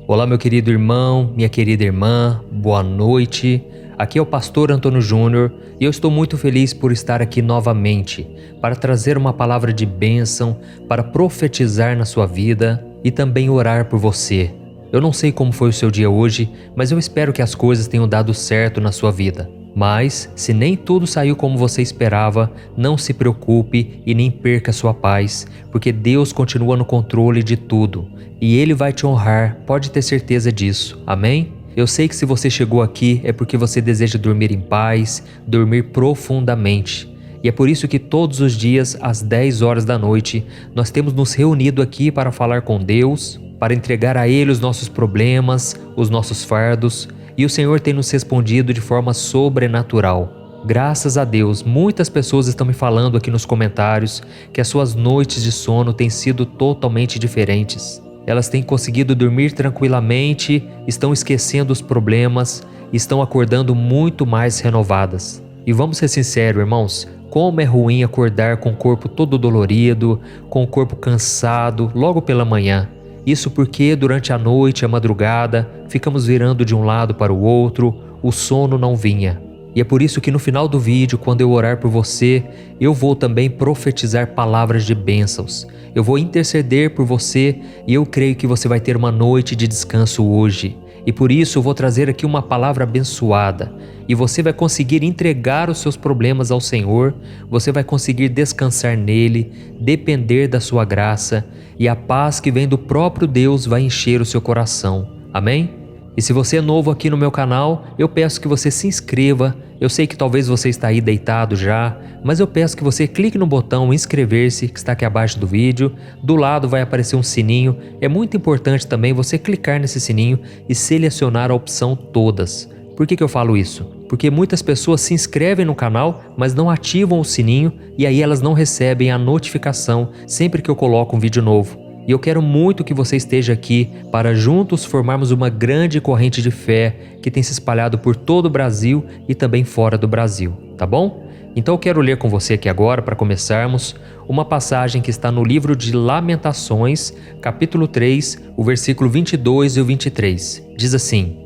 Olá, meu querido irmão, minha querida irmã, boa noite. Aqui é o pastor Antônio Júnior e eu estou muito feliz por estar aqui novamente para trazer uma palavra de bênção, para profetizar na sua vida e também orar por você. Eu não sei como foi o seu dia hoje, mas eu espero que as coisas tenham dado certo na sua vida. Mas, se nem tudo saiu como você esperava, não se preocupe e nem perca sua paz, porque Deus continua no controle de tudo e Ele vai te honrar, pode ter certeza disso, amém? Eu sei que se você chegou aqui é porque você deseja dormir em paz, dormir profundamente. E é por isso que todos os dias, às 10 horas da noite, nós temos nos reunido aqui para falar com Deus, para entregar a Ele os nossos problemas, os nossos fardos, e o Senhor tem nos respondido de forma sobrenatural. Graças a Deus, muitas pessoas estão me falando aqui nos comentários que as suas noites de sono têm sido totalmente diferentes. Elas têm conseguido dormir tranquilamente, estão esquecendo os problemas, estão acordando muito mais renovadas. E vamos ser sinceros, irmãos, como é ruim acordar com o corpo todo dolorido, com o corpo cansado, logo pela manhã. Isso porque durante a noite, a madrugada, ficamos virando de um lado para o outro, o sono não vinha. E é por isso que no final do vídeo, quando eu orar por você, eu vou também profetizar palavras de bênçãos. Eu vou interceder por você e eu creio que você vai ter uma noite de descanso hoje. E por isso eu vou trazer aqui uma palavra abençoada. E você vai conseguir entregar os seus problemas ao Senhor, você vai conseguir descansar nele, depender da sua graça, e a paz que vem do próprio Deus vai encher o seu coração. Amém? E se você é novo aqui no meu canal, eu peço que você se inscreva. Eu sei que talvez você está aí deitado já, mas eu peço que você clique no botão inscrever-se que está aqui abaixo do vídeo. Do lado vai aparecer um sininho. É muito importante também você clicar nesse sininho e selecionar a opção todas. Por que eu falo isso? Porque muitas pessoas se inscrevem no canal, mas não ativam o sininho e aí elas não recebem a notificação sempre que eu coloco um vídeo novo. E eu quero muito que você esteja aqui para juntos formarmos uma grande corrente de fé que tem se espalhado por todo o Brasil e também fora do Brasil, tá bom? Então eu quero ler com você aqui agora, para começarmos, uma passagem que está no livro de Lamentações, capítulo 3, o versículo 22 e o 23. Diz assim: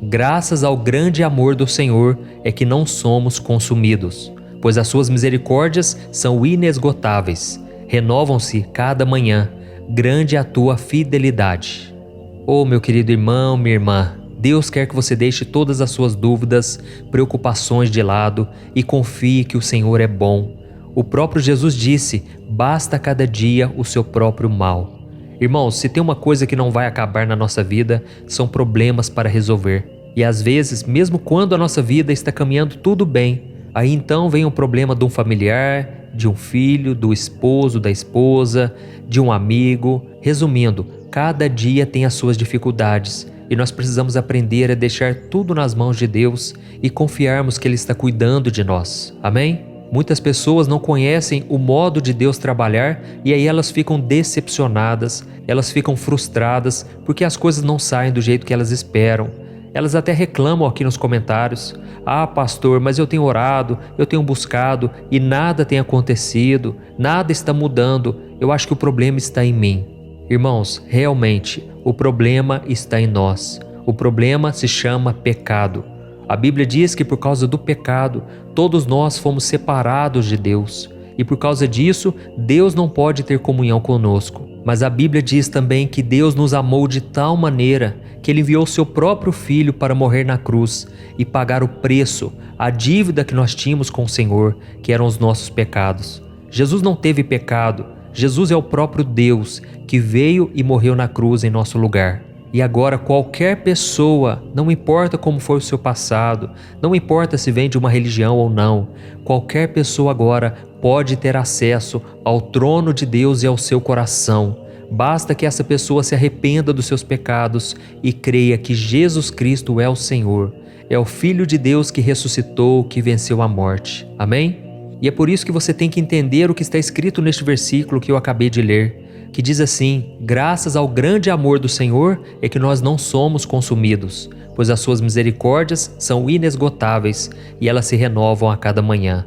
Graças ao grande amor do Senhor é que não somos consumidos, pois as suas misericórdias são inesgotáveis, renovam-se cada manhã. Grande é a tua fidelidade. Oh, meu querido irmão, minha irmã, Deus quer que você deixe todas as suas dúvidas, preocupações de lado e confie que o Senhor é bom. O próprio Jesus disse, basta cada dia o seu próprio mal. Irmãos, se tem uma coisa que não vai acabar na nossa vida, são problemas para resolver. E às vezes, mesmo quando a nossa vida está caminhando tudo bem, aí então vem um problema de um familiar, de um filho, do esposo, da esposa, de um amigo. Resumindo, cada dia tem as suas dificuldades e nós precisamos aprender a deixar tudo nas mãos de Deus e confiarmos que Ele está cuidando de nós. Amém? Muitas pessoas não conhecem o modo de Deus trabalhar e aí elas ficam decepcionadas, elas ficam frustradas porque as coisas não saem do jeito que elas esperam. Elas até reclamam aqui nos comentários: ah, pastor, mas eu tenho orado, eu tenho buscado e nada tem acontecido, nada está mudando, eu acho que o problema está em mim. Irmãos, realmente, o problema está em nós. O problema se chama pecado. A Bíblia diz que por causa do pecado, todos nós fomos separados de Deus. E por causa disso, Deus não pode ter comunhão conosco. Mas a Bíblia diz também que Deus nos amou de tal maneira que Ele enviou seu próprio Filho para morrer na cruz e pagar o preço, a dívida que nós tínhamos com o Senhor, que eram os nossos pecados. Jesus não teve pecado. Jesus é o próprio Deus que veio e morreu na cruz em nosso lugar. E agora qualquer pessoa, não importa como foi o seu passado, não importa se vem de uma religião ou não, qualquer pessoa agora pode ter acesso ao trono de Deus e ao seu coração. Basta que essa pessoa se arrependa dos seus pecados e creia que Jesus Cristo é o Senhor, é o Filho de Deus que ressuscitou, que venceu a morte. Amém? E é por isso que você tem que entender o que está escrito neste versículo que eu acabei de ler, que diz assim: graças ao grande amor do Senhor é que nós não somos consumidos, pois as suas misericórdias são inesgotáveis e elas se renovam a cada manhã.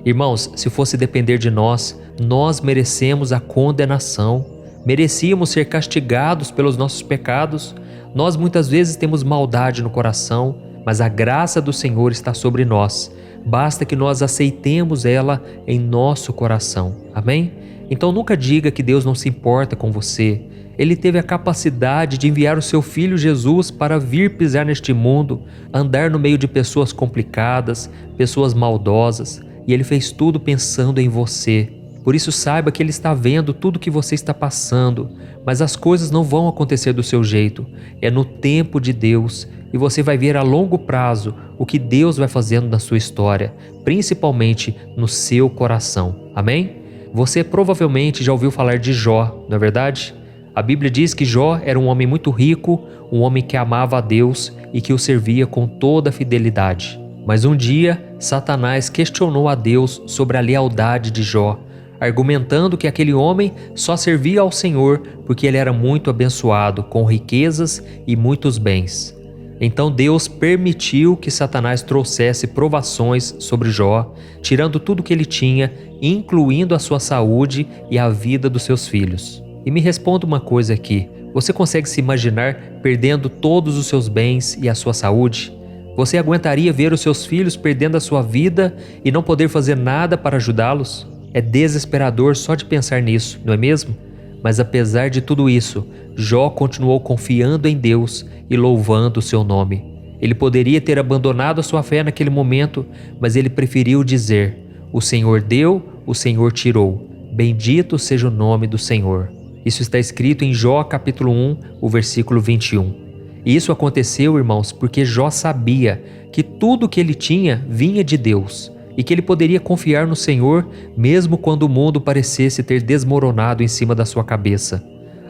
Irmãos, se fosse depender de nós, nós merecemos a condenação, Merecíamos ser castigados pelos nossos pecados. Nós muitas vezes temos maldade no coração, mas a graça do Senhor está sobre nós. Basta que nós aceitemos ela em nosso coração. Amém? Então nunca diga que Deus não se importa com você. Ele teve a capacidade de enviar o seu Filho Jesus para vir pisar neste mundo, andar no meio de pessoas complicadas, pessoas maldosas, e Ele fez tudo pensando em você. Por isso saiba que Ele está vendo tudo que você está passando, mas as coisas não vão acontecer do seu jeito. É no tempo de Deus, e você vai ver a longo prazo o que Deus vai fazendo na sua história, principalmente no seu coração. Amém? Você provavelmente já ouviu falar de Jó, não é verdade? A Bíblia diz que Jó era um homem muito rico, um homem que amava a Deus e que o servia com toda a fidelidade. Mas um dia, Satanás questionou a Deus sobre a lealdade de Jó, argumentando que aquele homem só servia ao Senhor porque ele era muito abençoado, com riquezas e muitos bens. Então Deus permitiu que Satanás trouxesse provações sobre Jó, tirando tudo que ele tinha, incluindo a sua saúde e a vida dos seus filhos. E me responda uma coisa aqui: você consegue se imaginar perdendo todos os seus bens e a sua saúde? Você aguentaria ver os seus filhos perdendo a sua vida e não poder fazer nada para ajudá-los? É desesperador só de pensar nisso, não é mesmo? Mas apesar de tudo isso, Jó continuou confiando em Deus e louvando o seu nome. Ele poderia ter abandonado a sua fé naquele momento, mas ele preferiu dizer: o Senhor deu, o Senhor tirou. Bendito seja o nome do Senhor. Isso está escrito em Jó capítulo 1, o versículo 21. E isso aconteceu, irmãos, porque Jó sabia que tudo que ele tinha vinha de Deus e que ele poderia confiar no Senhor mesmo quando o mundo parecesse ter desmoronado em cima da sua cabeça.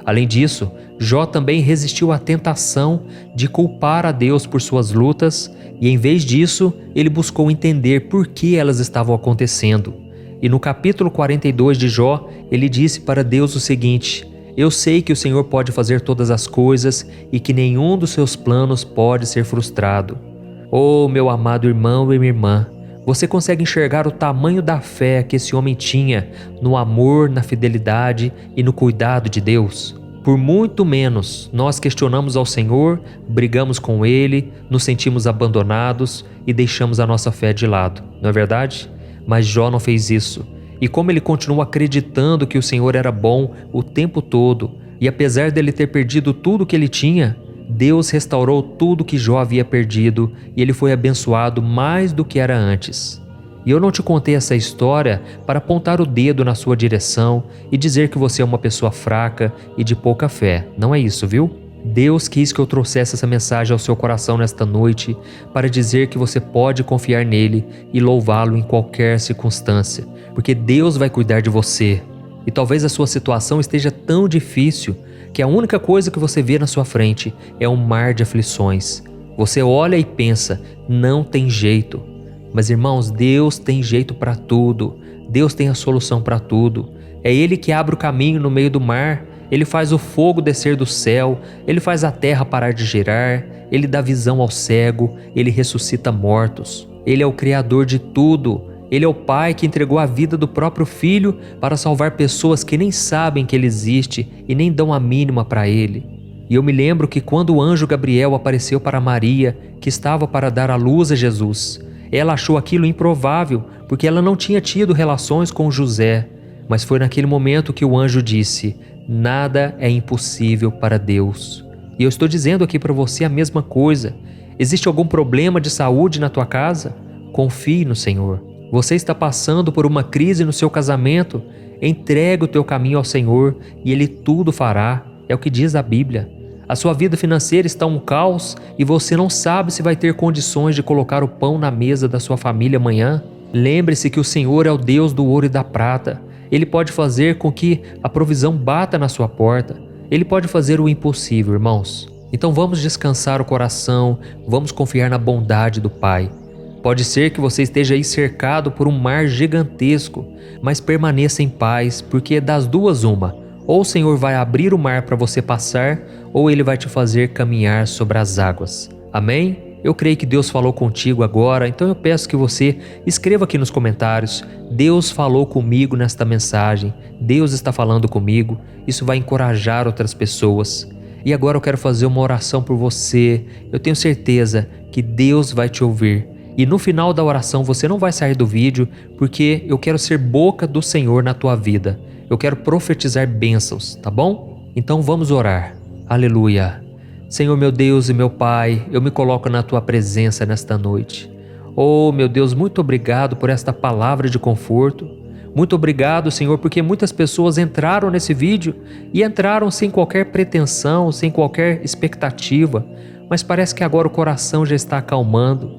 Além disso, Jó também resistiu à tentação de culpar a Deus por suas lutas e, em vez disso, ele buscou entender por que elas estavam acontecendo. E no capítulo 42 de Jó, ele disse para Deus o seguinte: eu sei que o Senhor pode fazer todas as coisas e que nenhum dos seus planos pode ser frustrado. Oh, meu amado irmão e minha irmã, você consegue enxergar o tamanho da fé que esse homem tinha no amor, na fidelidade e no cuidado de Deus? Por muito menos, nós questionamos ao Senhor, brigamos com Ele, nos sentimos abandonados e deixamos a nossa fé de lado, não é verdade? Mas Jó não fez isso. E como ele continuou acreditando que o Senhor era bom o tempo todo, e apesar dele ter perdido tudo que ele tinha, Deus restaurou tudo que Jó havia perdido e ele foi abençoado mais do que era antes. E eu não te contei essa história para apontar o dedo na sua direção e dizer que você é uma pessoa fraca e de pouca fé. Não é isso, viu? Deus quis que eu trouxesse essa mensagem ao seu coração nesta noite para dizer que você pode confiar nele e louvá-lo em qualquer circunstância, porque Deus vai cuidar de você. E talvez a sua situação esteja tão difícil que a única coisa que você vê na sua frente é um mar de aflições. Você olha e pensa, não tem jeito. Mas irmãos, Deus tem jeito para tudo. Deus tem a solução para tudo. É Ele que abre o caminho no meio do mar. Ele faz o fogo descer do céu, Ele faz a terra parar de girar, Ele dá visão ao cego, Ele ressuscita mortos. Ele é o Criador de tudo. Ele é o Pai que entregou a vida do próprio Filho para salvar pessoas que nem sabem que Ele existe e nem dão a mínima para Ele. E eu me lembro que quando o anjo Gabriel apareceu para Maria, que estava para dar à luz a Jesus, ela achou aquilo improvável, porque ela não tinha tido relações com José. Mas foi naquele momento que o anjo disse: nada é impossível para Deus. E eu estou dizendo aqui para você a mesma coisa. Existe algum problema de saúde na tua casa? Confie no Senhor. Você está passando por uma crise no seu casamento? Entregue o teu caminho ao Senhor e Ele tudo fará. É o que diz a Bíblia. A sua vida financeira está um caos e você não sabe se vai ter condições de colocar o pão na mesa da sua família amanhã? Lembre-se que o Senhor é o Deus do ouro e da prata. Ele pode fazer com que a provisão bata na sua porta. Ele pode fazer o impossível, irmãos. Então vamos descansar o coração, vamos confiar na bondade do Pai. Pode ser que você esteja aí cercado por um mar gigantesco, mas permaneça em paz, porque das duas uma: ou o Senhor vai abrir o mar para você passar, ou Ele vai te fazer caminhar sobre as águas. Amém? Eu creio que Deus falou contigo agora, então eu peço que você escreva aqui nos comentários: Deus falou comigo nesta mensagem, Deus está falando comigo. Isso vai encorajar outras pessoas. E agora eu quero fazer uma oração por você. Eu tenho certeza que Deus vai te ouvir. E no final da oração você não vai sair do vídeo, porque eu quero ser boca do Senhor na tua vida. Eu quero profetizar bênçãos, tá bom? Então vamos orar. Aleluia. Senhor meu Deus e meu Pai, eu me coloco na tua presença nesta noite. Oh meu Deus, muito obrigado por esta palavra de conforto. Muito obrigado, Senhor, porque muitas pessoas entraram nesse vídeo e entraram sem qualquer pretensão, sem qualquer expectativa, mas parece que agora o coração já está acalmando.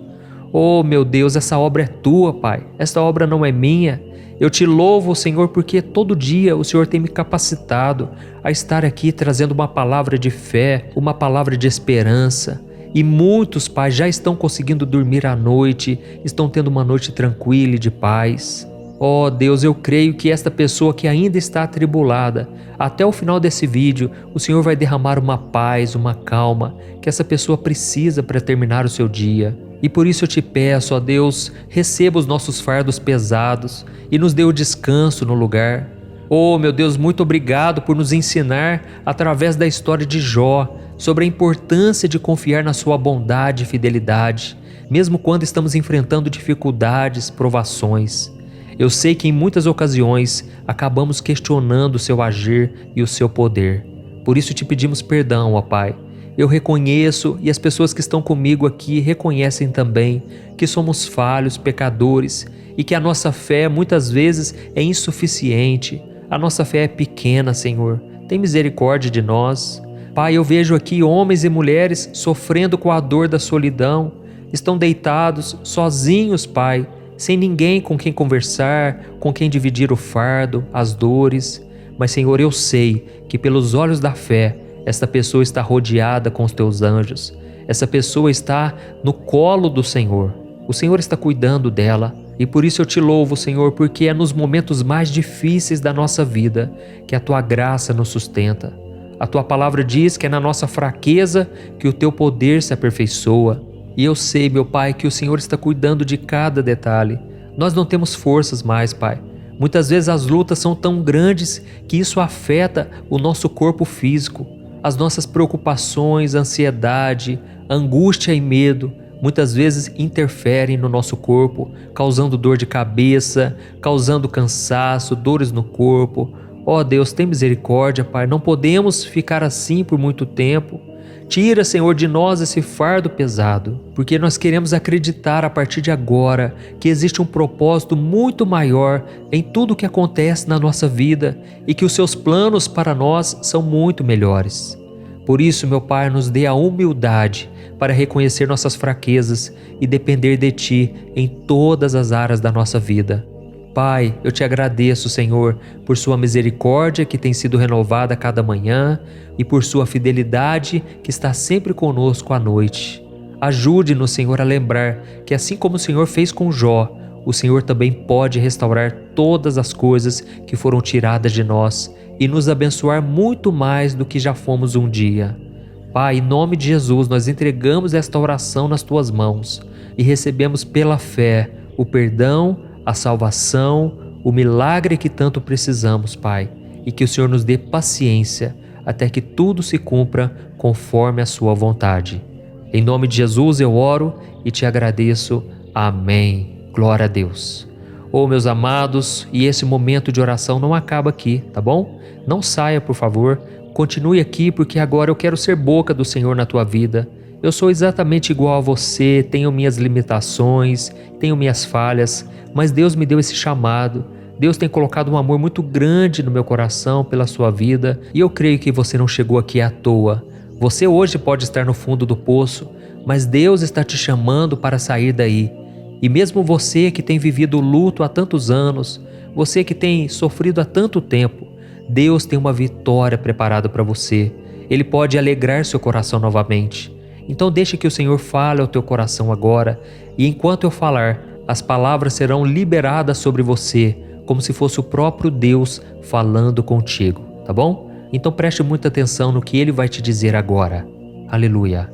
Oh meu Deus, essa obra é tua, Pai, esta obra não é minha. Eu te louvo, Senhor, porque todo dia o Senhor tem me capacitado a estar aqui trazendo uma palavra de fé, uma palavra de esperança. E muitos, Pai, já estão conseguindo dormir à noite, estão tendo uma noite tranquila e de paz. Oh Deus, eu creio que esta pessoa que ainda está atribulada, até o final desse vídeo, o Senhor vai derramar uma paz, uma calma, que essa pessoa precisa para terminar o seu dia. E por isso eu te peço, ó Deus, receba os nossos fardos pesados e nos dê o descanso no lugar. Oh meu Deus, muito obrigado por nos ensinar, através da história de Jó, sobre a importância de confiar na sua bondade e fidelidade, mesmo quando estamos enfrentando dificuldades, provações. Eu sei que em muitas ocasiões acabamos questionando o seu agir e o seu poder. Por isso te pedimos perdão, ó Pai. Eu reconheço, e as pessoas que estão comigo aqui reconhecem também, que somos falhos, pecadores, e que a nossa fé muitas vezes é insuficiente. A nossa fé é pequena, Senhor. Tem misericórdia de nós. Pai, eu vejo aqui homens e mulheres sofrendo com a dor da solidão. Estão deitados, sozinhos, Pai, sem ninguém com quem conversar, com quem dividir o fardo, as dores. Mas, Senhor, eu sei que pelos olhos da fé, esta pessoa está rodeada com os teus anjos. Essa pessoa está no colo do Senhor. O Senhor está cuidando dela. E por isso eu te louvo, Senhor, porque é nos momentos mais difíceis da nossa vida que a tua graça nos sustenta. A tua palavra diz que é na nossa fraqueza que o teu poder se aperfeiçoa. E eu sei, meu Pai, que o Senhor está cuidando de cada detalhe. Nós não temos forças mais, Pai. Muitas vezes as lutas são tão grandes que isso afeta o nosso corpo físico. As nossas preocupações, ansiedade, angústia e medo muitas vezes interferem no nosso corpo, causando dor de cabeça, causando cansaço, dores no corpo. Ó Deus, tem misericórdia, Pai, não podemos ficar assim por muito tempo. Tira, Senhor, de nós esse fardo pesado, porque nós queremos acreditar a partir de agora que existe um propósito muito maior em tudo o que acontece na nossa vida e que os seus planos para nós são muito melhores. Por isso, meu Pai, nos dê a humildade para reconhecer nossas fraquezas e depender de Ti em todas as áreas da nossa vida. Pai, eu te agradeço, Senhor, por sua misericórdia que tem sido renovada a cada manhã e por sua fidelidade que está sempre conosco à noite. Ajude-nos, Senhor, a lembrar que assim como o Senhor fez com Jó, o Senhor também pode restaurar todas as coisas que foram tiradas de nós e nos abençoar muito mais do que já fomos um dia. Pai, em nome de Jesus, nós entregamos esta oração nas Tuas mãos e recebemos pela fé o perdão, a salvação, o milagre que tanto precisamos, Pai, e que o Senhor nos dê paciência até que tudo se cumpra conforme a sua vontade. Em nome de Jesus eu oro e te agradeço. Amém. Glória a Deus. Oh, meus amados, e esse momento de oração não acaba aqui, tá bom? Não saia, por favor. Continue aqui, porque agora eu quero ser boca do Senhor na tua vida. Eu sou exatamente igual a você, tenho minhas limitações, tenho minhas falhas, mas Deus me deu esse chamado. Deus tem colocado um amor muito grande no meu coração pela sua vida e eu creio que você não chegou aqui à toa. Você hoje pode estar no fundo do poço, mas Deus está te chamando para sair daí. E mesmo você que tem vivido o luto há tantos anos, você que tem sofrido há tanto tempo, Deus tem uma vitória preparada para você. Ele pode alegrar seu coração novamente. Então deixe que o Senhor fale ao teu coração agora, e enquanto eu falar, as palavras serão liberadas sobre você, como se fosse o próprio Deus falando contigo, tá bom? Então preste muita atenção no que Ele vai te dizer agora. Aleluia.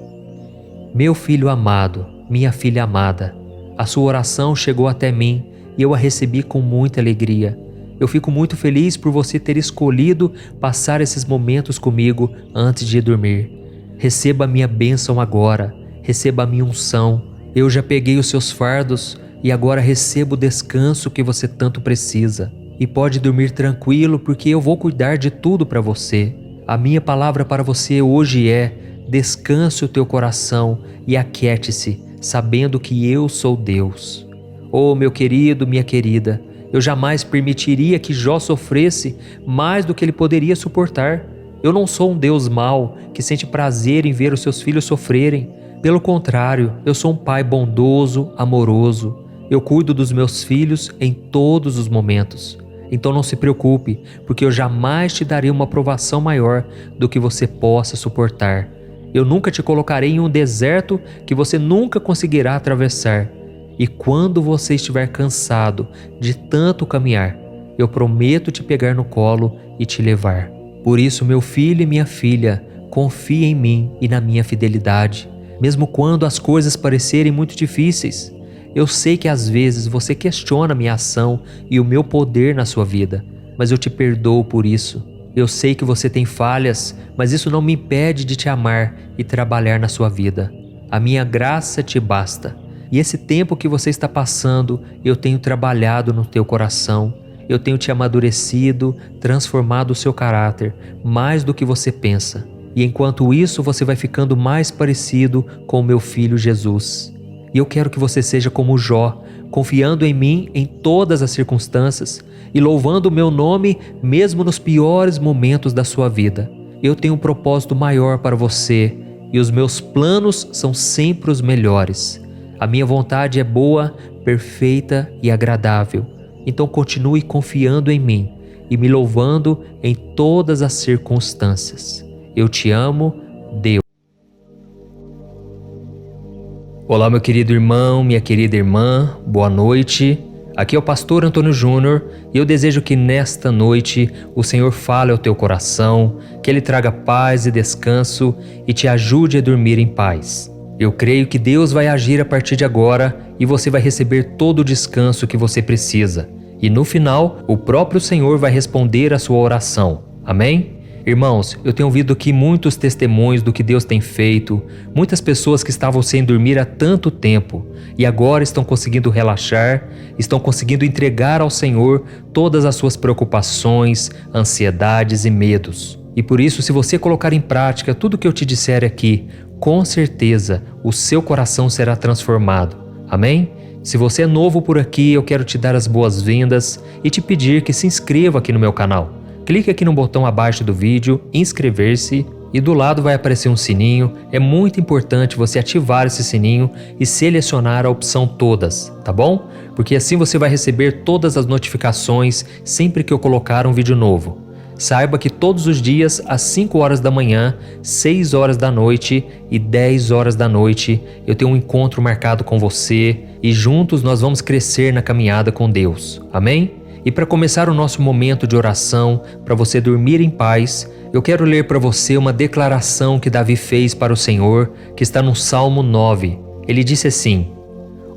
Meu filho amado, minha filha amada, a sua oração chegou até mim e eu a recebi com muita alegria. Eu fico muito feliz por você ter escolhido passar esses momentos comigo antes de dormir. Receba a minha bênção agora, receba a minha unção. Eu já peguei os seus fardos e agora receba o descanso que você tanto precisa. E pode dormir tranquilo porque eu vou cuidar de tudo para você. A minha palavra para você hoje é: descanse o teu coração e aquiete-se, sabendo que eu sou Deus. Oh, meu querido, minha querida, eu jamais permitiria que Jó sofresse mais do que ele poderia suportar. Eu não sou um Deus mau que sente prazer em ver os seus filhos sofrerem. Pelo contrário, eu sou um pai bondoso, amoroso. Eu cuido dos meus filhos em todos os momentos. Então não se preocupe, porque eu jamais te darei uma provação maior do que você possa suportar. Eu nunca te colocarei em um deserto que você nunca conseguirá atravessar. E quando você estiver cansado de tanto caminhar, eu prometo te pegar no colo e te levar. Por isso, meu filho e minha filha, confie em mim e na minha fidelidade, mesmo quando as coisas parecerem muito difíceis. Eu sei que às vezes você questiona minha ação e o meu poder na sua vida, mas eu te perdoo por isso. Eu sei que você tem falhas, mas isso não me impede de te amar e trabalhar na sua vida. A minha graça te basta. E esse tempo que você está passando, eu tenho trabalhado no teu coração. Eu tenho te amadurecido, transformado o seu caráter, mais do que você pensa. E enquanto isso, você vai ficando mais parecido com o meu filho Jesus. E eu quero que você seja como Jó, confiando em mim em todas as circunstâncias e louvando o meu nome mesmo nos piores momentos da sua vida. Eu tenho um propósito maior para você e os meus planos são sempre os melhores. A minha vontade é boa, perfeita e agradável. Então continue confiando em mim e me louvando em todas as circunstâncias. Eu te amo, Deus. Olá, meu querido irmão, minha querida irmã, boa noite. Aqui é o pastor Antônio Júnior e eu desejo que nesta noite o Senhor fale ao teu coração, que Ele traga paz e descanso e te ajude a dormir em paz. Eu creio que Deus vai agir a partir de agora e você vai receber todo o descanso que você precisa. E no final, o próprio Senhor vai responder a sua oração. Amém? Irmãos, eu tenho ouvido aqui muitos testemunhos do que Deus tem feito, muitas pessoas que estavam sem dormir há tanto tempo e agora estão conseguindo relaxar, estão conseguindo entregar ao Senhor todas as suas preocupações, ansiedades e medos. E por isso, se você colocar em prática tudo o que eu te disser aqui, com certeza o seu coração será transformado. Amém? Se você é novo por aqui, eu quero te dar as boas-vindas e te pedir que se inscreva aqui no meu canal. Clique aqui no botão abaixo do vídeo, inscrever-se, e do lado vai aparecer um sininho. É muito importante você ativar esse sininho e selecionar a opção todas, tá bom? Porque assim você vai receber todas as notificações sempre que eu colocar um vídeo novo. Saiba que todos os dias, às 5 horas da manhã, 6 horas da noite e 10 horas da noite, eu tenho um encontro marcado com você e juntos nós vamos crescer na caminhada com Deus. Amém? E para começar o nosso momento de oração, para você dormir em paz, eu quero ler para você uma declaração que Davi fez para o Senhor, que está no Salmo 9. Ele disse assim: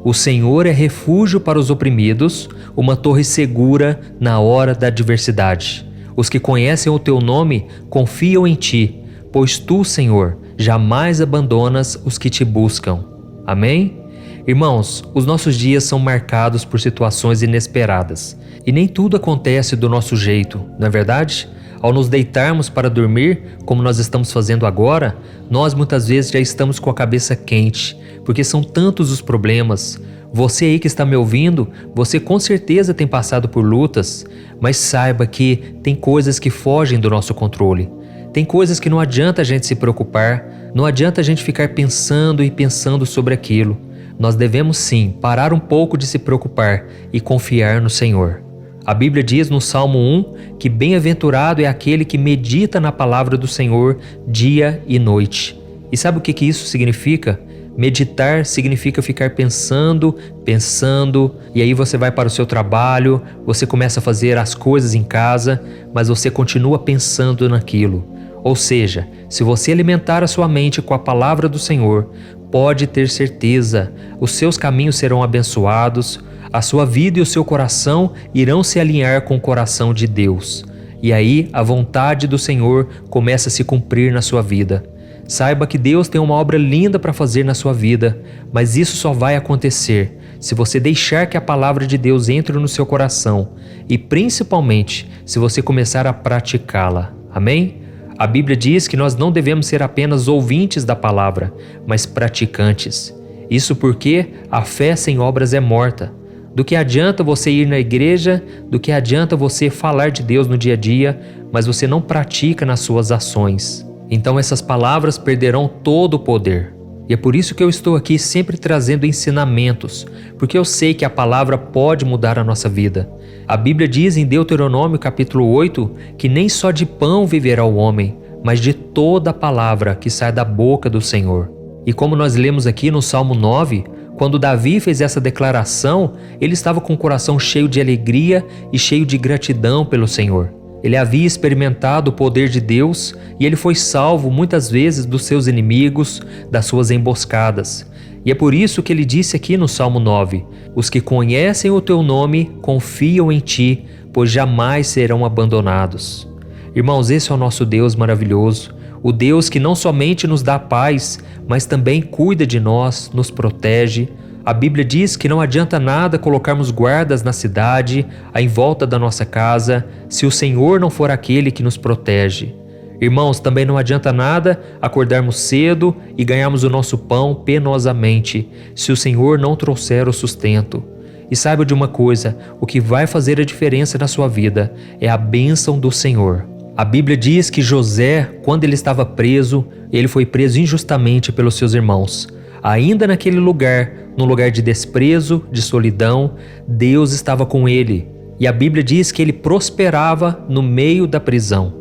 O Senhor é refúgio para os oprimidos, uma torre segura na hora da adversidade. Os que conhecem o teu nome confiam em ti, pois tu, Senhor, jamais abandonas os que te buscam. Amém? Irmãos, os nossos dias são marcados por situações inesperadas e nem tudo acontece do nosso jeito, não é verdade? Ao nos deitarmos para dormir, como nós estamos fazendo agora, nós muitas vezes já estamos com a cabeça quente, porque são tantos os problemas. Você aí que está me ouvindo, você com certeza tem passado por lutas, mas saiba que tem coisas que fogem do nosso controle. Tem coisas que não adianta a gente se preocupar, não adianta a gente ficar pensando e pensando sobre aquilo. Nós devemos sim parar um pouco de se preocupar e confiar no Senhor. A Bíblia diz no Salmo 1 que bem-aventurado é aquele que medita na palavra do Senhor dia e noite. E sabe o que isso significa? Meditar significa ficar pensando, e aí você vai para o seu trabalho, você começa a fazer as coisas em casa, mas você continua pensando naquilo. Ou seja, se você alimentar a sua mente com a palavra do Senhor, pode ter certeza, os seus caminhos serão abençoados, a sua vida e o seu coração irão se alinhar com o coração de Deus. E aí a vontade do Senhor começa a se cumprir na sua vida. Saiba que Deus tem uma obra linda para fazer na sua vida, mas isso só vai acontecer se você deixar que a palavra de Deus entre no seu coração e principalmente se você começar a praticá-la. Amém? A Bíblia diz que nós não devemos ser apenas ouvintes da palavra, mas praticantes. Isso porque a fé sem obras é morta. Do que adianta você ir na igreja, do que adianta você falar de Deus no dia a dia, mas você não pratica nas suas ações. Então essas palavras perderão todo o poder. E é por isso que eu estou aqui sempre trazendo ensinamentos, porque eu sei que a palavra pode mudar a nossa vida. A Bíblia diz em Deuteronômio capítulo 8 que nem só de pão viverá o homem, mas de toda a palavra que sai da boca do Senhor. E como nós lemos aqui no Salmo 9, quando Davi fez essa declaração, ele estava com o coração cheio de alegria e cheio de gratidão pelo Senhor. Ele havia experimentado o poder de Deus e ele foi salvo muitas vezes dos seus inimigos, das suas emboscadas. E é por isso que ele disse aqui no Salmo 9: os que conhecem o teu nome confiam em ti, pois jamais serão abandonados. Irmãos, esse é o nosso Deus maravilhoso, o Deus que não somente nos dá paz, mas também cuida de nós, nos protege. A Bíblia diz que não adianta nada colocarmos guardas na cidade, em volta da nossa casa, se o Senhor não for aquele que nos protege. Irmãos, também não adianta nada acordarmos cedo e ganharmos o nosso pão penosamente, se o Senhor não trouxer o sustento. E saiba de uma coisa, o que vai fazer a diferença na sua vida é a bênção do Senhor. A Bíblia diz que José, quando ele estava preso, ele foi preso injustamente pelos seus irmãos. Ainda naquele lugar, num lugar de desprezo, de solidão, Deus estava com ele. E a Bíblia diz que ele prosperava no meio da prisão.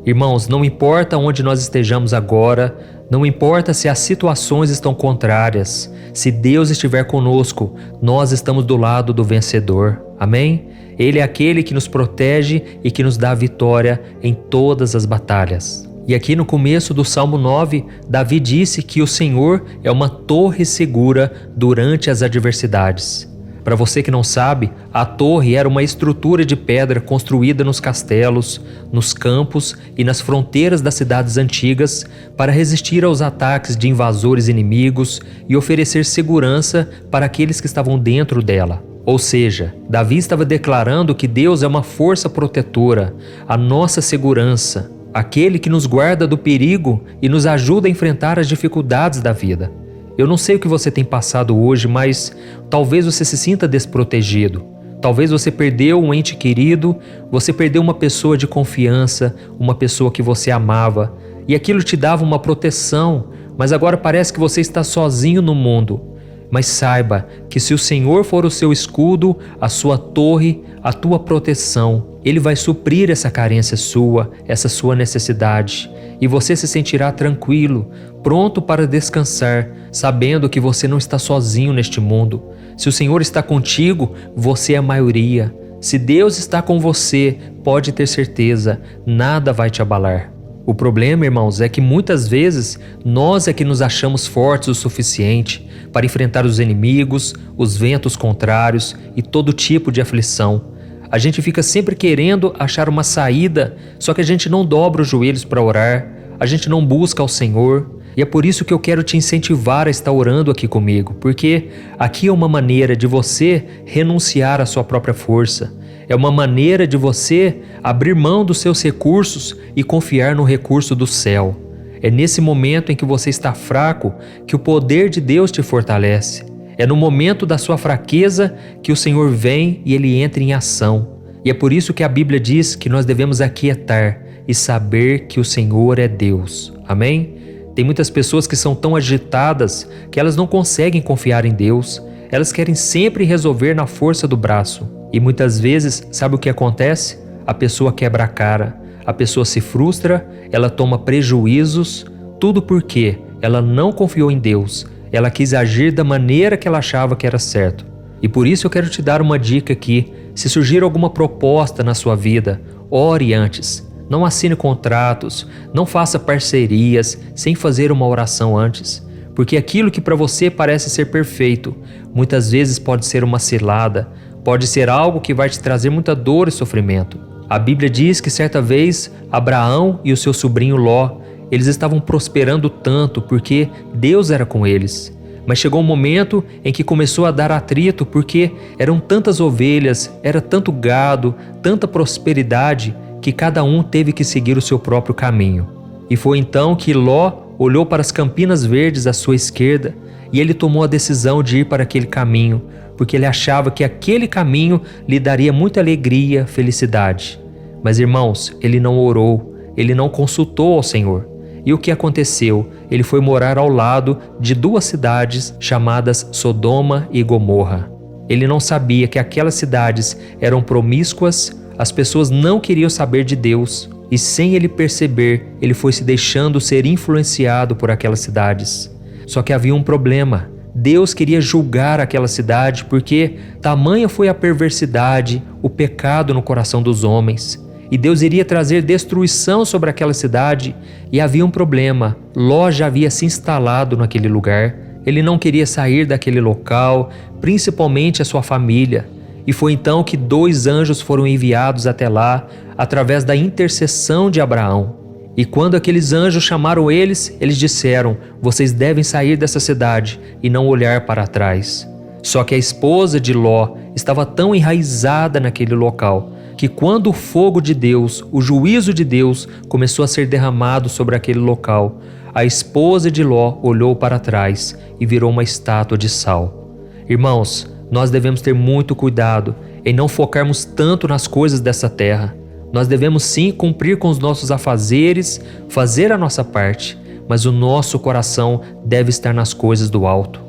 Irmãos, não importa onde nós estejamos agora, não importa se as situações estão contrárias, se Deus estiver conosco, nós estamos do lado do vencedor. Amém? Ele é aquele que nos protege e que nos dá a vitória em todas as batalhas. E aqui no começo do Salmo 9, Davi disse que o Senhor é uma torre segura durante as adversidades. Para você que não sabe, a torre era uma estrutura de pedra construída nos castelos, nos campos e nas fronteiras das cidades antigas para resistir aos ataques de invasores inimigos e oferecer segurança para aqueles que estavam dentro dela. Ou seja, Davi estava declarando que Deus é uma força protetora, a nossa segurança, aquele que nos guarda do perigo e nos ajuda a enfrentar as dificuldades da vida. Eu não sei o que você tem passado hoje, mas talvez você se sinta desprotegido. Talvez você perdeu um ente querido, você perdeu uma pessoa de confiança, uma pessoa que você amava, e aquilo te dava uma proteção, mas agora parece que você está sozinho no mundo. Mas saiba que se o Senhor for o seu escudo, a sua torre, a tua proteção, Ele vai suprir essa carência sua, essa sua necessidade. E você se sentirá tranquilo, pronto para descansar, sabendo que você não está sozinho neste mundo. Se o Senhor está contigo, você é a maioria. Se Deus está com você, pode ter certeza, nada vai te abalar. O problema, irmãos, é que muitas vezes nós é que nos achamos fortes o suficiente para enfrentar os inimigos, os ventos contrários e todo tipo de aflição. A gente fica sempre querendo achar uma saída, só que a gente não dobra os joelhos para orar, a gente não busca ao Senhor. E é por isso que eu quero te incentivar a estar orando aqui comigo, porque aqui é uma maneira de você renunciar à sua própria força. É uma maneira de você abrir mão dos seus recursos e confiar no recurso do céu. É nesse momento em que você está fraco que o poder de Deus te fortalece. É no momento da sua fraqueza que o Senhor vem e Ele entra em ação. E é por isso que a Bíblia diz que nós devemos aquietar e saber que o Senhor é Deus. Amém? Tem muitas pessoas que são tão agitadas que elas não conseguem confiar em Deus. Elas querem sempre resolver na força do braço. E muitas vezes, sabe o que acontece? A pessoa quebra a cara, a pessoa se frustra, ela toma prejuízos, tudo porque ela não confiou em Deus, ela quis agir da maneira que ela achava que era certo. E por isso eu quero te dar uma dica aqui: se surgir alguma proposta na sua vida, ore antes. Não assine contratos, não faça parcerias sem fazer uma oração antes. porque aquilo que para você parece ser perfeito, muitas vezes pode ser uma cilada, pode ser algo que vai te trazer muita dor e sofrimento. A Bíblia diz que certa vez Abraão e o seu sobrinho Ló, eles estavam prosperando tanto porque Deus era com eles. Mas chegou um momento em que começou a dar atrito porque eram tantas ovelhas, era tanto gado, tanta prosperidade que cada um teve que seguir o seu próprio caminho. E foi então que Ló olhou para as campinas verdes à sua esquerda e ele tomou a decisão de ir para aquele caminho, porque ele achava que aquele caminho lhe daria muita alegria, felicidade. Mas irmãos, ele não orou, ele não consultou ao Senhor. E o que aconteceu? Ele foi morar ao lado de duas cidades chamadas Sodoma e Gomorra. Ele não sabia que aquelas cidades eram promíscuas, as pessoas não queriam saber de Deus, e sem ele perceber, ele foi se deixando ser influenciado por aquelas cidades. Só que havia um problema. Deus queria julgar aquela cidade porque tamanha foi a perversidade, o pecado no coração dos homens. E Deus iria trazer destruição sobre aquela cidade, e havia um problema. Ló já havia se instalado naquele lugar. Ele não queria sair daquele local, principalmente a sua família. E foi então que 2 anjos foram enviados até lá, através da intercessão de Abraão. E quando aqueles anjos chamaram eles, eles disseram: vocês devem sair dessa cidade e não olhar para trás. Só que a esposa de Ló estava tão enraizada naquele local, que quando o fogo de Deus, o juízo de Deus, começou a ser derramado sobre aquele local, a esposa de Ló olhou para trás e virou uma estátua de sal. Irmãos, nós devemos ter muito cuidado em não focarmos tanto nas coisas dessa terra. Nós devemos sim cumprir com os nossos afazeres, fazer a nossa parte, mas o nosso coração deve estar nas coisas do alto.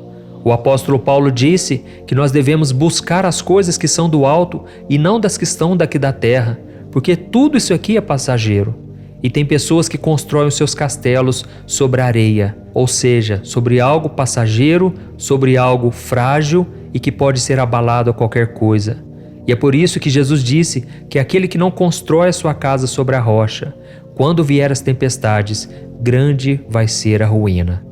O apóstolo Paulo disse que nós devemos buscar as coisas que são do alto e não das que estão daqui da terra, porque tudo isso aqui é passageiro. E tem pessoas que constroem os seus castelos sobre a areia, ou seja, sobre algo passageiro, sobre algo frágil e que pode ser abalado a qualquer coisa. E é por isso que Jesus disse que aquele que não constrói a sua casa sobre a rocha, quando vier as tempestades, grande vai ser a ruína.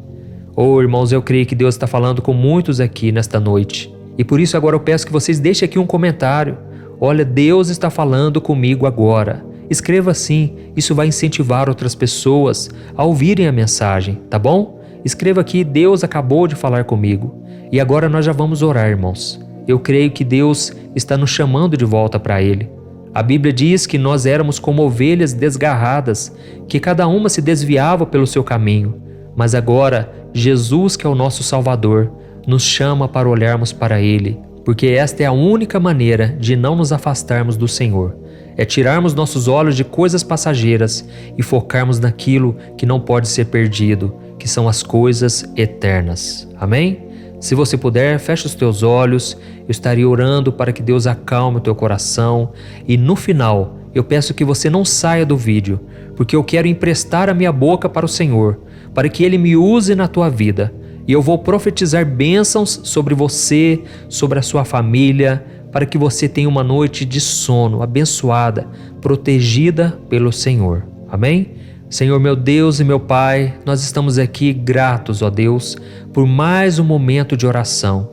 Oh, irmãos, eu creio que Deus está falando com muitos aqui nesta noite. E por isso agora eu peço que vocês deixem aqui um comentário. Olha, Deus está falando comigo agora. Escreva assim, isso vai incentivar outras pessoas a ouvirem a mensagem, tá bom? Escreva aqui, Deus acabou de falar comigo. E agora nós já vamos orar, irmãos. Eu creio que Deus está nos chamando de volta para Ele. A Bíblia diz que nós éramos como ovelhas desgarradas, que cada uma se desviava pelo seu caminho. Mas agora, Jesus, que é o nosso Salvador, nos chama para olharmos para Ele, porque esta é a única maneira de não nos afastarmos do Senhor. É tirarmos nossos olhos de coisas passageiras e focarmos naquilo que não pode ser perdido, que são as coisas eternas. Amém? Se você puder, feche os teus olhos, eu estaria orando para que Deus acalme o teu coração e no final eu peço que você não saia do vídeo, porque eu quero emprestar a minha boca para o Senhor, para que Ele me use na tua vida e eu vou profetizar bênçãos sobre você, sobre a sua família, para que você tenha uma noite de sono abençoada, protegida pelo Senhor. Amém? Senhor meu Deus e meu Pai, nós estamos aqui gratos, ó Deus, por mais um momento de oração.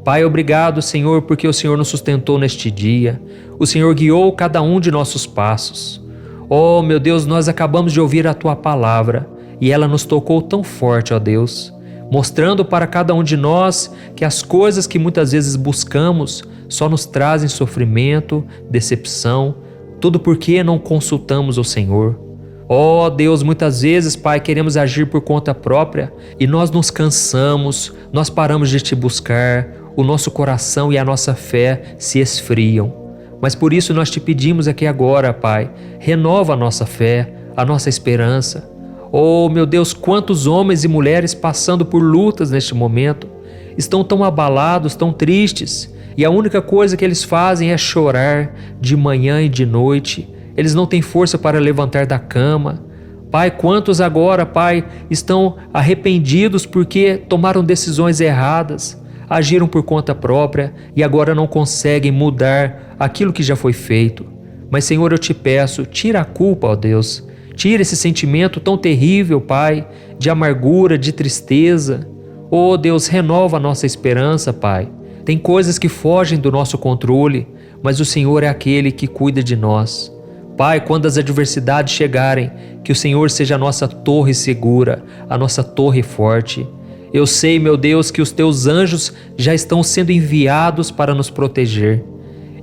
Pai, obrigado, Senhor, porque o Senhor nos sustentou neste dia. O Senhor guiou cada um de nossos passos. Oh, meu Deus, nós acabamos de ouvir a Tua palavra e ela nos tocou tão forte, ó Deus, mostrando para cada um de nós que as coisas que muitas vezes buscamos só nos trazem sofrimento, decepção, tudo porque não consultamos o Senhor. Oh Deus, muitas vezes, Pai, queremos agir por conta própria e nós nos cansamos, nós paramos de Te buscar, o nosso coração e a nossa fé se esfriam. Mas por isso nós Te pedimos aqui agora, Pai, renova a nossa fé, a nossa esperança. Oh meu Deus, quantos homens e mulheres passando por lutas neste momento, estão tão abalados, tão tristes, e a única coisa que eles fazem é chorar de manhã e de noite. Eles não têm força para levantar da cama. Pai, quantos agora, Pai, estão arrependidos porque tomaram decisões erradas, agiram por conta própria e agora não conseguem mudar aquilo que já foi feito. Mas, Senhor, eu Te peço, tira a culpa, ó Deus. Tira esse sentimento tão terrível, Pai, de amargura, de tristeza. Oh Deus, renova a nossa esperança, Pai. Tem coisas que fogem do nosso controle, mas o Senhor é aquele que cuida de nós. Pai, quando as adversidades chegarem, que o Senhor seja a nossa torre segura, a nossa torre forte. Eu sei, meu Deus, que os teus anjos já estão sendo enviados para nos proteger.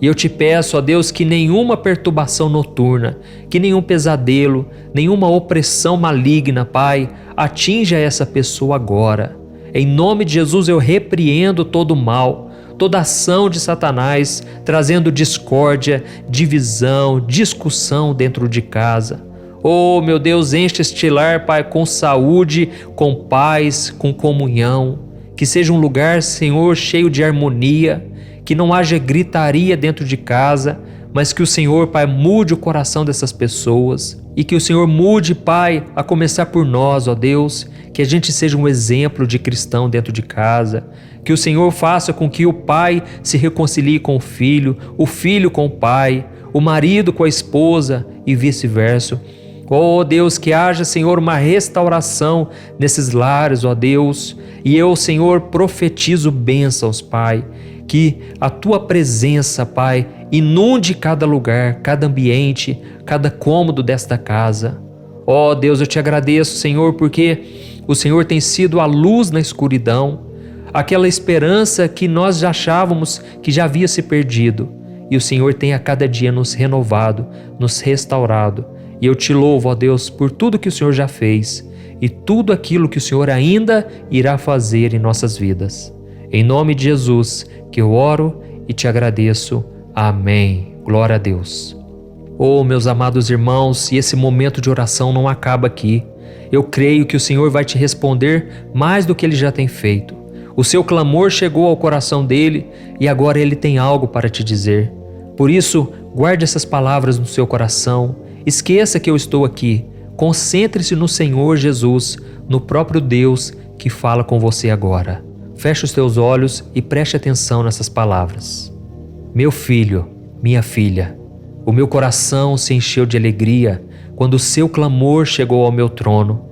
E eu te peço, ó Deus, que nenhuma perturbação noturna, que nenhum pesadelo, nenhuma opressão maligna, Pai, atinja essa pessoa agora. Em nome de Jesus eu repreendo todo o mal, toda ação de Satanás, trazendo discórdia, divisão, discussão dentro de casa. Oh, meu Deus, enche este lar, Pai, com saúde, com paz, com comunhão. Que seja um lugar, Senhor, cheio de harmonia, que não haja gritaria dentro de casa, mas que o Senhor, Pai, mude o coração dessas pessoas e que o Senhor mude, Pai, a começar por nós, ó Deus, que a gente seja um exemplo de cristão dentro de casa, que o Senhor faça com que o pai se reconcilie com o filho com o pai, o marido com a esposa e vice-versa. Ó Deus, que haja, Senhor, uma restauração nesses lares, ó Deus, e eu, Senhor, profetizo bênçãos, Pai, que a Tua presença, Pai, inunde cada lugar, cada ambiente, cada cômodo desta casa. Ó Deus, eu te agradeço, Senhor, porque o Senhor tem sido a luz na escuridão, aquela esperança que nós já achávamos que já havia se perdido, e o Senhor tem a cada dia nos renovado, nos restaurado. E eu te louvo, ó Deus, por tudo que o Senhor já fez e tudo aquilo que o Senhor ainda irá fazer em nossas vidas. Em nome de Jesus que eu oro e te agradeço. Amém. Glória a Deus. Oh, meus amados irmãos, e esse momento de oração não acaba aqui. Eu creio que o Senhor vai te responder mais do que Ele já tem feito. O seu clamor chegou ao coração dele e agora Ele tem algo para te dizer. Por isso, guarde essas palavras no seu coração. Esqueça que eu estou aqui. Concentre-se no Senhor Jesus, no próprio Deus que fala com você agora. Feche os teus olhos e preste atenção nessas palavras. Meu filho, minha filha, o meu coração se encheu de alegria quando o seu clamor chegou ao meu trono.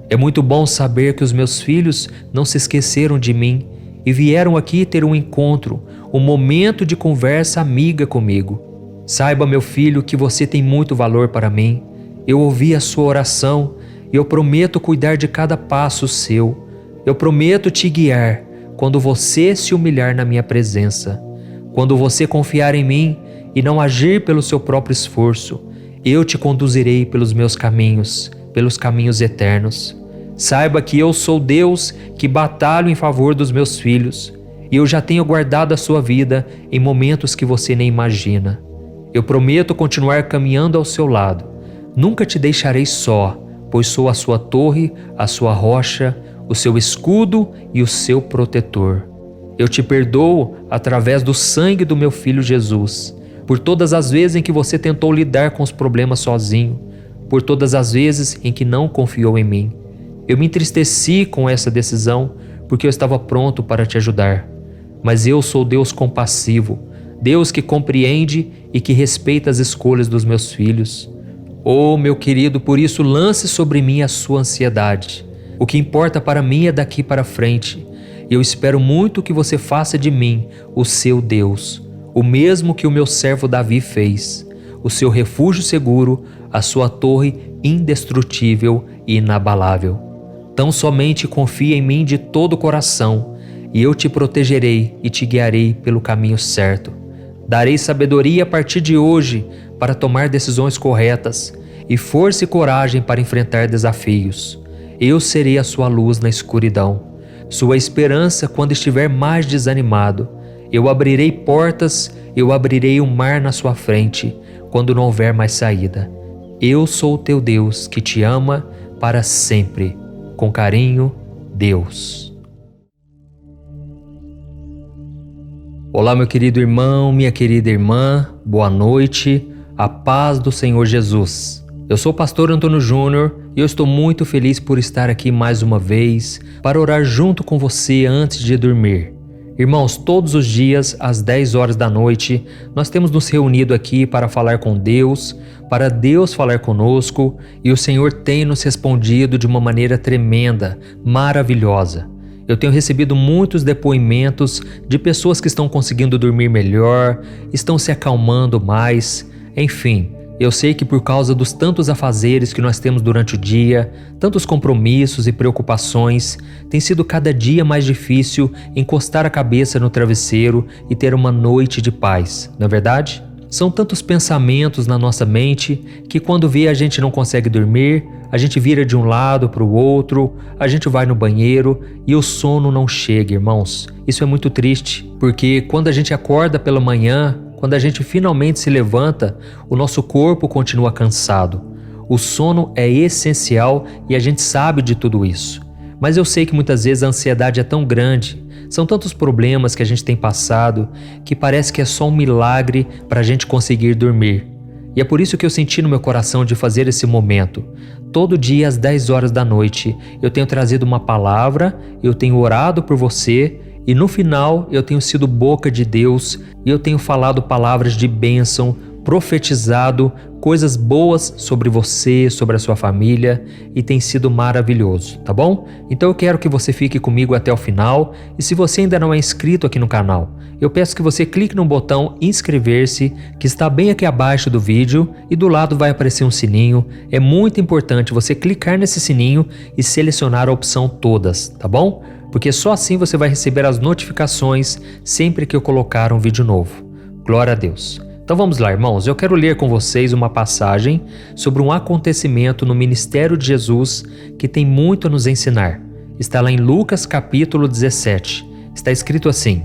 É muito bom saber que os meus filhos não se esqueceram de mim e vieram aqui ter um encontro, um momento de conversa amiga comigo. Saiba, meu filho, que você tem muito valor para mim. Eu ouvi a sua oração e eu prometo cuidar de cada passo seu. Eu prometo te guiar quando você se humilhar na minha presença. Quando você confiar em mim e não agir pelo seu próprio esforço, eu te conduzirei pelos meus caminhos, pelos caminhos eternos. Saiba que eu sou Deus que batalho em favor dos meus filhos e eu já tenho guardado a sua vida em momentos que você nem imagina. Eu prometo continuar caminhando ao seu lado. Nunca te deixarei só, pois sou a sua torre, a sua rocha, o seu escudo e o seu protetor. Eu te perdoo através do sangue do meu filho Jesus, por todas as vezes em que você tentou lidar com os problemas sozinho, por todas as vezes em que não confiou em mim. Eu me entristeci com essa decisão porque eu estava pronto para te ajudar. Mas eu sou Deus compassivo, Deus que compreende e que respeita as escolhas dos meus filhos. Oh, meu querido, por isso lance sobre mim a sua ansiedade. O que importa para mim é daqui para frente. Eu espero muito que você faça de mim o seu Deus, o mesmo que o meu servo Davi fez, o seu refúgio seguro, a sua torre indestrutível e inabalável. Tão somente confia em mim de todo o coração, e eu te protegerei e te guiarei pelo caminho certo. Darei sabedoria a partir de hoje para tomar decisões corretas e força e coragem para enfrentar desafios. Eu serei a sua luz na escuridão, sua esperança quando estiver mais desanimado. Eu abrirei portas, eu abrirei o mar na sua frente quando não houver mais saída. Eu sou o teu Deus que te ama para sempre. Com carinho, Deus. Olá, meu querido irmão, minha querida irmã, boa noite, a paz do Senhor Jesus. Eu sou o pastor Antônio Júnior e eu estou muito feliz por estar aqui mais uma vez para orar junto com você antes de dormir. Irmãos, todos os dias às 10 horas da noite nós temos nos reunido aqui para falar com Deus, para Deus falar conosco, e o Senhor tem nos respondido de uma maneira tremenda, maravilhosa. Eu tenho recebido muitos depoimentos de pessoas que estão conseguindo dormir melhor, estão se acalmando mais, enfim. Eu sei que por causa dos tantos afazeres que nós temos durante o dia, tantos compromissos e preocupações, tem sido cada dia mais difícil encostar a cabeça no travesseiro e ter uma noite de paz, não é verdade? São tantos pensamentos na nossa mente que quando vê a gente não consegue dormir, a gente vira de um lado para o outro, a gente vai no banheiro e o sono não chega, irmãos. Isso é muito triste, porque quando a gente acorda pela manhã, quando a gente finalmente se levanta, o nosso corpo continua cansado. O sono é essencial e a gente sabe de tudo isso. Mas eu sei que muitas vezes a ansiedade é tão grande, são tantos problemas que a gente tem passado, que parece que é só um milagre para a gente conseguir dormir. E é por isso que eu senti no meu coração de fazer esse momento. Todo dia às 10 horas da noite eu tenho trazido uma palavra, eu tenho orado por você e no final eu tenho sido boca de Deus e eu tenho falado palavras de bênção, profetizado coisas boas sobre você, sobre a sua família e tem sido maravilhoso, tá bom? Então eu quero que você fique comigo até o final e se você ainda não é inscrito aqui no canal, eu peço que você clique no botão inscrever-se que está bem aqui abaixo do vídeo e do lado vai aparecer um sininho. É muito importante você clicar nesse sininho e selecionar a opção todas, tá bom? Porque só assim você vai receber as notificações sempre que eu colocar um vídeo novo. Glória a Deus! Então vamos lá, irmãos, eu quero ler com vocês uma passagem sobre um acontecimento no ministério de Jesus que tem muito a nos ensinar. Está lá em Lucas capítulo 17. Está escrito assim: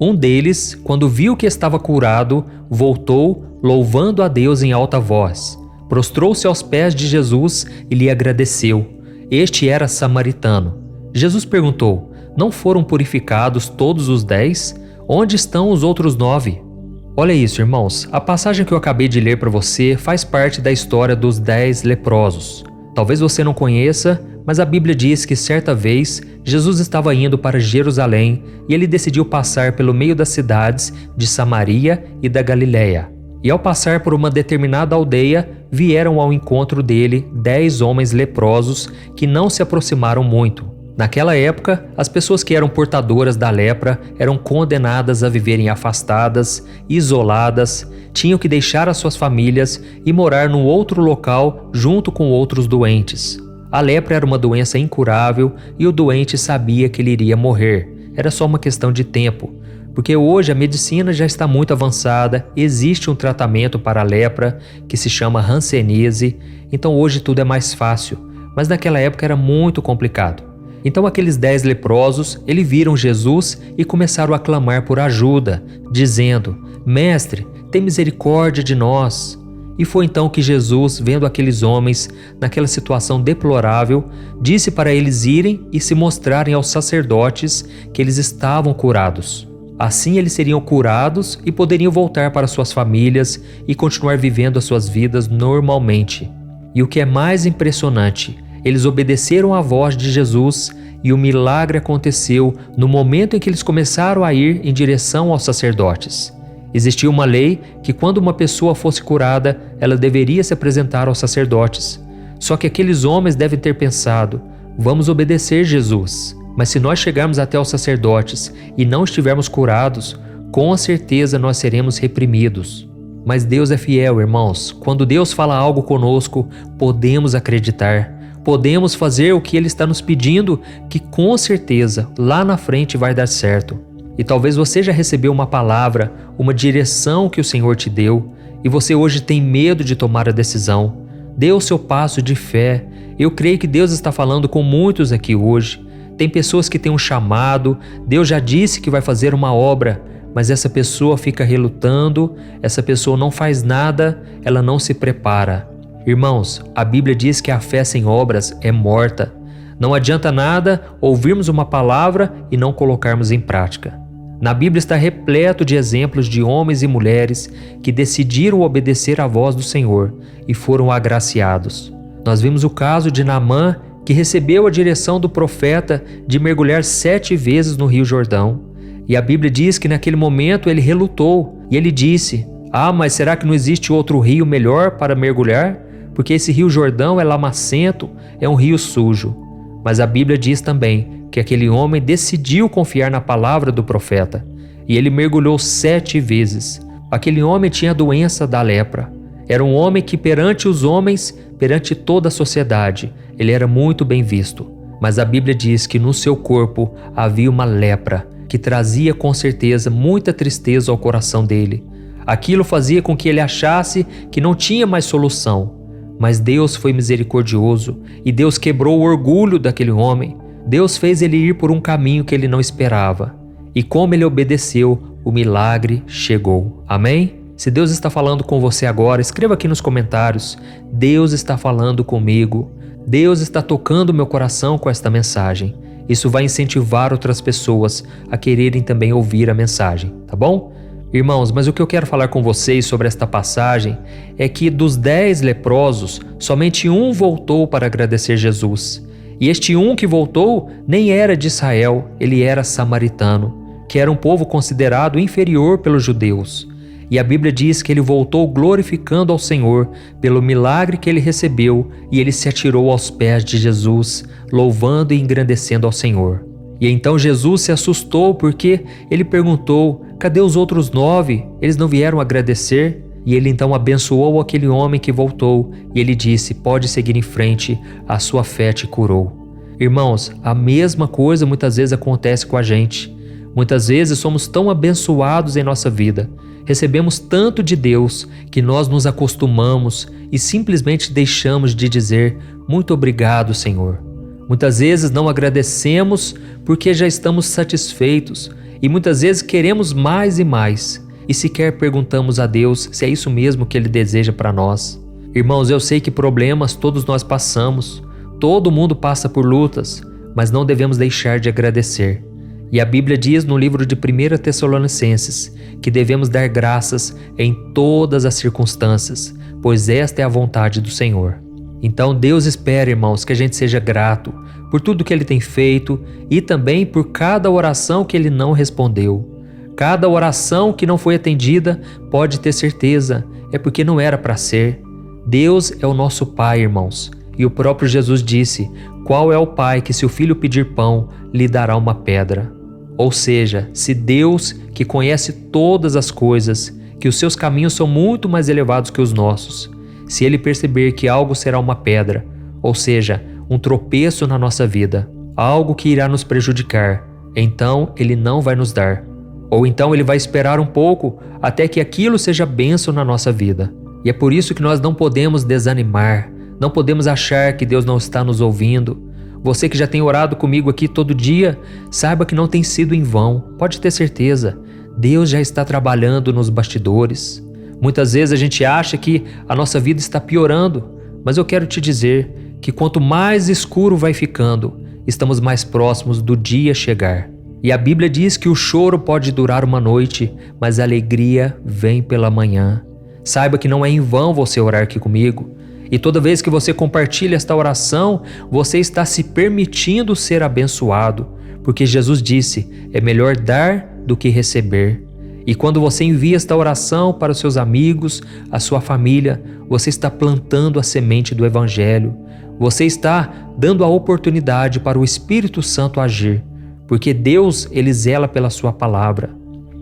Um deles, quando viu que estava curado, voltou, louvando a Deus em alta voz. Prostrou-se aos pés de Jesus e lhe agradeceu. Este era samaritano. Jesus perguntou: Não foram purificados todos os 10? Onde estão os outros 9? Olha isso, irmãos, a passagem que eu acabei de ler para você faz parte da história dos 10 leprosos. Talvez você não conheça, mas a Bíblia diz que certa vez Jesus estava indo para Jerusalém e ele decidiu passar pelo meio das cidades de Samaria e da Galiléia. E ao passar por uma determinada aldeia, vieram ao encontro dele 10 homens leprosos que não se aproximaram muito. Naquela época, as pessoas que eram portadoras da lepra eram condenadas a viverem afastadas, isoladas, tinham que deixar as suas famílias e morar num outro local junto com outros doentes. A lepra era uma doença incurável e o doente sabia que ele iria morrer. Era só uma questão de tempo, porque hoje a medicina já está muito avançada, existe um tratamento para a lepra que se chama hanseníase, então hoje tudo é mais fácil, mas naquela época era muito complicado. Então aqueles 10 leprosos, eles viram Jesus e começaram a clamar por ajuda, dizendo: Mestre, tem misericórdia de nós. E foi então que Jesus, vendo aqueles homens naquela situação deplorável, disse para eles irem e se mostrarem aos sacerdotes que eles estavam curados. Assim eles seriam curados e poderiam voltar para suas famílias e continuar vivendo as suas vidas normalmente. E o que é mais impressionante, eles obedeceram à voz de Jesus e o milagre aconteceu no momento em que eles começaram a ir em direção aos sacerdotes. Existia uma lei que quando uma pessoa fosse curada, ela deveria se apresentar aos sacerdotes. Só que aqueles homens devem ter pensado: vamos obedecer Jesus. Mas se nós chegarmos até os sacerdotes e não estivermos curados, com certeza nós seremos reprimidos. Mas Deus é fiel, irmãos. Quando Deus fala algo conosco, podemos acreditar. Podemos fazer o que Ele está nos pedindo, que com certeza lá na frente vai dar certo. E talvez você já recebeu uma palavra, uma direção que o Senhor te deu, e você hoje tem medo de tomar a decisão. Dê o seu passo de fé. Eu creio que Deus está falando com muitos aqui hoje. Tem pessoas que têm um chamado, Deus já disse que vai fazer uma obra, mas essa pessoa fica relutando, essa pessoa não faz nada, ela não se prepara. Irmãos, a Bíblia diz que a fé sem obras é morta. Não adianta nada ouvirmos uma palavra e não colocarmos em prática. Na Bíblia está repleto de exemplos de homens e mulheres que decidiram obedecer à voz do Senhor e foram agraciados. Nós vimos o caso de Naamã, que recebeu a direção do profeta de mergulhar 7 vezes no Rio Jordão. E a Bíblia diz que naquele momento ele relutou e ele disse: mas será que não existe outro rio melhor para mergulhar? Porque esse Rio Jordão é lamacento, é um rio sujo. Mas a Bíblia diz também que aquele homem decidiu confiar na palavra do profeta, e ele mergulhou 7 vezes. Aquele homem tinha a doença da lepra. Era um homem que perante os homens, perante toda a sociedade, ele era muito bem visto. Mas a Bíblia diz que no seu corpo havia uma lepra, que trazia com certeza muita tristeza ao coração dele. Aquilo fazia com que ele achasse que não tinha mais solução. Mas Deus foi misericordioso e Deus quebrou o orgulho daquele homem. Deus fez ele ir por um caminho que ele não esperava. E como ele obedeceu, o milagre chegou. Amém? Se Deus está falando com você agora, escreva aqui nos comentários: Deus está falando comigo. Deus está tocando meu coração com esta mensagem. Isso vai incentivar outras pessoas a quererem também ouvir a mensagem, tá bom? Irmãos, mas o que eu quero falar com vocês sobre esta passagem é que dos 10 leprosos, somente um voltou para agradecer Jesus. E este um que voltou nem era de Israel, ele era samaritano, que era um povo considerado inferior pelos judeus. E a Bíblia diz que ele voltou glorificando ao Senhor pelo milagre que ele recebeu, e ele se atirou aos pés de Jesus, louvando e engrandecendo ao Senhor. E então Jesus se assustou porque ele perguntou: cadê os outros 9? Eles não vieram agradecer? E ele então abençoou aquele homem que voltou, e ele disse: pode seguir em frente, a sua fé te curou. Irmãos, a mesma coisa muitas vezes acontece com a gente. Muitas vezes somos tão abençoados em nossa vida, recebemos tanto de Deus que nós nos acostumamos e simplesmente deixamos de dizer: muito obrigado, Senhor. Muitas vezes não agradecemos porque já estamos satisfeitos e muitas vezes queremos mais e mais e sequer perguntamos a Deus se é isso mesmo que Ele deseja para nós. Irmãos, eu sei que problemas todos nós passamos, todo mundo passa por lutas, mas não devemos deixar de agradecer. E a Bíblia diz no livro de 1 Tessalonicenses que devemos dar graças em todas as circunstâncias, pois esta é a vontade do Senhor. Então Deus espera, irmãos, que a gente seja grato por tudo que Ele tem feito e também por cada oração que Ele não respondeu. Cada oração que não foi atendida, pode ter certeza, é porque não era para ser. Deus é o nosso Pai, irmãos, e o próprio Jesus disse: qual é o pai que, se o filho pedir pão, lhe dará uma pedra? Ou seja, se Deus, que conhece todas as coisas, que os seus caminhos são muito mais elevados que os nossos, se Ele perceber que algo será uma pedra, ou seja, um tropeço na nossa vida, algo que irá nos prejudicar, então Ele não vai nos dar. Ou então Ele vai esperar um pouco até que aquilo seja bênção na nossa vida. E é por isso que nós não podemos desanimar, não podemos achar que Deus não está nos ouvindo. Você que já tem orado comigo aqui todo dia, saiba que não tem sido em vão, pode ter certeza. Deus já está trabalhando nos bastidores. Muitas vezes a gente acha que a nossa vida está piorando, mas eu quero te dizer que quanto mais escuro vai ficando, estamos mais próximos do dia chegar. E a Bíblia diz que o choro pode durar uma noite, mas a alegria vem pela manhã. Saiba que não é em vão você orar aqui comigo. E toda vez que você compartilha esta oração, você está se permitindo ser abençoado, porque Jesus disse: é melhor dar do que receber. E quando você envia esta oração para os seus amigos, a sua família, você está plantando a semente do Evangelho. Você está dando a oportunidade para o Espírito Santo agir, porque Deus, Ele zela pela sua palavra.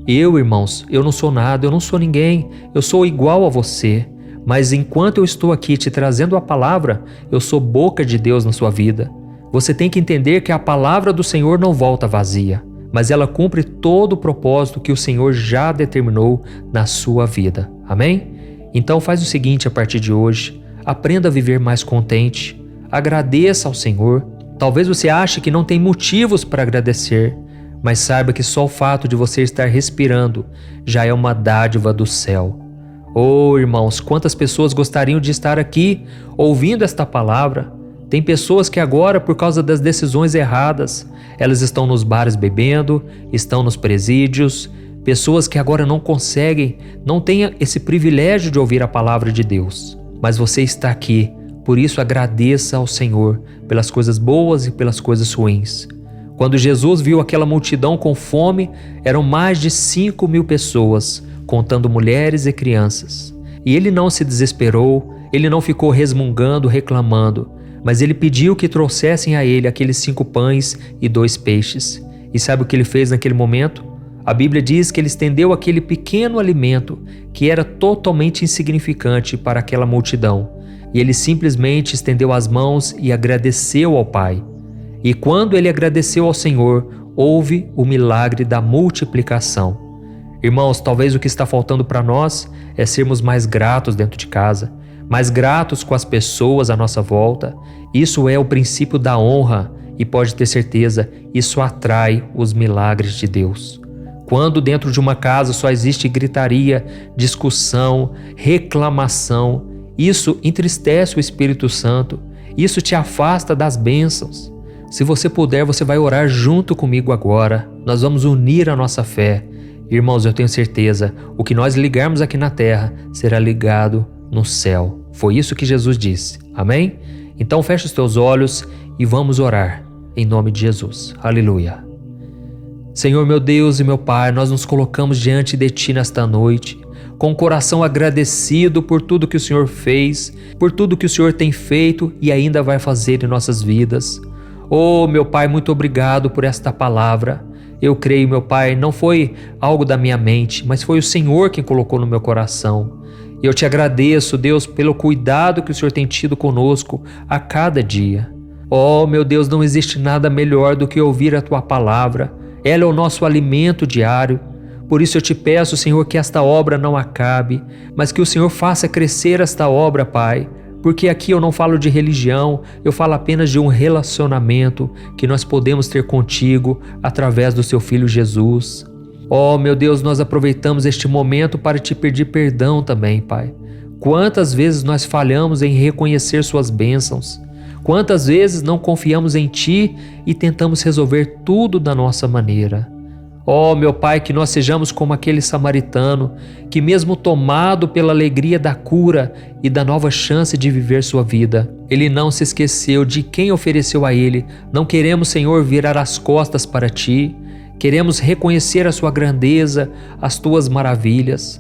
Eu, irmãos, eu não sou nada, eu não sou ninguém, eu sou igual a você. Mas enquanto eu estou aqui te trazendo a palavra, eu sou boca de Deus na sua vida. Você tem que entender que a palavra do Senhor não volta vazia, mas ela cumpre todo o propósito que o Senhor já determinou na sua vida. Amém? Então faz o seguinte a partir de hoje: aprenda a viver mais contente, agradeça ao Senhor. Talvez você ache que não tem motivos para agradecer, mas saiba que só o fato de você estar respirando já é uma dádiva do céu. Oh, irmãos, quantas pessoas gostariam de estar aqui ouvindo esta palavra? Tem pessoas que agora, por causa das decisões erradas, elas estão nos bares bebendo, estão nos presídios. Pessoas que agora não conseguem, não têm esse privilégio de ouvir a palavra de Deus. Mas você está aqui, por isso agradeça ao Senhor pelas coisas boas e pelas coisas ruins. Quando Jesus viu aquela multidão com fome, eram mais de 5.000 pessoas, contando mulheres e crianças. E Ele não se desesperou, Ele não ficou resmungando, reclamando, Mas ele pediu que trouxessem a ele aqueles 5 pães e 2 peixes. E sabe o que ele fez naquele momento? A Bíblia diz que ele estendeu aquele pequeno alimento que era totalmente insignificante para aquela multidão. E ele simplesmente estendeu as mãos e agradeceu ao Pai. E quando ele agradeceu ao Senhor, houve o milagre da multiplicação. Irmãos, talvez o que está faltando para nós é sermos mais gratos dentro de casa, mais gratos com as pessoas à nossa volta. Isso é o princípio da honra e pode ter certeza, isso atrai os milagres de Deus. Quando dentro de uma casa só existe gritaria, discussão, reclamação, isso entristece o Espírito Santo, isso te afasta das bênçãos. Se você puder, você vai orar junto comigo agora. Nós vamos unir a nossa fé. Irmãos, eu tenho certeza, o que nós ligarmos aqui na terra será ligado no céu. Foi isso que Jesus disse. Amém? Então fecha os teus olhos e vamos orar em nome de Jesus. Aleluia. Senhor meu Deus e meu Pai, nós nos colocamos diante de Ti nesta noite, com o coração agradecido por tudo que o Senhor fez, por tudo que o Senhor tem feito e ainda vai fazer em nossas vidas. Oh, meu Pai, muito obrigado por esta palavra. Eu creio, meu Pai, não foi algo da minha mente, mas foi o Senhor quem colocou no meu coração. E eu te agradeço, Deus, pelo cuidado que o Senhor tem tido conosco a cada dia. Oh, meu Deus, não existe nada melhor do que ouvir a Tua palavra. Ela é o nosso alimento diário. Por isso eu te peço, Senhor, que esta obra não acabe, mas que o Senhor faça crescer esta obra, Pai. Porque aqui eu não falo de religião, eu falo apenas de um relacionamento que nós podemos ter contigo através do Seu Filho Jesus. Oh, meu Deus, nós aproveitamos este momento para te pedir perdão também, Pai. Quantas vezes nós falhamos em reconhecer Suas bênçãos? Quantas vezes não confiamos em Ti e tentamos resolver tudo da nossa maneira? Oh, meu Pai, que nós sejamos como aquele samaritano que, mesmo tomado pela alegria da cura e da nova chance de viver sua vida, ele não se esqueceu de quem ofereceu a ele. Não queremos, Senhor, virar as costas para Ti. Queremos reconhecer a Sua grandeza, as Tuas maravilhas.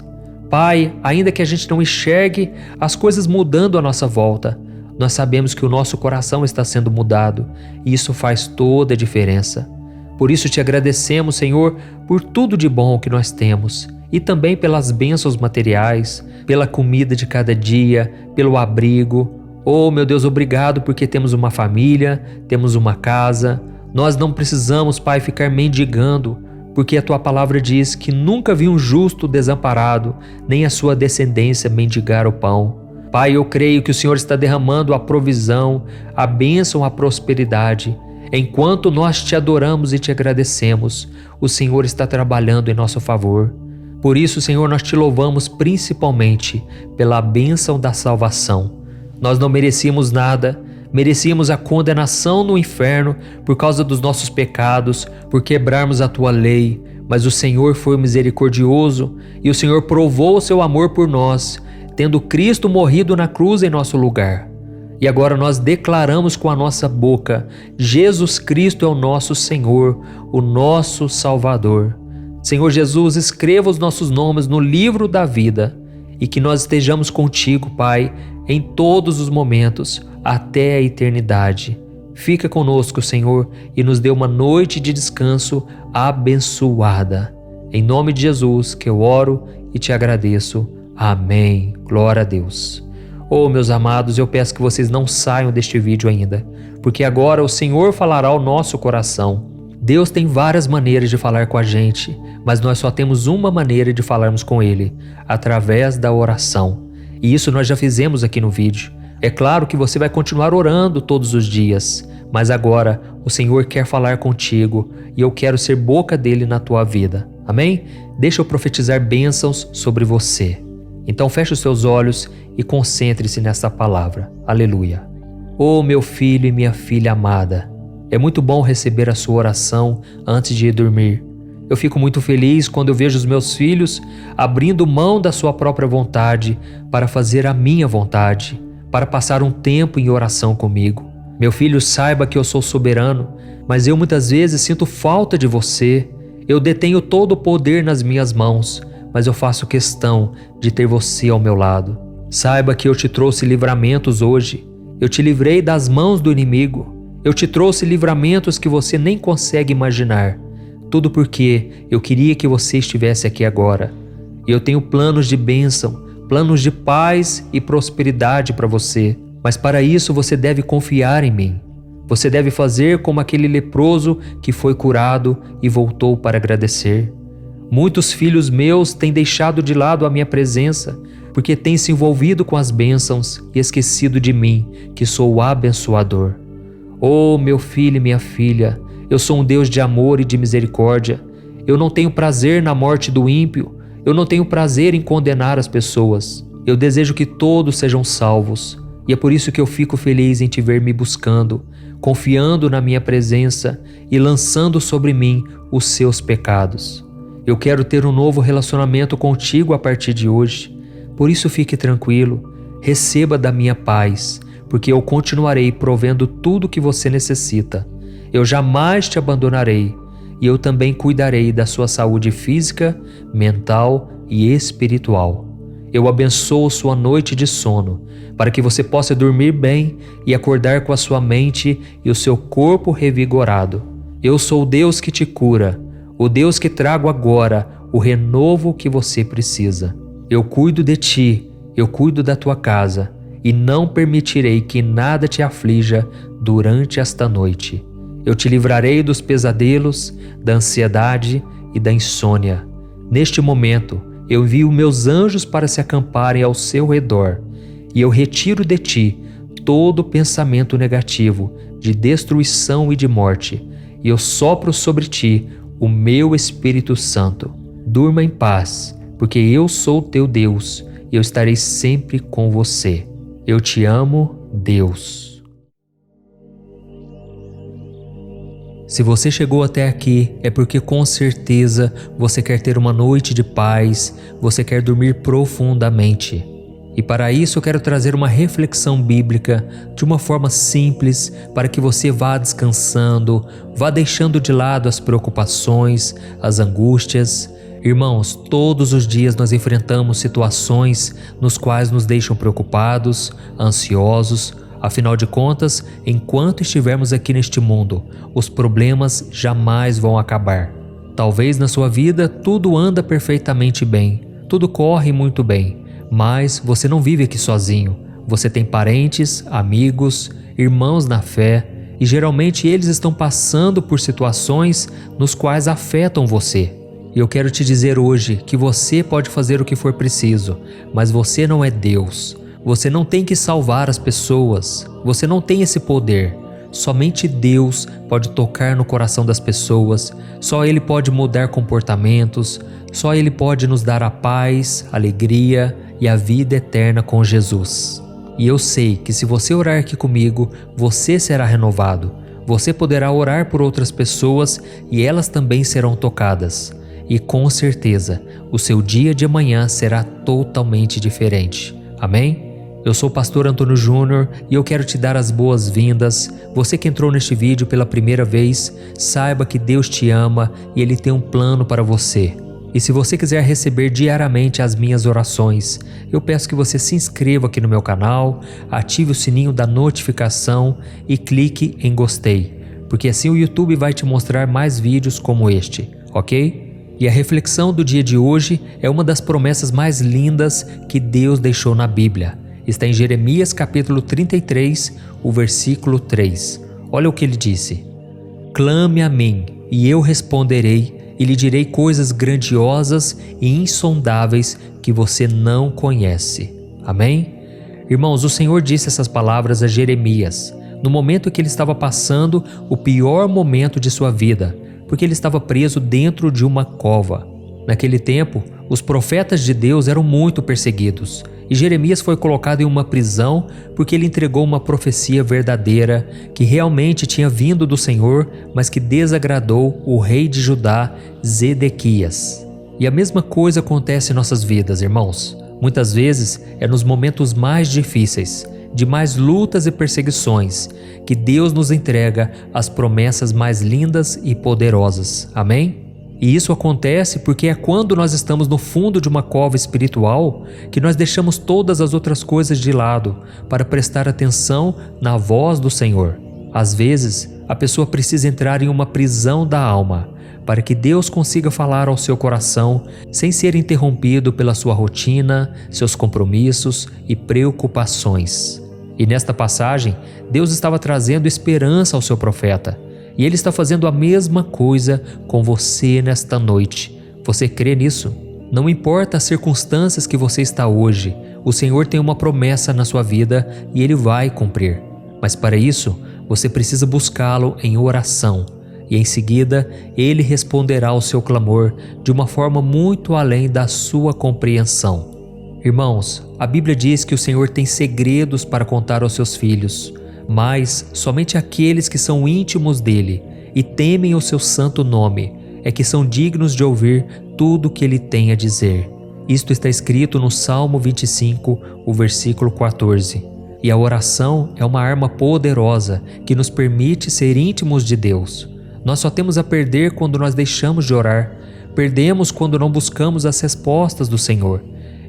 Pai, ainda que a gente não enxergue as coisas mudando à nossa volta, nós sabemos que o nosso coração está sendo mudado e isso faz toda a diferença. Por isso te agradecemos, Senhor, por tudo de bom que nós temos e também pelas bênçãos materiais, pela comida de cada dia, pelo abrigo. Oh, meu Deus, obrigado porque temos uma família, temos uma casa. Nós não precisamos, Pai, ficar mendigando, porque a Tua palavra diz que nunca vi um justo desamparado, nem a sua descendência mendigar o pão. Pai, eu creio que o Senhor está derramando a provisão, a bênção, a prosperidade. Enquanto nós Te adoramos e Te agradecemos, o Senhor está trabalhando em nosso favor. Por isso, Senhor, nós Te louvamos principalmente pela bênção da salvação. Nós não merecíamos nada, merecíamos a condenação no inferno por causa dos nossos pecados, por quebrarmos a Tua lei, mas o Senhor foi misericordioso e o Senhor provou o Seu amor por nós, tendo Cristo morrido na cruz em nosso lugar. E agora nós declaramos com a nossa boca: Jesus Cristo é o nosso Senhor, o nosso Salvador. Senhor Jesus, escreva os nossos nomes no livro da vida e que nós estejamos contigo, Pai, em todos os momentos, até a eternidade. Fica conosco, Senhor, e nos dê uma noite de descanso abençoada. Em nome de Jesus que eu oro e te agradeço. Amém. Glória a Deus. Oh, meus amados, eu peço que vocês não saiam deste vídeo ainda, porque agora o Senhor falará ao nosso coração. Deus tem várias maneiras de falar com a gente, mas nós só temos uma maneira de falarmos com Ele, através da oração. E isso nós já fizemos aqui no vídeo. É claro que você vai continuar orando todos os dias, mas agora o Senhor quer falar contigo e eu quero ser boca dele na tua vida. Amém? Deixa eu profetizar bênçãos sobre você. Então feche os seus olhos e concentre-se nesta palavra. Aleluia. Oh, meu filho e minha filha amada, é muito bom receber a sua oração antes de ir dormir. Eu fico muito feliz quando eu vejo os meus filhos abrindo mão da sua própria vontade para fazer a minha vontade, para passar um tempo em oração comigo. Meu filho, saiba que eu sou soberano, mas eu muitas vezes sinto falta de você. Eu detenho todo o poder nas minhas mãos, mas eu faço questão de ter você ao meu lado. Saiba que eu te trouxe livramentos hoje. Eu te livrei das mãos do inimigo. Eu te trouxe livramentos que você nem consegue imaginar. Tudo porque eu queria que você estivesse aqui agora. E eu tenho planos de bênção, planos de paz e prosperidade para você. Mas para isso você deve confiar em mim. Você deve fazer como aquele leproso que foi curado e voltou para agradecer. Muitos filhos meus têm deixado de lado a minha presença, porque têm se envolvido com as bênçãos e esquecido de mim, que sou o abençoador. Oh, meu filho e minha filha, eu sou um Deus de amor e de misericórdia. Eu não tenho prazer na morte do ímpio, eu não tenho prazer em condenar as pessoas. Eu desejo que todos sejam salvos, e é por isso que eu fico feliz em te ver me buscando, confiando na minha presença e lançando sobre mim os seus pecados. Eu quero ter um novo relacionamento contigo a partir de hoje. Por isso fique tranquilo, receba da minha paz, porque eu continuarei provendo tudo o que você necessita. Eu jamais te abandonarei e eu também cuidarei da sua saúde física, mental e espiritual. Eu abençoo sua noite de sono, para que você possa dormir bem e acordar com a sua mente e o seu corpo revigorado. Eu sou o Deus que te cura, o Deus que trago agora o renovo que você precisa. Eu cuido de ti, eu cuido da tua casa, e não permitirei que nada te aflija durante esta noite. Eu te livrarei dos pesadelos, da ansiedade e da insônia. Neste momento, eu envio meus anjos para se acamparem ao seu redor, e eu retiro de ti todo pensamento negativo, de destruição e de morte, e eu sopro sobre ti o meu Espírito Santo. Durma em paz, porque eu sou teu Deus, e eu estarei sempre com você. Eu te amo, Deus. Se você chegou até aqui, é porque com certeza você quer ter uma noite de paz, você quer dormir profundamente. E para isso eu quero trazer uma reflexão bíblica de uma forma simples para que você vá descansando, vá deixando de lado as preocupações, as angústias. Irmãos, todos os dias nós enfrentamos situações nos quais nos deixam preocupados, ansiosos. Afinal de contas, enquanto estivermos aqui neste mundo, os problemas jamais vão acabar. Talvez na sua vida tudo anda perfeitamente bem, tudo corre muito bem, mas você não vive aqui sozinho. Você tem parentes, amigos, irmãos na fé, e geralmente eles estão passando por situações nos quais afetam você. E eu quero te dizer hoje que você pode fazer o que for preciso, mas você não é Deus. Você não tem que salvar as pessoas, você não tem esse poder. Somente Deus pode tocar no coração das pessoas, só Ele pode mudar comportamentos, só Ele pode nos dar a paz, a alegria e a vida eterna com Jesus. E eu sei que se você orar aqui comigo, você será renovado. Você poderá orar por outras pessoas e elas também serão tocadas. E com certeza, o seu dia de amanhã será totalmente diferente. Amém? Eu sou o pastor Antônio Júnior e eu quero te dar as boas-vindas. Você que entrou neste vídeo pela primeira vez, saiba que Deus te ama e Ele tem um plano para você. E se você quiser receber diariamente as minhas orações, eu peço que você se inscreva aqui no meu canal, ative o sininho da notificação e clique em gostei, porque assim o YouTube vai te mostrar mais vídeos como este, ok? E a reflexão do dia de hoje é uma das promessas mais lindas que Deus deixou na Bíblia. Está em Jeremias capítulo 33, o versículo 3. Olha o que ele disse: clame a mim, e eu responderei, e lhe direi coisas grandiosas e insondáveis que você não conhece. Amém? Irmãos, o Senhor disse essas palavras a Jeremias, no momento em que ele estava passando o pior momento de sua vida, porque ele estava preso dentro de uma cova. Naquele tempo, os profetas de Deus eram muito perseguidos, e Jeremias foi colocado em uma prisão porque ele entregou uma profecia verdadeira que realmente tinha vindo do Senhor, mas que desagradou o rei de Judá, Zedequias. E a mesma coisa acontece em nossas vidas, irmãos. Muitas vezes é nos momentos mais difíceis, de mais lutas e perseguições, que Deus nos entrega as promessas mais lindas e poderosas. Amém? E isso acontece porque é quando nós estamos no fundo de uma cova espiritual que nós deixamos todas as outras coisas de lado para prestar atenção na voz do Senhor. Às vezes, a pessoa precisa entrar em uma prisão da alma para que Deus consiga falar ao seu coração sem ser interrompido pela sua rotina, seus compromissos e preocupações. E nesta passagem, Deus estava trazendo esperança ao seu profeta. E Ele está fazendo a mesma coisa com você nesta noite. Você crê nisso? Não importa as circunstâncias que você está hoje, o Senhor tem uma promessa na sua vida e Ele vai cumprir. Mas para isso, você precisa buscá-lo em oração. E em seguida, Ele responderá ao seu clamor de uma forma muito além da sua compreensão. Irmãos, a Bíblia diz que o Senhor tem segredos para contar aos seus filhos, mas somente aqueles que são íntimos dele e temem o seu santo nome é que são dignos de ouvir tudo o que ele tem a dizer. Isto está escrito no Salmo 25, o versículo 14. E a oração é uma arma poderosa que nos permite ser íntimos de Deus. Nós só temos a perder quando nós deixamos de orar, perdemos quando não buscamos as respostas do Senhor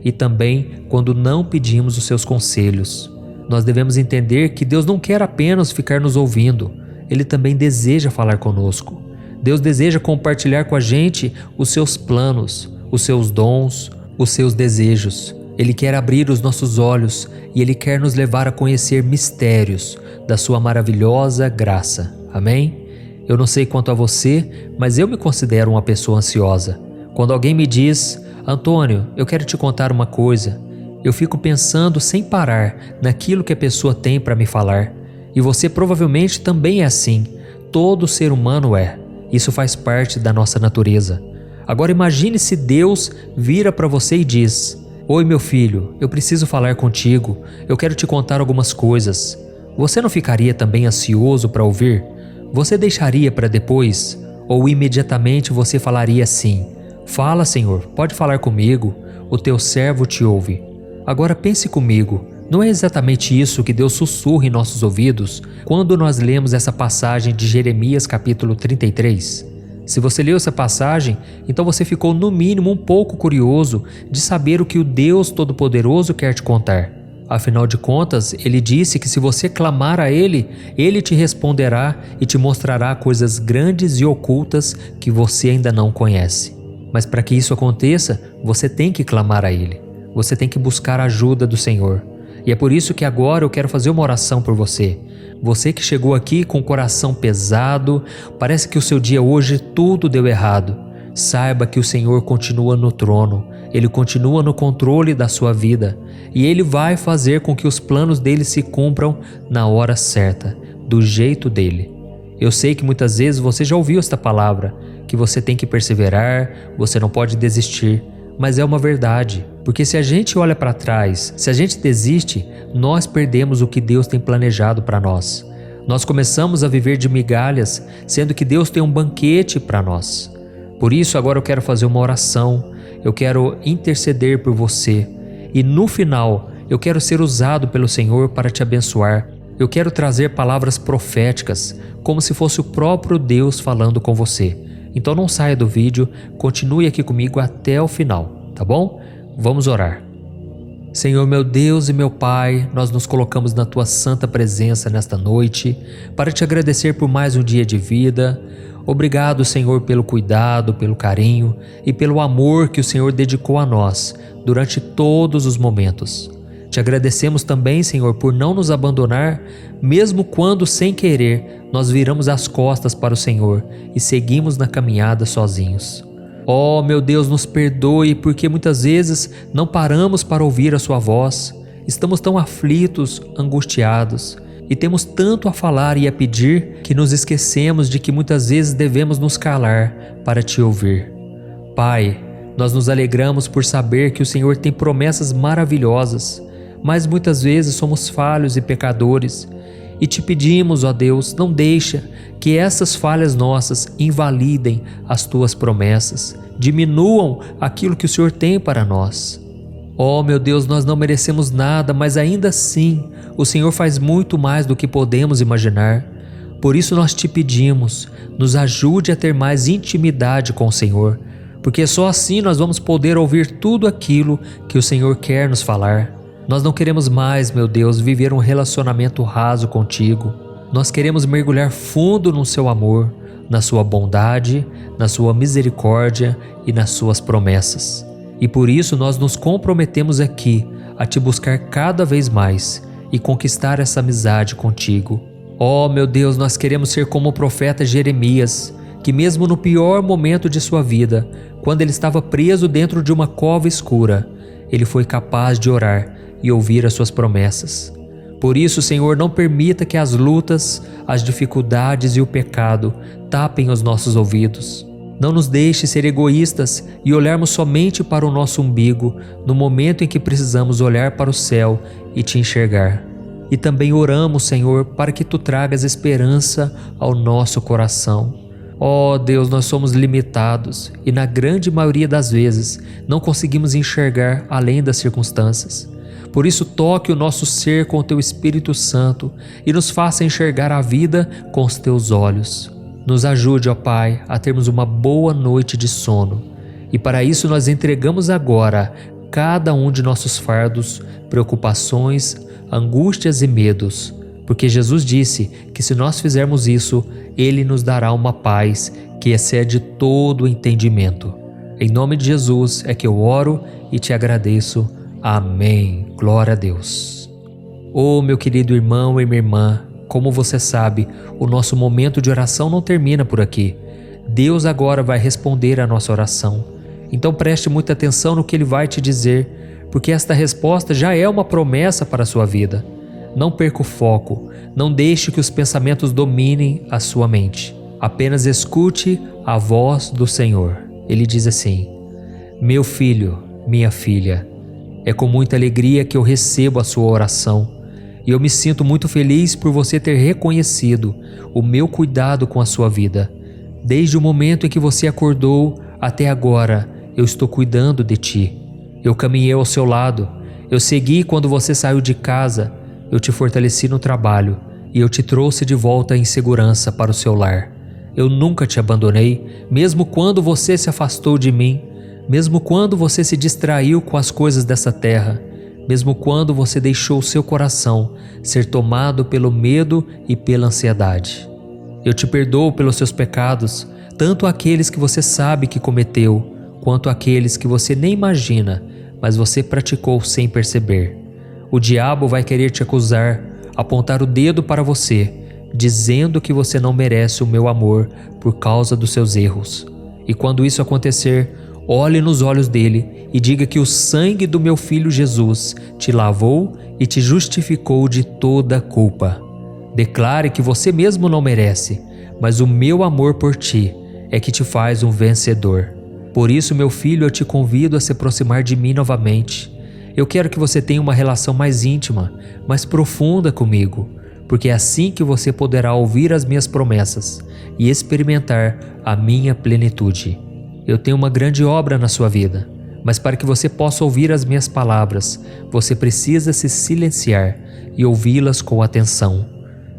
e também quando não pedimos os seus conselhos. Nós devemos entender que Deus não quer apenas ficar nos ouvindo, Ele também deseja falar conosco. Deus deseja compartilhar com a gente os seus planos, os seus dons, os seus desejos. Ele quer abrir os nossos olhos e Ele quer nos levar a conhecer mistérios da sua maravilhosa graça. Amém? Eu não sei quanto a você, mas eu me considero uma pessoa ansiosa. Quando alguém me diz: Antônio, eu quero te contar uma coisa, eu fico pensando sem parar naquilo que a pessoa tem para me falar. E você provavelmente também é assim. Todo ser humano é. Isso faz parte da nossa natureza. Agora imagine se Deus vira para você e diz: Oi meu filho, eu preciso falar contigo, eu quero te contar algumas coisas. Você não ficaria também ansioso para ouvir? Você deixaria para depois? Ou imediatamente você falaria assim: Fala, Senhor, pode falar comigo, o teu servo te ouve. Agora pense comigo, não é exatamente isso que Deus sussurra em nossos ouvidos quando nós lemos essa passagem de Jeremias capítulo 33? Se você leu essa passagem, então você ficou no mínimo um pouco curioso de saber o que o Deus Todo-Poderoso quer te contar. Afinal de contas, Ele disse que se você clamar a Ele, Ele te responderá e te mostrará coisas grandes e ocultas que você ainda não conhece. Mas para que isso aconteça, você tem que clamar a Ele. Você tem que buscar a ajuda do Senhor. E é por isso que agora eu quero fazer uma oração por você. Você que chegou aqui com o coração pesado, parece que o seu dia hoje tudo deu errado. Saiba que o Senhor continua no trono, Ele continua no controle da sua vida e Ele vai fazer com que os planos dele se cumpram na hora certa, do jeito dele. Eu sei que muitas vezes você já ouviu esta palavra, que você tem que perseverar, você não pode desistir, mas é uma verdade, porque se a gente olha para trás, se a gente desiste, nós perdemos o que Deus tem planejado para nós. Nós começamos a viver de migalhas, sendo que Deus tem um banquete para nós. Por isso agora eu quero fazer uma oração, eu quero interceder por você e no final eu quero ser usado pelo Senhor para te abençoar. Eu quero trazer palavras proféticas, como se fosse o próprio Deus falando com você. Então não saia do vídeo, continue aqui comigo até o final, tá bom? Vamos orar. Senhor meu Deus e meu Pai, nós nos colocamos na Tua santa presença nesta noite para te agradecer por mais um dia de vida. Obrigado, Senhor, pelo cuidado, pelo carinho e pelo amor que o Senhor dedicou a nós durante todos os momentos. Te agradecemos também, Senhor, por não nos abandonar, mesmo quando, sem querer, nós viramos as costas para o Senhor e seguimos na caminhada sozinhos. Oh, meu Deus, nos perdoe, porque muitas vezes não paramos para ouvir a Sua voz. Estamos tão aflitos, angustiados, e temos tanto a falar e a pedir que nos esquecemos de que muitas vezes devemos nos calar para Te ouvir. Pai, nós nos alegramos por saber que o Senhor tem promessas maravilhosas, mas muitas vezes somos falhos e pecadores, e Te pedimos, ó Deus, não deixa que essas falhas nossas invalidem as Tuas promessas, diminuam aquilo que o Senhor tem para nós. Ó meu Deus, nós não merecemos nada, mas ainda assim, o Senhor faz muito mais do que podemos imaginar. Por isso nós te pedimos, nos ajude a ter mais intimidade com o Senhor, porque só assim nós vamos poder ouvir tudo aquilo que o Senhor quer nos falar. Nós não queremos mais, meu Deus, viver um relacionamento raso contigo. Nós queremos mergulhar fundo no seu amor, na sua bondade, na sua misericórdia e nas suas promessas. E por isso nós nos comprometemos aqui a te buscar cada vez mais e conquistar essa amizade contigo. Oh, meu Deus, nós queremos ser como o profeta Jeremias, que mesmo no pior momento de sua vida, quando ele estava preso dentro de uma cova escura, ele foi capaz de orar e ouvir as suas promessas. Por isso, Senhor, não permita que as lutas, as dificuldades e o pecado tapem os nossos ouvidos. Não nos deixe ser egoístas e olharmos somente para o nosso umbigo no momento em que precisamos olhar para o céu e te enxergar. E também oramos, Senhor, para que Tu tragas esperança ao nosso coração. Oh Deus, nós somos limitados e na grande maioria das vezes não conseguimos enxergar além das circunstâncias. Por isso toque o nosso ser com o Teu Espírito Santo e nos faça enxergar a vida com os Teus olhos. Nos ajude, ó Pai, a termos uma boa noite de sono. E para isso nós entregamos agora cada um de nossos fardos, preocupações, angústias e medos, porque Jesus disse que se nós fizermos isso, Ele nos dará uma paz que excede todo o entendimento. Em nome de Jesus é que eu oro e te agradeço. Amém. Glória a Deus. Oh, meu querido irmão e minha irmã, como você sabe, o nosso momento de oração não termina por aqui. Deus agora vai responder a nossa oração. Então preste muita atenção no que Ele vai te dizer, porque esta resposta já é uma promessa para a sua vida. Não perca o foco, não deixe que os pensamentos dominem a sua mente. Apenas escute a voz do Senhor. Ele diz assim: meu filho, minha filha, é com muita alegria que eu recebo a sua oração. E eu me sinto muito feliz por você ter reconhecido o meu cuidado com a sua vida. Desde o momento em que você acordou até agora, eu estou cuidando de ti. Eu caminhei ao seu lado, eu segui quando você saiu de casa, eu te fortaleci no trabalho e eu te trouxe de volta em segurança para o seu lar. Eu nunca te abandonei, mesmo quando você se afastou de mim, mesmo quando você se distraiu com as coisas dessa terra, mesmo quando você deixou o seu coração ser tomado pelo medo e pela ansiedade. Eu te perdoo pelos seus pecados, tanto aqueles que você sabe que cometeu, quanto aqueles que você nem imagina, mas você praticou sem perceber. O diabo vai querer te acusar, apontar o dedo para você, dizendo que você não merece o meu amor por causa dos seus erros. E quando isso acontecer, olhe nos olhos dele e diga que o sangue do meu filho Jesus te lavou e te justificou de toda a culpa. Declare que você mesmo não merece, mas o meu amor por ti é que te faz um vencedor. Por isso, meu filho, eu te convido a se aproximar de mim novamente. Eu quero que você tenha uma relação mais íntima, mais profunda comigo, porque é assim que você poderá ouvir as minhas promessas e experimentar a minha plenitude. Eu tenho uma grande obra na sua vida, mas para que você possa ouvir as minhas palavras, você precisa se silenciar e ouvi-las com atenção.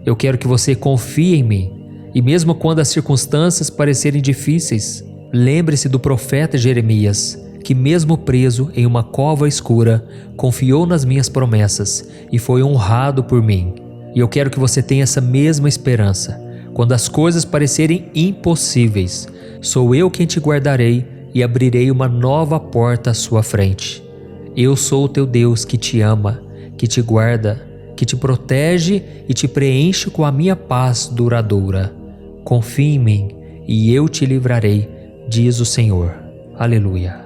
Eu quero que você confie em mim, e mesmo quando as circunstâncias parecerem difíceis, lembre-se do profeta Jeremias, que mesmo preso em uma cova escura, confiou nas minhas promessas e foi honrado por mim. E eu quero que você tenha essa mesma esperança. Quando as coisas parecerem impossíveis, sou eu quem te guardarei e abrirei uma nova porta à sua frente. Eu sou o teu Deus que te ama, que te guarda, que te protege e te preenche com a minha paz duradoura. Confie em mim e eu te livrarei, diz o Senhor. Aleluia.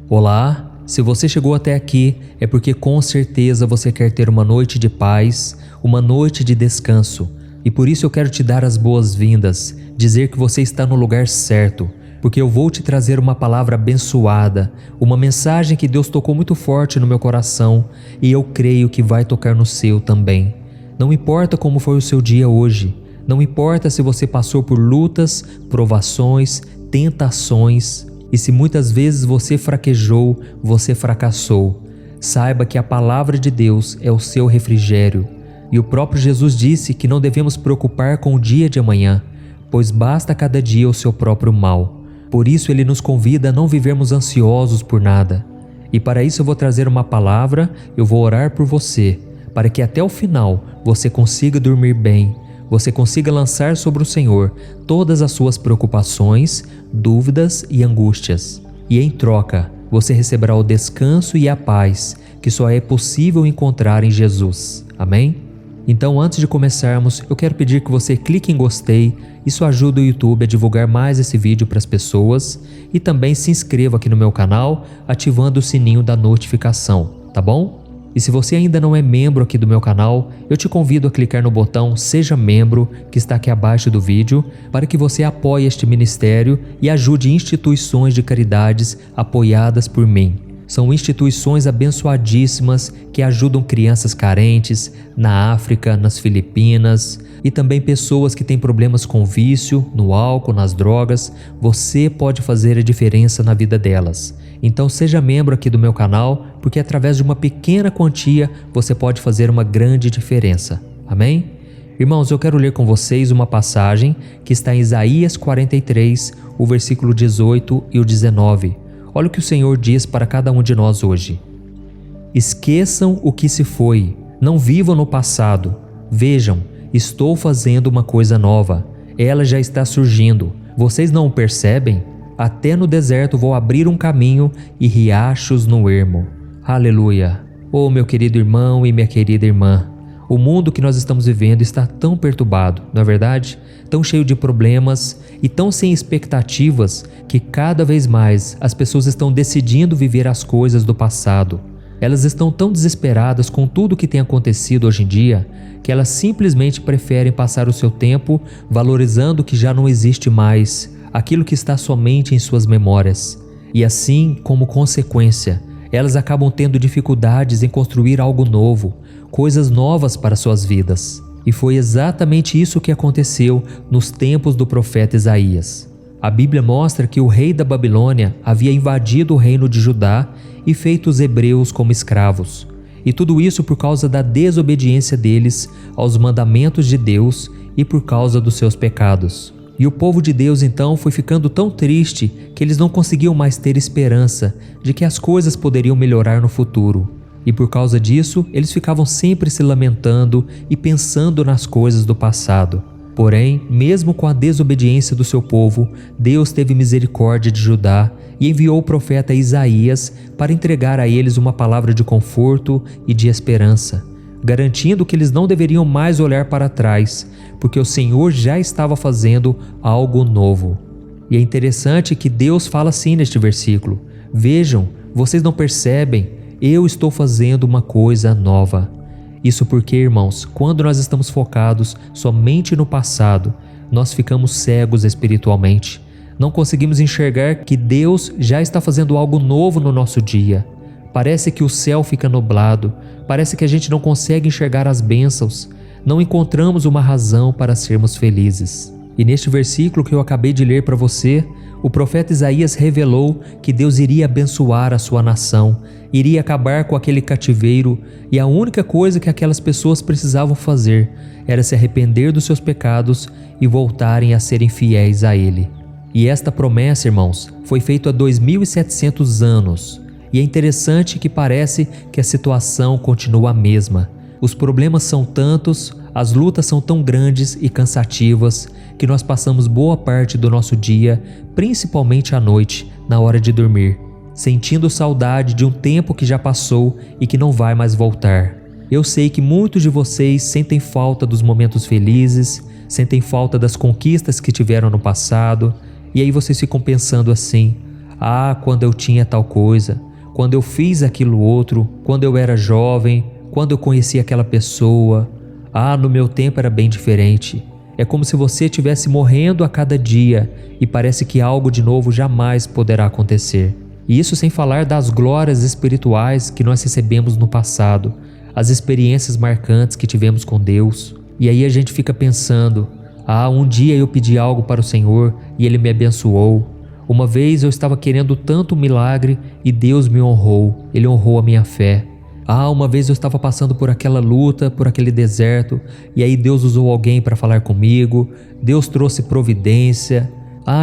Olá, se você chegou até aqui é porque com certeza você quer ter uma noite de paz, uma noite de descanso. E por isso eu quero te dar as boas-vindas, dizer que você está no lugar certo, porque eu vou te trazer uma palavra abençoada, uma mensagem que Deus tocou muito forte no meu coração e eu creio que vai tocar no seu também. Não importa como foi o seu dia hoje, não importa se você passou por lutas, provações, tentações e se muitas vezes você fraquejou, você fracassou. Saiba que a palavra de Deus é o seu refrigério. E o próprio Jesus disse que não devemos preocupar com o dia de amanhã, pois basta cada dia o seu próprio mal. Por isso ele nos convida a não vivermos ansiosos por nada. E para isso eu vou trazer uma palavra, eu vou orar por você, para que até o final você consiga dormir bem, você consiga lançar sobre o Senhor todas as suas preocupações, dúvidas e angústias. E em troca, você receberá o descanso e a paz que só é possível encontrar em Jesus. Amém? Então, antes de começarmos, eu quero pedir que você clique em gostei. Isso ajuda o YouTube a divulgar mais esse vídeo para as pessoas. E também se inscreva aqui no meu canal, ativando o sininho da notificação, tá bom? E se você ainda não é membro aqui do meu canal, eu te convido a clicar no botão Seja Membro, que está aqui abaixo do vídeo, para que você apoie este ministério e ajude instituições de caridades apoiadas por mim. São instituições abençoadíssimas que ajudam crianças carentes na África, nas Filipinas e também pessoas que têm problemas com vício, no álcool, nas drogas. Você pode fazer a diferença na vida delas. Então seja membro aqui do meu canal, porque através de uma pequena quantia você pode fazer uma grande diferença. Amém? Irmãos, eu quero ler com vocês uma passagem que está em Isaías 43, o versículo 18 e o 19. Olha o que o Senhor diz para cada um de nós hoje. Esqueçam o que se foi, não vivam no passado. Vejam, estou fazendo uma coisa nova. Ela já está surgindo. Vocês não o percebem? Até no deserto vou abrir um caminho e riachos no ermo. Aleluia! Oh, meu querido irmão e minha querida irmã, o mundo que nós estamos vivendo está tão perturbado, não é verdade? Tão cheio de problemas e tão sem expectativas que cada vez mais as pessoas estão decidindo viver as coisas do passado. Elas estão tão desesperadas com tudo o que tem acontecido hoje em dia que elas simplesmente preferem passar o seu tempo valorizando o que já não existe mais, aquilo que está somente em suas memórias. E assim, como consequência, elas acabam tendo dificuldades em construir algo novo, coisas novas para suas vidas. E foi exatamente isso que aconteceu nos tempos do profeta Isaías. A Bíblia mostra que o rei da Babilônia havia invadido o reino de Judá e feito os hebreus como escravos. E tudo isso por causa da desobediência deles aos mandamentos de Deus e por causa dos seus pecados. E o povo de Deus então foi ficando tão triste que eles não conseguiam mais ter esperança de que as coisas poderiam melhorar no futuro. E por causa disso, eles ficavam sempre se lamentando e pensando nas coisas do passado. Porém, mesmo com a desobediência do seu povo, Deus teve misericórdia de Judá e enviou o profeta Isaías para entregar a eles uma palavra de conforto e de esperança, garantindo que eles não deveriam mais olhar para trás, porque o Senhor já estava fazendo algo novo. E é interessante que Deus fala assim neste versículo: vejam, vocês não percebem? Eu estou fazendo uma coisa nova. Isso porque, irmãos, quando nós estamos focados somente no passado, nós ficamos cegos espiritualmente. Não conseguimos enxergar que Deus já está fazendo algo novo no nosso dia. Parece que o céu fica nublado, parece que a gente não consegue enxergar as bênçãos, não encontramos uma razão para sermos felizes. E neste versículo que eu acabei de ler para você, o profeta Isaías revelou que Deus iria abençoar a sua nação, iria acabar com aquele cativeiro, e a única coisa que aquelas pessoas precisavam fazer era se arrepender dos seus pecados e voltarem a serem fiéis a Ele. E esta promessa, irmãos, foi feita há 2700 anos. E é interessante que parece que a situação continua a mesma. Os problemas são tantos, as lutas são tão grandes e cansativas que nós passamos boa parte do nosso dia, principalmente à noite, na hora de dormir, sentindo saudade de um tempo que já passou e que não vai mais voltar. Eu sei que muitos de vocês sentem falta dos momentos felizes, sentem falta das conquistas que tiveram no passado, e aí vocês ficam pensando assim: ah, quando eu tinha tal coisa, quando eu fiz aquilo outro, quando eu era jovem, quando eu conheci aquela pessoa, ah, no meu tempo era bem diferente. É como se você estivesse morrendo a cada dia e parece que algo de novo jamais poderá acontecer. E isso sem falar das glórias espirituais que nós recebemos no passado, as experiências marcantes que tivemos com Deus. E aí a gente fica pensando: ah, um dia eu pedi algo para o Senhor e Ele me abençoou. Uma vez eu estava querendo tanto um milagre e Deus me honrou, Ele honrou a minha fé. Uma vez eu estava passando por aquela luta, por aquele deserto, e aí Deus usou alguém para falar comigo, Deus trouxe providência.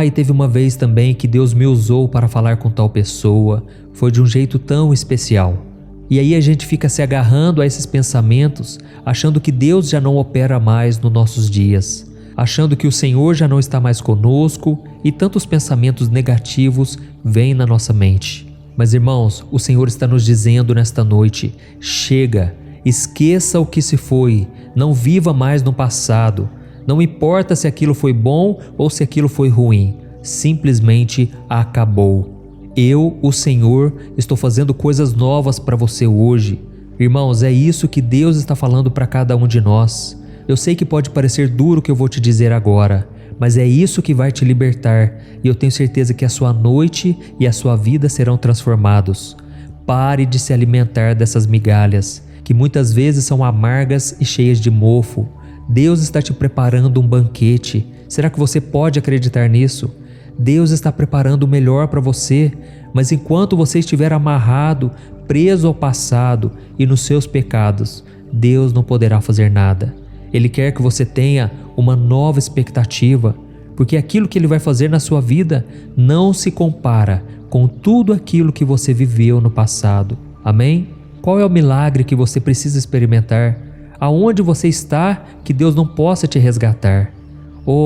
E teve uma vez também que Deus me usou para falar com tal pessoa, foi de um jeito tão especial. E aí a gente fica se agarrando a esses pensamentos, achando que Deus já não opera mais nos nossos dias, achando que o Senhor já não está mais conosco, e tantos pensamentos negativos vêm na nossa mente. Mas irmãos, o Senhor está nos dizendo nesta noite: chega, esqueça o que se foi, não viva mais no passado, não importa se aquilo foi bom ou se aquilo foi ruim, simplesmente acabou. Eu, o Senhor, estou fazendo coisas novas para você hoje. Irmãos, é isso que Deus está falando para cada um de nós. Eu sei que pode parecer duro o que eu vou te dizer agora, mas é isso que vai te libertar, e eu tenho certeza que a sua noite e a sua vida serão transformados. Pare de se alimentar dessas migalhas, que muitas vezes são amargas e cheias de mofo. Deus está te preparando um banquete. Será que você pode acreditar nisso? Deus está preparando o melhor para você, mas enquanto você estiver amarrado, preso ao passado e nos seus pecados, Deus não poderá fazer nada. Ele quer que você tenha uma nova expectativa, porque aquilo que Ele vai fazer na sua vida não se compara com tudo aquilo que você viveu no passado. Amém? Qual é o milagre que você precisa experimentar? Aonde você está que Deus não possa te resgatar?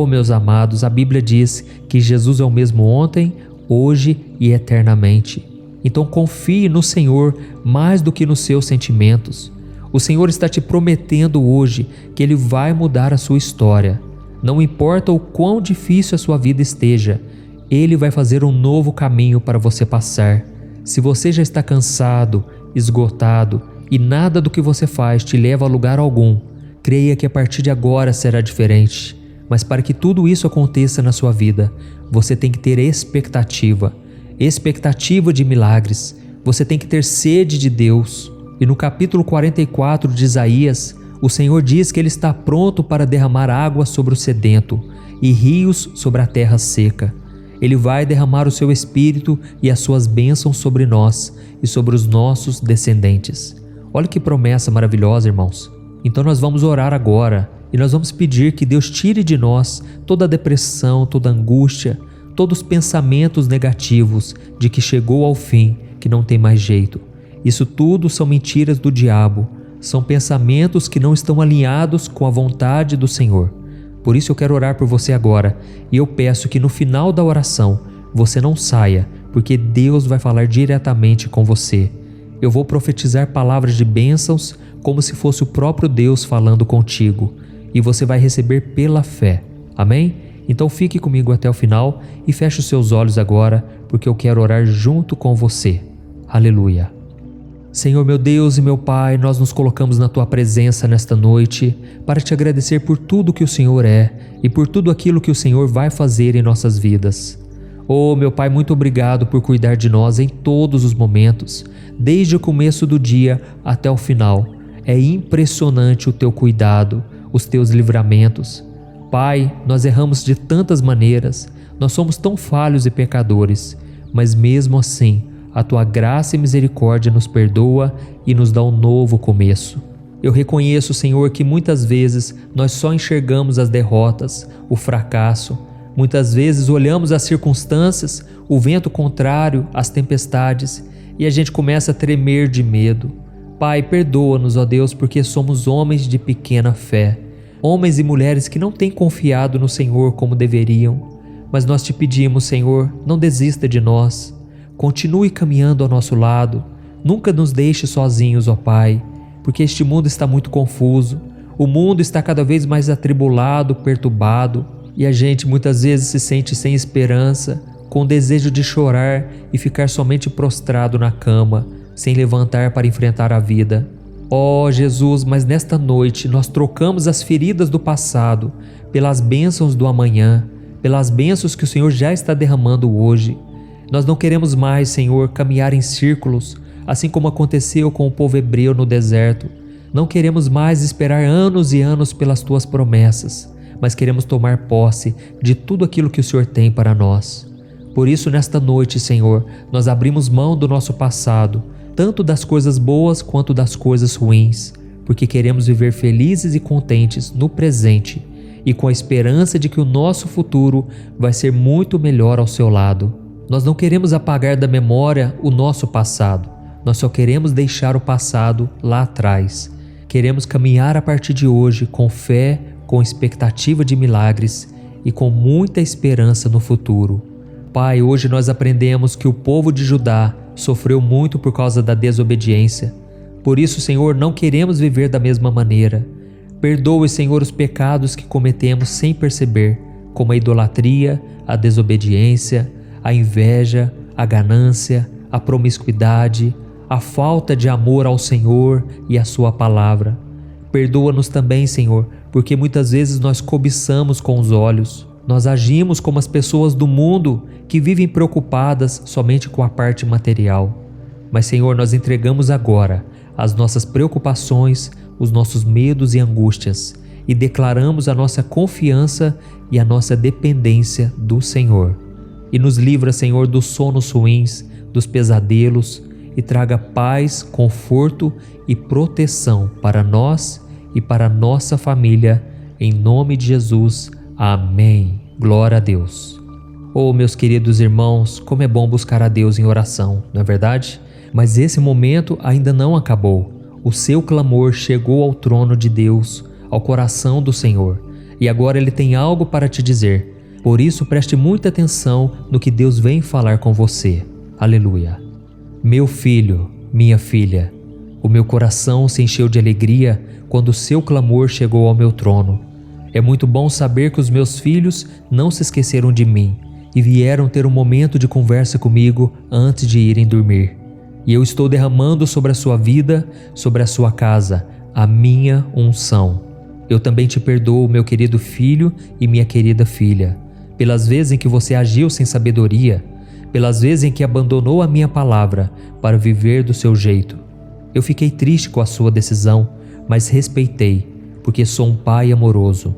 Meus amados, a Bíblia diz que Jesus é o mesmo ontem, hoje e eternamente. Então confie no Senhor mais do que nos seus sentimentos. O Senhor está te prometendo hoje que Ele vai mudar a sua história. Não importa o quão difícil a sua vida esteja, Ele vai fazer um novo caminho para você passar. Se você já está cansado, esgotado e nada do que você faz te leva a lugar algum, creia que a partir de agora será diferente. Mas para que tudo isso aconteça na sua vida, você tem que ter expectativa de milagres. Você tem que ter sede de Deus. E no capítulo 44 de Isaías, o Senhor diz que Ele está pronto para derramar água sobre o sedento e rios sobre a terra seca. Ele vai derramar o seu Espírito e as suas bênçãos sobre nós e sobre os nossos descendentes. Olha que promessa maravilhosa, irmãos. Então nós vamos orar agora e nós vamos pedir que Deus tire de nós toda a depressão, toda a angústia, todos os pensamentos negativos de que chegou ao fim, que não tem mais jeito. Isso tudo são mentiras do diabo, são pensamentos que não estão alinhados com a vontade do Senhor. Por isso eu quero orar por você agora, e eu peço que no final da oração você não saia, porque Deus vai falar diretamente com você. Eu vou profetizar palavras de bênçãos como se fosse o próprio Deus falando contigo, e você vai receber pela fé. Amém? Então fique comigo até o final e feche os seus olhos agora, porque eu quero orar junto com você. Aleluia. Senhor meu Deus e meu Pai, nós nos colocamos na Tua presença nesta noite para te agradecer por tudo que o Senhor é e por tudo aquilo que o Senhor vai fazer em nossas vidas. Meu Pai, muito obrigado por cuidar de nós em todos os momentos, desde o começo do dia até o final. É impressionante o Teu cuidado, os Teus livramentos. Pai, nós erramos de tantas maneiras, nós somos tão falhos e pecadores, mas mesmo assim, a Tua graça e misericórdia nos perdoa e nos dá um novo começo. Eu reconheço, Senhor, que muitas vezes nós só enxergamos as derrotas, o fracasso. Muitas vezes olhamos as circunstâncias, o vento contrário, as tempestades, e a gente começa a tremer de medo. Pai, perdoa-nos, ó Deus, porque somos homens de pequena fé, homens e mulheres que não têm confiado no Senhor como deveriam. Mas nós te pedimos, Senhor, não desista de nós. Continue caminhando ao nosso lado. Nunca nos deixe sozinhos, ó Pai, porque este mundo está muito confuso. O mundo está cada vez mais atribulado, perturbado, e a gente muitas vezes se sente sem esperança, com desejo de chorar e ficar somente prostrado na cama, sem levantar para enfrentar a vida. Jesus, mas nesta noite nós trocamos as feridas do passado pelas bênçãos do amanhã, pelas bênçãos que o Senhor já está derramando hoje. Nós não queremos mais, Senhor, caminhar em círculos, assim como aconteceu com o povo hebreu no deserto. Não queremos mais esperar anos e anos pelas Tuas promessas, mas queremos tomar posse de tudo aquilo que o Senhor tem para nós. Por isso, nesta noite, Senhor, nós abrimos mão do nosso passado, tanto das coisas boas quanto das coisas ruins, porque queremos viver felizes e contentes no presente e com a esperança de que o nosso futuro vai ser muito melhor ao seu lado. Nós não queremos apagar da memória o nosso passado, nós só queremos deixar o passado lá atrás. Queremos caminhar a partir de hoje com fé, com expectativa de milagres e com muita esperança no futuro. Pai, hoje nós aprendemos que o povo de Judá sofreu muito por causa da desobediência. Por isso, Senhor, não queremos viver da mesma maneira. Perdoe, Senhor, os pecados que cometemos sem perceber, como a idolatria, a desobediência, a inveja, a ganância, a promiscuidade, a falta de amor ao Senhor e à Sua palavra. Perdoa-nos também, Senhor, porque muitas vezes nós cobiçamos com os olhos. Nós agimos como as pessoas do mundo que vivem preocupadas somente com a parte material. Mas, Senhor, nós entregamos agora as nossas preocupações, os nossos medos e angústias e declaramos a nossa confiança e a nossa dependência do Senhor. E nos livra, Senhor, dos sonos ruins, dos pesadelos e traga paz, conforto e proteção para nós e para a nossa família, em nome de Jesus. Amém. Glória a Deus. Oh, meus queridos irmãos, como é bom buscar a Deus em oração, não é verdade? Mas esse momento ainda não acabou. O seu clamor chegou ao trono de Deus, ao coração do Senhor, e agora Ele tem algo para te dizer. Por isso, preste muita atenção no que Deus vem falar com você. Aleluia. Meu filho, minha filha, o meu coração se encheu de alegria quando o seu clamor chegou ao meu trono. É muito bom saber que os meus filhos não se esqueceram de mim e vieram ter um momento de conversa comigo antes de irem dormir. E eu estou derramando sobre a sua vida, sobre a sua casa, a minha unção. Eu também te perdoo, meu querido filho e minha querida filha, pelas vezes em que você agiu sem sabedoria, pelas vezes em que abandonou a minha palavra para viver do seu jeito. Eu fiquei triste com a sua decisão, mas respeitei, porque sou um pai amoroso.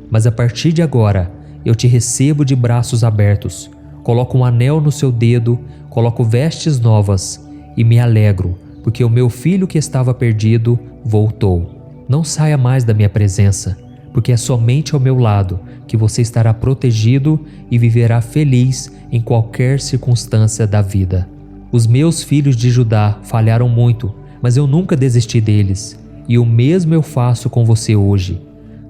Mas a partir de agora, eu te recebo de braços abertos, coloco um anel no seu dedo, coloco vestes novas e me alegro, porque o meu filho que estava perdido voltou. Não saia mais da minha presença, porque é somente ao meu lado que você estará protegido e viverá feliz em qualquer circunstância da vida. Os meus filhos de Judá falharam muito, mas eu nunca desisti deles, e o mesmo eu faço com você hoje.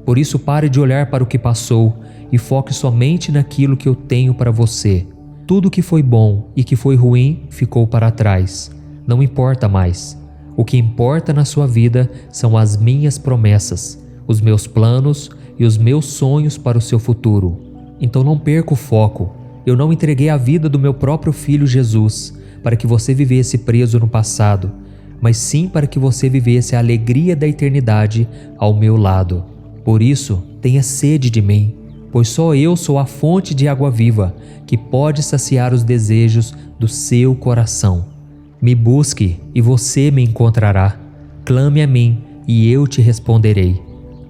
Por isso, pare de olhar para o que passou e foque somente naquilo que eu tenho para você. Tudo que foi bom e que foi ruim ficou para trás. Não importa mais. O que importa na sua vida são as minhas promessas, os meus planos e os meus sonhos para o seu futuro. Então não perca o foco. Eu não entreguei a vida do meu próprio filho Jesus para que você vivesse preso no passado, mas sim para que você vivesse a alegria da eternidade ao meu lado. Por isso, tenha sede de mim, pois só eu sou a fonte de água viva que pode saciar os desejos do seu coração. Me busque e você me encontrará. Clame a mim e eu te responderei.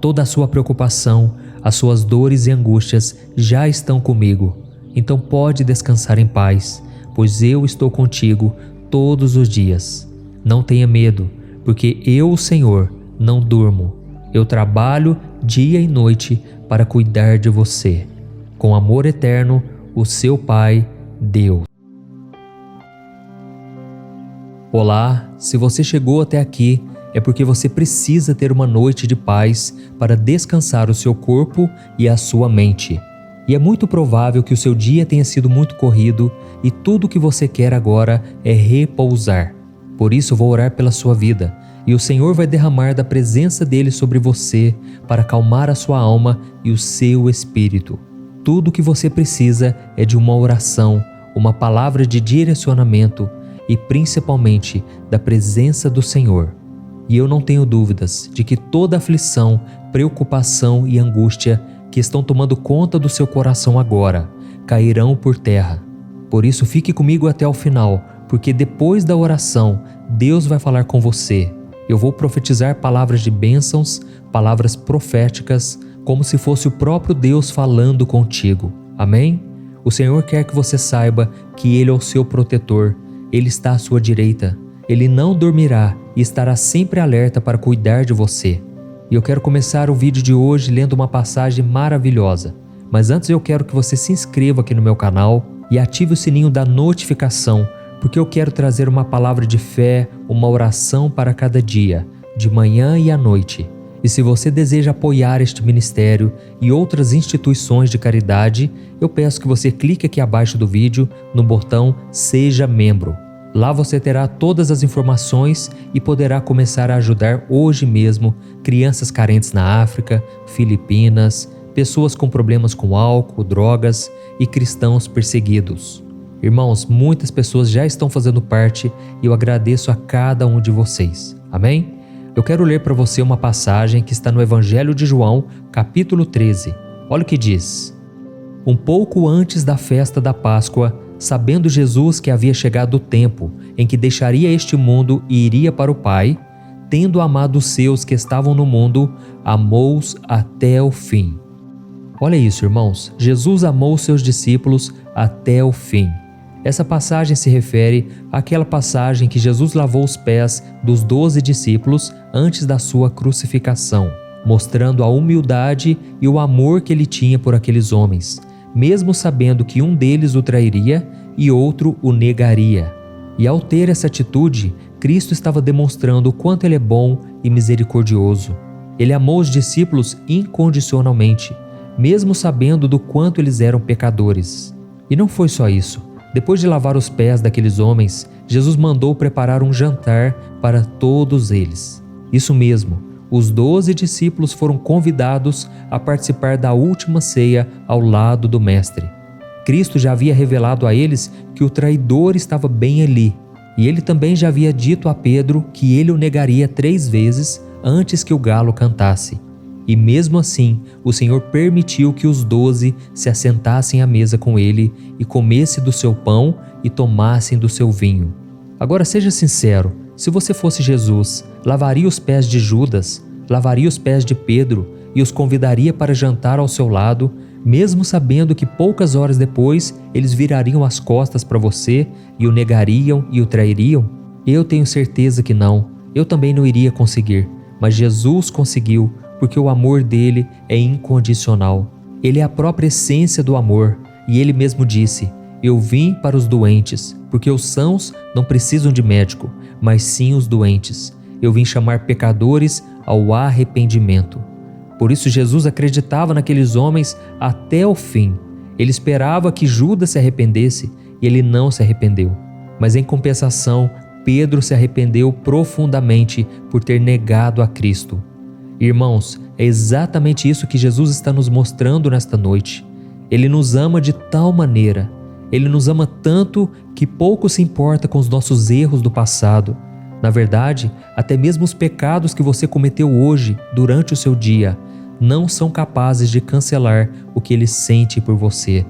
Toda a sua preocupação, as suas dores e angústias já estão comigo. Então pode descansar em paz, pois eu estou contigo todos os dias. Não tenha medo, porque eu, o Senhor, não durmo. Eu trabalho dia e noite para cuidar de você. Com amor eterno, o seu Pai, Deus. Olá, se você chegou até aqui, é porque você precisa ter uma noite de paz para descansar o seu corpo e a sua mente. E é muito provável que o seu dia tenha sido muito corrido e tudo o que você quer agora é repousar. Por isso vou orar pela sua vida e o Senhor vai derramar da presença dele sobre você para acalmar a sua alma e o seu espírito. Tudo o que você precisa é de uma oração, uma palavra de direcionamento e principalmente da presença do Senhor. E eu não tenho dúvidas de que toda aflição, preocupação e angústia que estão tomando conta do seu coração agora cairão por terra. Por isso fique comigo até o final, porque depois da oração Deus vai falar com você. Eu vou profetizar palavras de bênçãos, palavras proféticas, como se fosse o próprio Deus falando contigo. Amém? O Senhor quer que você saiba que Ele é o seu protetor, Ele está à sua direita Ele não dormirá e estará sempre alerta para cuidar de você. E eu quero começar o vídeo de hoje lendo uma passagem maravilhosa. Mas antes eu quero que você se inscreva aqui no meu canal e ative o sininho da notificação, porque eu quero trazer uma palavra de fé, uma oração para cada dia, de manhã e à noite. E se você deseja apoiar este ministério e outras instituições de caridade, eu peço que você clique aqui abaixo do vídeo no botão Seja Membro. Lá você terá todas as informações e poderá começar a ajudar hoje mesmo crianças carentes na África, Filipinas, pessoas com problemas com álcool, drogas e cristãos perseguidos. Irmãos, muitas pessoas já estão fazendo parte e eu agradeço a cada um de vocês. Amém? Eu quero ler para você uma passagem que está no Evangelho de João, capítulo 13. Olha o que diz. Um pouco antes da festa da Páscoa, sabendo Jesus que havia chegado o tempo em que deixaria este mundo e iria para o Pai, tendo amado os seus que estavam no mundo, amou-os até o fim. Olha isso, irmãos. Jesus amou os seus discípulos até o fim. Essa passagem se refere àquela passagem que Jesus lavou os pés dos 12 discípulos antes da sua crucificação, mostrando a humildade e o amor que ele tinha por aqueles homens, mesmo sabendo que um deles o trairia e outro o negaria. E ao ter essa atitude, Cristo estava demonstrando o quanto ele é bom e misericordioso. Ele amou os discípulos incondicionalmente, mesmo sabendo do quanto eles eram pecadores. E não foi só isso. Depois de lavar os pés daqueles homens, Jesus mandou preparar um jantar para todos eles. Isso mesmo, os 12 discípulos foram convidados a participar da última ceia ao lado do Mestre. Cristo já havia revelado a eles que o traidor estava bem ali, e ele também já havia dito a Pedro que ele o negaria 3 vezes antes que o galo cantasse. E mesmo assim, o Senhor permitiu que os 12 se assentassem à mesa com ele e comessem do seu pão e tomassem do seu vinho. Agora seja sincero, se você fosse Jesus, lavaria os pés de Judas, lavaria os pés de Pedro e os convidaria para jantar ao seu lado, mesmo sabendo que poucas horas depois eles virariam as costas para você e o negariam e o trairiam? Eu tenho certeza que não, eu também não iria conseguir, mas Jesus conseguiu, porque o amor dele é incondicional. Ele é a própria essência do amor, e ele mesmo disse: eu vim para os doentes, porque os sãos não precisam de médico, mas sim os doentes. Eu vim chamar pecadores ao arrependimento. Por isso Jesus acreditava naqueles homens até o fim. Ele esperava que Judas se arrependesse, e ele não se arrependeu. Mas em compensação, Pedro se arrependeu profundamente por ter negado a Cristo. Irmãos, é exatamente isso que Jesus está nos mostrando nesta noite. Ele nos ama de tal maneira, ele nos ama tanto que pouco se importa com os nossos erros do passado. Na verdade, até mesmo os pecados que você cometeu hoje, durante o seu dia, não são capazes de cancelar o que ele sente por você.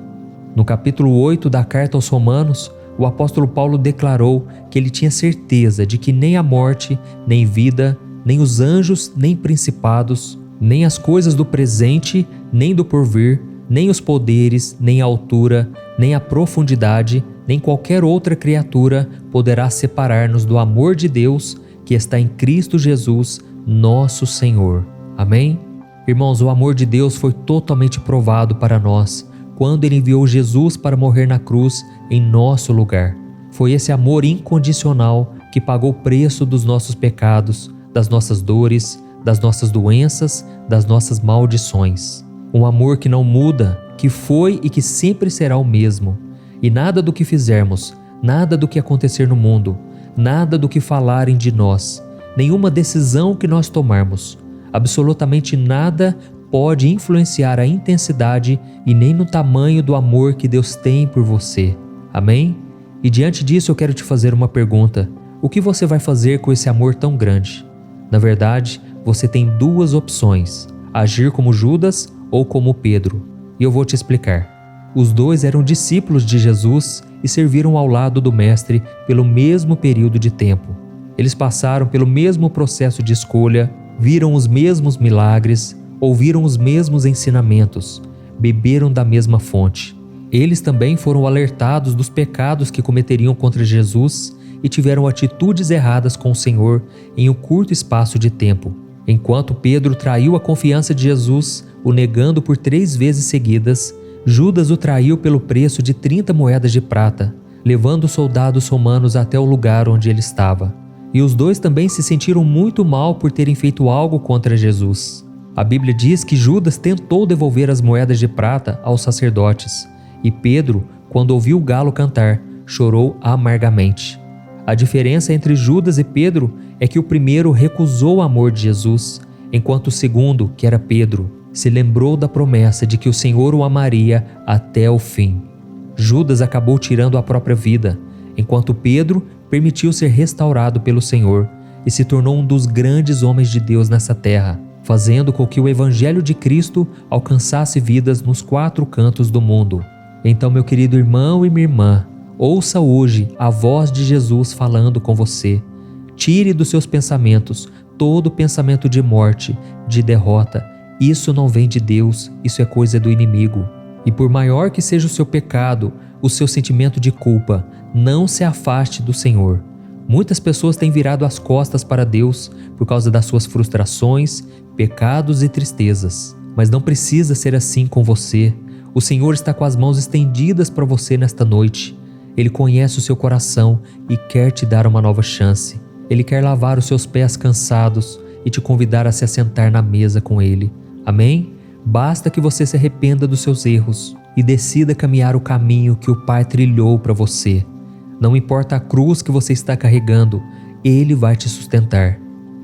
No capítulo 8 da carta aos Romanos, o apóstolo Paulo declarou que ele tinha certeza de que nem a morte, nem vida, nem os anjos, nem principados, nem as coisas do presente, nem do porvir, nem os poderes, nem a altura, nem a profundidade, nem qualquer outra criatura poderá separar-nos do amor de Deus que está em Cristo Jesus, nosso Senhor. Amém? Irmãos, o amor de Deus foi totalmente provado para nós quando Ele enviou Jesus para morrer na cruz em nosso lugar. Foi esse amor incondicional que pagou o preço dos nossos pecados, das nossas dores, das nossas doenças, das nossas maldições. Um amor que não muda, que foi e que sempre será o mesmo. E nada do que fizermos, nada do que acontecer no mundo, nada do que falarem de nós, nenhuma decisão que nós tomarmos, absolutamente nada pode influenciar a intensidade e nem no tamanho do amor que Deus tem por você. Amém? E diante disso eu quero te fazer uma pergunta. O que você vai fazer com esse amor tão grande? Na verdade, você tem 2 opções: agir como Judas ou como Pedro. E eu vou te explicar. Os 2 eram discípulos de Jesus e serviram ao lado do Mestre pelo mesmo período de tempo. Eles passaram pelo mesmo processo de escolha, viram os mesmos milagres, ouviram os mesmos ensinamentos, beberam da mesma fonte. Eles também foram alertados dos pecados que cometeriam contra Jesus e tiveram atitudes erradas com o Senhor em um curto espaço de tempo. Enquanto Pedro traiu a confiança de Jesus, o negando por 3 vezes seguidas, Judas o traiu pelo preço de 30 moedas de prata, levando os soldados romanos até o lugar onde ele estava. E os dois também se sentiram muito mal por terem feito algo contra Jesus. A Bíblia diz que Judas tentou devolver as moedas de prata aos sacerdotes, e Pedro, quando ouviu o galo cantar, chorou amargamente. A diferença entre Judas e Pedro é que o primeiro recusou o amor de Jesus, enquanto o segundo, que era Pedro, se lembrou da promessa de que o Senhor o amaria até o fim. Judas acabou tirando a própria vida, enquanto Pedro permitiu ser restaurado pelo Senhor e se tornou um dos grandes homens de Deus nessa terra, fazendo com que o Evangelho de Cristo alcançasse vidas nos 4 cantos do mundo. Então, meu querido irmão e minha irmã, ouça hoje a voz de Jesus falando com você. Tire dos seus pensamentos todo pensamento de morte, de derrota. Isso não vem de Deus, isso é coisa do inimigo. E por maior que seja o seu pecado, o seu sentimento de culpa, não se afaste do Senhor. Muitas pessoas têm virado as costas para Deus por causa das suas frustrações, pecados e tristezas. Mas não precisa ser assim com você. O Senhor está com as mãos estendidas para você nesta noite. Ele conhece o seu coração e quer te dar uma nova chance. Ele quer lavar os seus pés cansados e te convidar a se assentar na mesa com Ele. Amém? Basta que você se arrependa dos seus erros e decida caminhar o caminho que o Pai trilhou para você. Não importa a cruz que você está carregando, Ele vai te sustentar.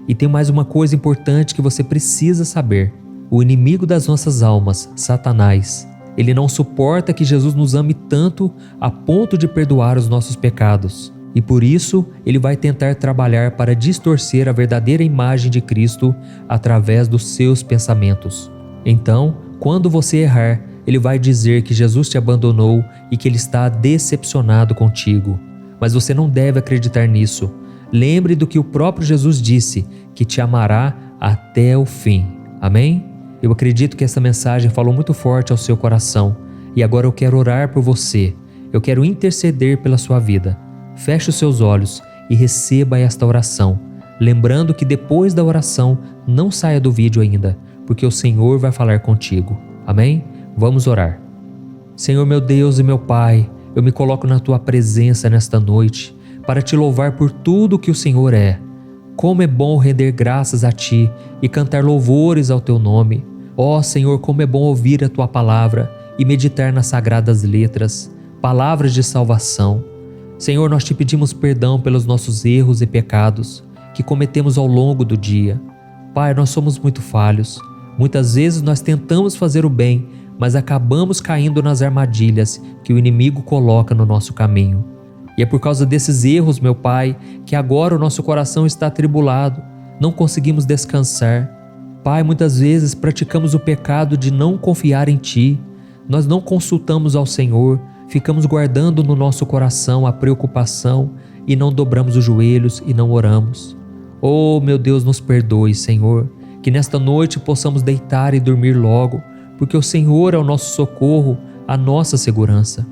E tem mais uma coisa importante que você precisa saber. O inimigo das nossas almas, Satanás, ele não suporta que Jesus nos ame tanto a ponto de perdoar os nossos pecados. E por isso, ele vai tentar trabalhar para distorcer a verdadeira imagem de Cristo através dos seus pensamentos. Então, quando você errar, ele vai dizer que Jesus te abandonou e que ele está decepcionado contigo. Mas você não deve acreditar nisso. Lembre do que o próprio Jesus disse, que te amará até o fim. Amém? Eu acredito que essa mensagem falou muito forte ao seu coração. E agora eu quero orar por você. Eu quero interceder pela sua vida. Feche os seus olhos e receba esta oração. Lembrando que depois da oração, não saia do vídeo ainda, porque o Senhor vai falar contigo. Amém? Vamos orar. Senhor meu Deus e meu Pai, eu me coloco na Tua presença nesta noite para Te louvar por tudo que o Senhor é. Como é bom render graças a Ti e cantar louvores ao Teu nome. Ó Senhor, como é bom ouvir a Tua palavra e meditar nas sagradas letras, palavras de salvação. Senhor, nós Te pedimos perdão pelos nossos erros e pecados que cometemos ao longo do dia. Pai, nós somos muito falhos. Muitas vezes nós tentamos fazer o bem, mas acabamos caindo nas armadilhas que o inimigo coloca no nosso caminho. E é por causa desses erros, meu Pai, que agora o nosso coração está atribulado, não conseguimos descansar. Pai, muitas vezes praticamos o pecado de não confiar em Ti. Nós não consultamos ao Senhor, ficamos guardando no nosso coração a preocupação e não dobramos os joelhos e não oramos. Oh, meu Deus, nos perdoe, Senhor, que nesta noite possamos deitar e dormir logo, porque o Senhor é o nosso socorro, a nossa segurança.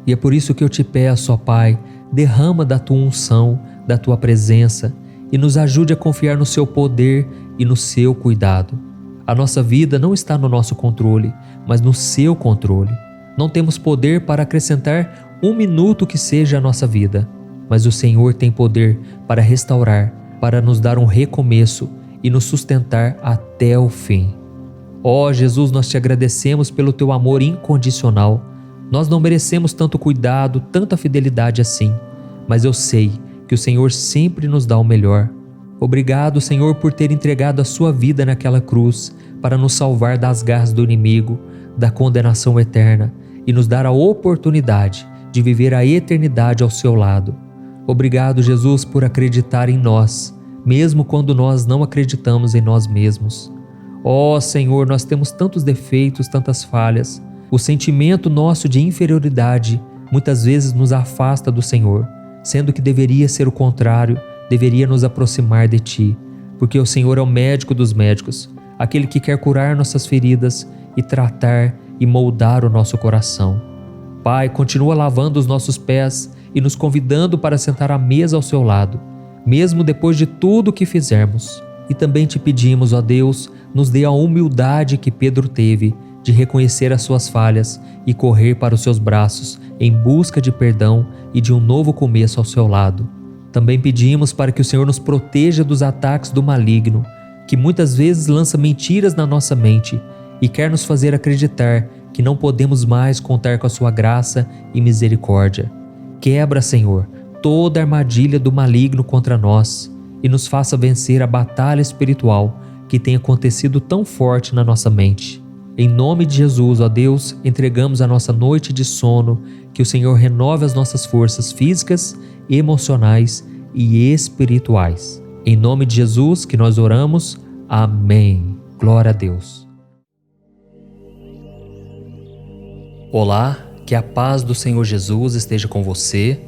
E é por isso que eu te peço, ó Pai, derrama da Tua unção, da Tua presença e nos ajude a confiar no Seu poder e no Seu cuidado. A nossa vida não está no nosso controle, mas no Seu controle. Não temos poder para acrescentar 1 minuto que seja a nossa vida, mas o Senhor tem poder para restaurar, para nos dar um recomeço e nos sustentar até o fim. Ó Jesus, nós Te agradecemos pelo Teu amor incondicional. Nós não merecemos tanto cuidado, tanta fidelidade assim, mas eu sei que o Senhor sempre nos dá o melhor. Obrigado, Senhor, por ter entregado a Sua vida naquela cruz para nos salvar das garras do inimigo, da condenação eterna e nos dar a oportunidade de viver a eternidade ao Seu lado. Obrigado, Jesus, por acreditar em nós, mesmo quando nós não acreditamos em nós mesmos. Ó Senhor, nós temos tantos defeitos, tantas falhas. O sentimento nosso de inferioridade muitas vezes nos afasta do Senhor, sendo que deveria ser o contrário, deveria nos aproximar de Ti, porque o Senhor é o médico dos médicos, aquele que quer curar nossas feridas e tratar e moldar o nosso coração. Pai, continua lavando os nossos pés e nos convidando para sentar à mesa ao seu lado, mesmo depois de tudo o que fizermos. E também te pedimos, ó Deus, nos dê a humildade que Pedro teve de reconhecer as suas falhas e correr para os seus braços em busca de perdão e de um novo começo ao seu lado. Também pedimos para que o Senhor nos proteja dos ataques do maligno, que muitas vezes lança mentiras na nossa mente e quer nos fazer acreditar que não podemos mais contar com a sua graça e misericórdia. Quebra, Senhor, toda a armadilha do maligno contra nós e nos faça vencer a batalha espiritual que tem acontecido tão forte na nossa mente. Em nome de Jesus, ó Deus, entregamos a nossa noite de sono, que o Senhor renove as nossas forças físicas, emocionais e espirituais. Em nome de Jesus que nós oramos. Amém. Glória a Deus. Olá, que a paz do Senhor Jesus esteja com você.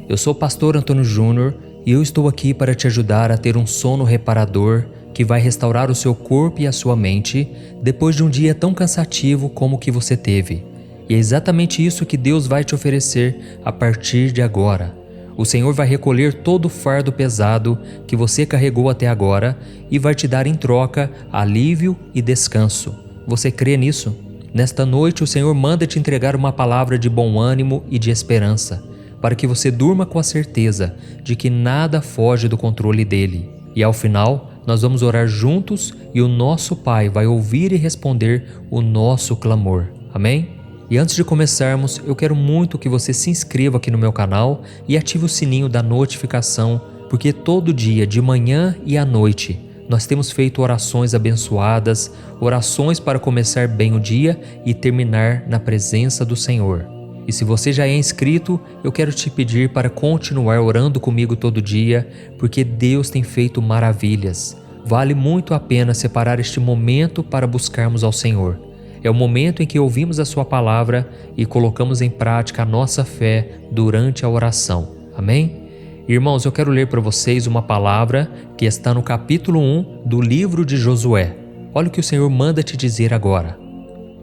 Eu sou o pastor Antônio Júnior e eu estou aqui para te ajudar a ter um sono reparador que vai restaurar o seu corpo e a sua mente depois de um dia tão cansativo como o que você teve. E é exatamente isso que Deus vai te oferecer a partir de agora. O Senhor vai recolher todo o fardo pesado que você carregou até agora e vai te dar em troca alívio e descanso. Você crê nisso? Nesta noite o Senhor manda te entregar uma palavra de bom ânimo e de esperança, para que você durma com a certeza de que nada foge do controle dele. E ao final, nós vamos orar juntos e o nosso Pai vai ouvir e responder o nosso clamor. Amém? E antes de começarmos, eu quero muito que você se inscreva aqui no meu canal e ative o sininho da notificação, porque todo dia, de manhã e à noite, nós temos feito orações abençoadas, orações para começar bem o dia e terminar na presença do Senhor. E se você já é inscrito, eu quero te pedir para continuar orando comigo todo dia, porque Deus tem feito maravilhas. Vale muito a pena separar este momento para buscarmos ao Senhor. É o momento em que ouvimos a sua palavra e colocamos em prática a nossa fé durante a oração. Amém? Irmãos, eu quero ler para vocês uma palavra que está no capítulo 1 do livro de Josué. Olha o que o Senhor manda te dizer agora.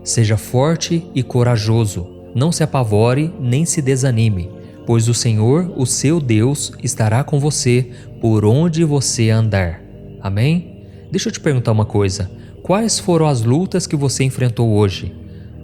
Seja forte e corajoso, não se apavore nem se desanime, pois o Senhor, o seu Deus, estará com você por onde você andar. Amém? Deixa eu te perguntar uma coisa. Quais foram as lutas que você enfrentou hoje?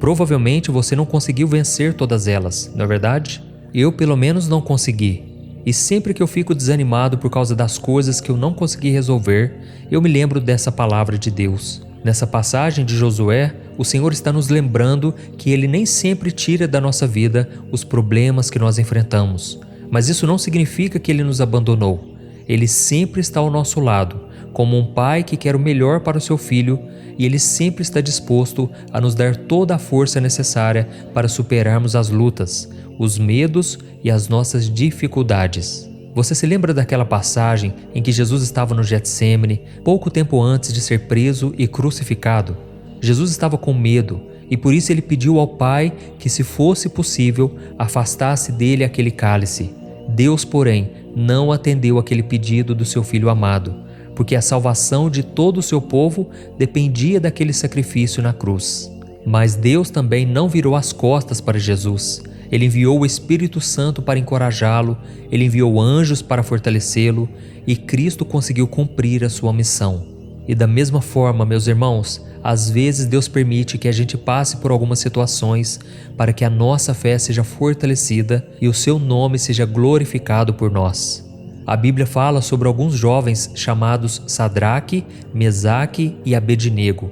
Provavelmente você não conseguiu vencer todas elas, não é verdade? Eu pelo menos não consegui. E sempre que eu fico desanimado por causa das coisas que eu não consegui resolver, eu me lembro dessa palavra de Deus. Nessa passagem de Josué, o Senhor está nos lembrando que Ele nem sempre tira da nossa vida os problemas que nós enfrentamos. Mas isso não significa que Ele nos abandonou. Ele sempre está ao nosso lado, como um pai que quer o melhor para o seu filho, e Ele sempre está disposto a nos dar toda a força necessária para superarmos as lutas, os medos e as nossas dificuldades. Você se lembra daquela passagem em que Jesus estava no Getsêmani, pouco tempo antes de ser preso e crucificado? Jesus estava com medo e por isso ele pediu ao Pai que, se fosse possível, afastasse dele aquele cálice. Deus, porém, não atendeu aquele pedido do seu Filho amado, porque a salvação de todo o seu povo dependia daquele sacrifício na cruz. Mas Deus também não virou as costas para Jesus. Ele enviou o Espírito Santo para encorajá-lo, Ele enviou anjos para fortalecê-lo e Cristo conseguiu cumprir a sua missão. E da mesma forma, meus irmãos, às vezes Deus permite que a gente passe por algumas situações para que a nossa fé seja fortalecida e o seu nome seja glorificado por nós. A Bíblia fala sobre alguns jovens chamados Sadraque, Mesaque e Abednego.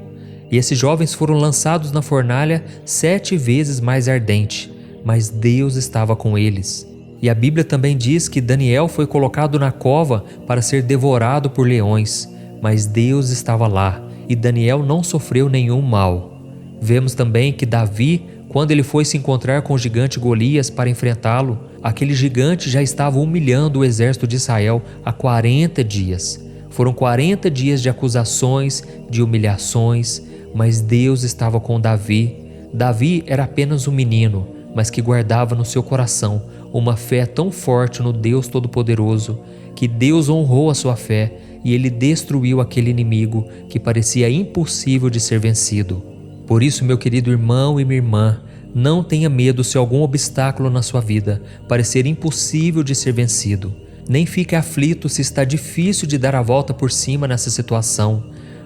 E esses jovens foram lançados na fornalha 7 vezes mais ardente, mas Deus estava com eles. E a Bíblia também diz que Daniel foi colocado na cova para ser devorado por leões, mas Deus estava lá e Daniel não sofreu nenhum mal. Vemos também que Davi, quando ele foi se encontrar com o gigante Golias para enfrentá-lo, aquele gigante já estava humilhando o exército de Israel há 40 dias. Foram 40 dias de acusações, de humilhações, mas Deus estava com Davi. Davi era apenas um menino, mas que guardava no seu coração uma fé tão forte no Deus Todo-Poderoso, que Deus honrou a sua fé e ele destruiu aquele inimigo que parecia impossível de ser vencido. Por isso, meu querido irmão e minha irmã, Não tenha medo se algum obstáculo na sua vida parecer impossível de ser vencido. Nem fique aflito se está difícil de dar a volta por cima nessa situação.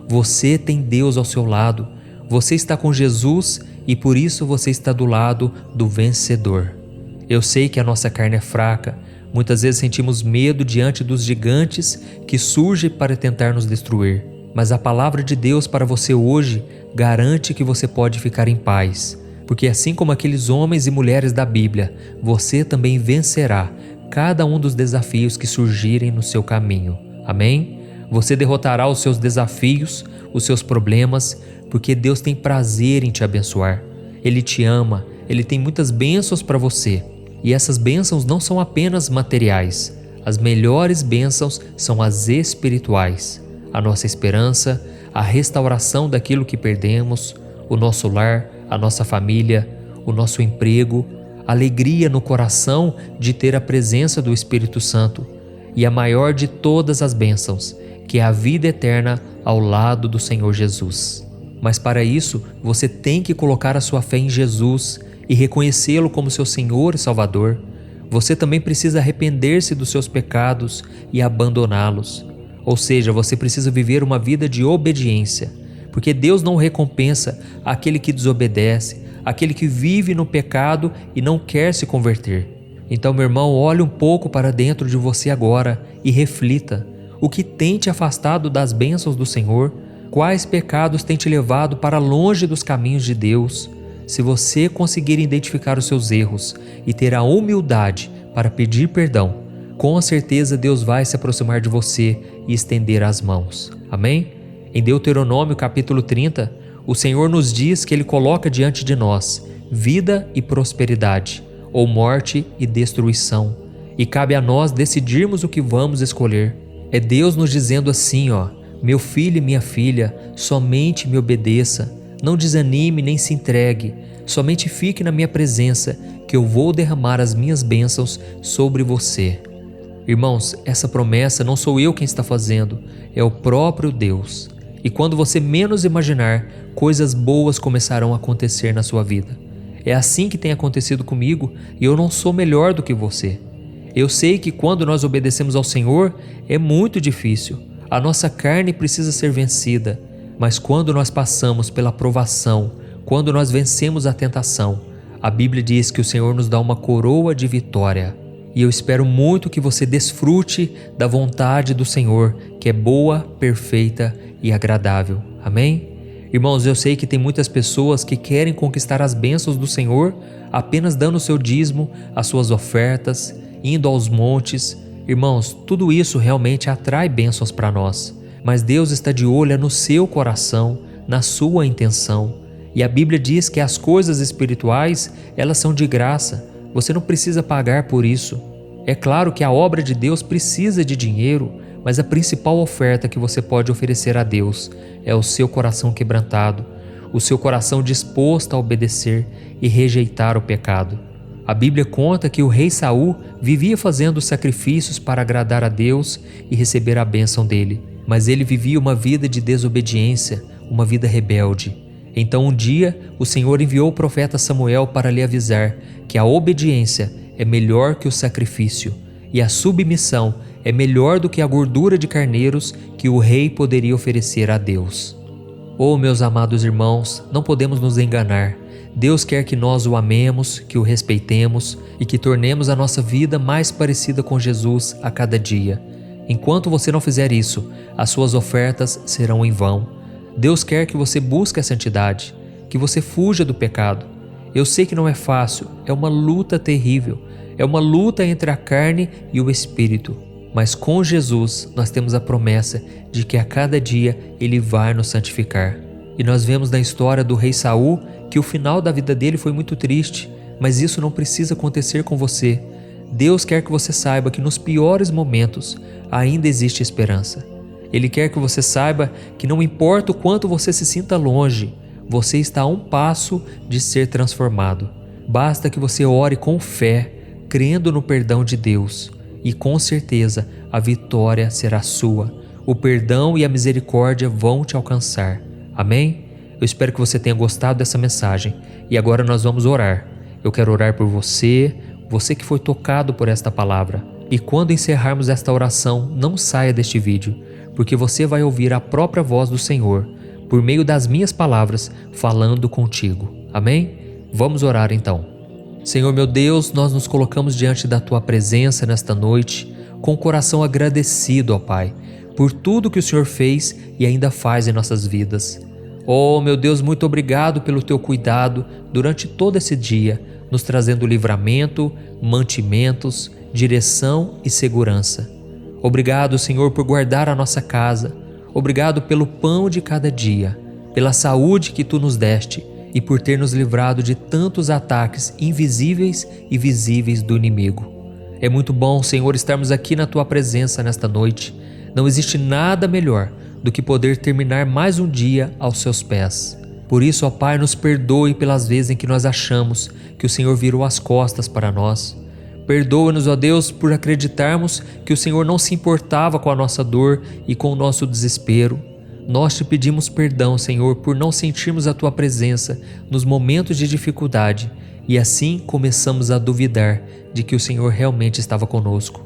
Você tem Deus ao seu lado. Você está com Jesus e por isso você está do lado do vencedor. Eu sei que a nossa carne é fraca. Muitas vezes sentimos medo diante dos gigantes que surgem para tentar nos destruir. Mas a palavra de Deus para você hoje garante que você pode ficar em paz. Porque assim como aqueles homens e mulheres da Bíblia, você também vencerá cada um dos desafios que surgirem no seu caminho. Amém? Você derrotará os seus desafios, os seus problemas, porque Deus tem prazer em te abençoar. Ele te ama, Ele tem muitas bênçãos para você. E essas bênçãos não são apenas materiais. As melhores bênçãos são as espirituais. A nossa esperança, a restauração daquilo que perdemos, o nosso lar, a nossa família, o nosso emprego, alegria no coração de ter a presença do Espírito Santo e a maior de todas as bênçãos, que é a vida eterna ao lado do Senhor Jesus. Mas para isso, você tem que colocar a sua fé em Jesus e reconhecê-lo como seu Senhor e Salvador. Você também precisa arrepender-se dos seus pecados e abandoná-los. Ou seja, você precisa viver uma vida de obediência, porque Deus não recompensa aquele que desobedece, aquele que vive no pecado e não quer se converter. Então, meu irmão, olhe um pouco para dentro de você agora e reflita. O que tem te afastado das bênçãos do Senhor? Quais pecados têm te levado para longe dos caminhos de Deus? Se você conseguir identificar os seus erros e ter a humildade para pedir perdão, com certeza Deus vai se aproximar de você e estender as mãos. Amém? Em Deuteronômio capítulo 30, o Senhor nos diz que Ele coloca diante de nós vida e prosperidade, ou morte e destruição, e cabe a nós decidirmos o que vamos escolher. É Deus nos dizendo assim, meu filho e minha filha, somente me obedeça, não desanime nem se entregue, somente fique na minha presença, que eu vou derramar as minhas bênçãos sobre você. Irmãos, essa promessa não sou eu quem está fazendo, é o próprio Deus. E quando você menos imaginar, coisas boas começarão a acontecer na sua vida. É assim que tem acontecido comigo e eu não sou melhor do que você. Eu sei que quando nós obedecemos ao Senhor é muito difícil. A nossa carne precisa ser vencida, mas quando nós passamos pela provação, quando nós vencemos a tentação, a Bíblia diz que o Senhor nos dá uma coroa de vitória. E eu espero muito que você desfrute da vontade do Senhor, que é boa, perfeita e agradável. Amém? Irmãos, eu sei que tem muitas pessoas que querem conquistar as bênçãos do Senhor apenas dando o seu dízimo, as suas ofertas, indo aos montes. Irmãos, tudo isso realmente atrai bênçãos para nós. Mas Deus está de olho no seu coração, na sua intenção. E a Bíblia diz que as coisas espirituais, elas são de graça. Você não precisa pagar por isso. É claro que a obra de Deus precisa de dinheiro, mas a principal oferta que você pode oferecer a Deus é o seu coração quebrantado, o seu coração disposto a obedecer e rejeitar o pecado. A Bíblia conta que o rei Saul vivia fazendo sacrifícios para agradar a Deus e receber a bênção dele, mas ele vivia uma vida de desobediência, uma vida rebelde. Então um dia o Senhor enviou o profeta Samuel para lhe avisar que a obediência é melhor que o sacrifício e a submissão é melhor do que a gordura de carneiros que o rei poderia oferecer a Deus. Oh, meus amados irmãos, não podemos nos enganar. Deus quer que nós o amemos, que o respeitemos e que tornemos a nossa vida mais parecida com Jesus a cada dia. Enquanto você não fizer isso, as suas ofertas serão em vão. Deus quer que você busque a santidade, que você fuja do pecado. Eu sei que não é fácil, é uma luta terrível, é uma luta entre a carne e o espírito. Mas com Jesus nós temos a promessa de que a cada dia Ele vai nos santificar. E nós vemos na história do rei Saul que o final da vida dele foi muito triste, mas isso não precisa acontecer com você. Deus quer que você saiba que nos piores momentos ainda existe esperança. Ele quer que você saiba que não importa o quanto você se sinta longe, você está a um passo de ser transformado. Basta que você ore com fé, crendo no perdão de Deus, e com certeza a vitória será sua. O perdão e a misericórdia vão te alcançar. Amém? Eu espero que você tenha gostado dessa mensagem e agora nós vamos orar. Eu quero orar por você, você que foi tocado por esta palavra. E quando encerrarmos esta oração, não saia deste vídeo, porque você vai ouvir a própria voz do Senhor, por meio das minhas palavras, falando contigo. Amém? Vamos orar então. Senhor meu Deus, nós nos colocamos diante da Tua presença nesta noite, com o coração agradecido, ó Pai, por tudo que o Senhor fez e ainda faz em nossas vidas. Oh, meu Deus, muito obrigado pelo Teu cuidado durante todo esse dia, nos trazendo livramento, mantimentos, direção e segurança. Obrigado, Senhor, por guardar a nossa casa. Obrigado pelo pão de cada dia, pela saúde que Tu nos deste e por ter nos livrado de tantos ataques invisíveis e visíveis do inimigo. É muito bom, Senhor, estarmos aqui na Tua presença nesta noite. Não existe nada melhor do que poder terminar mais um dia aos Seus pés. Por isso, ó Pai, nos perdoe pelas vezes em que nós achamos que o Senhor virou as costas para nós. Perdoa-nos, ó Deus, por acreditarmos que o Senhor não se importava com a nossa dor e com o nosso desespero. Nós te pedimos perdão, Senhor, por não sentirmos a Tua presença nos momentos de dificuldade e assim começamos a duvidar de que o Senhor realmente estava conosco.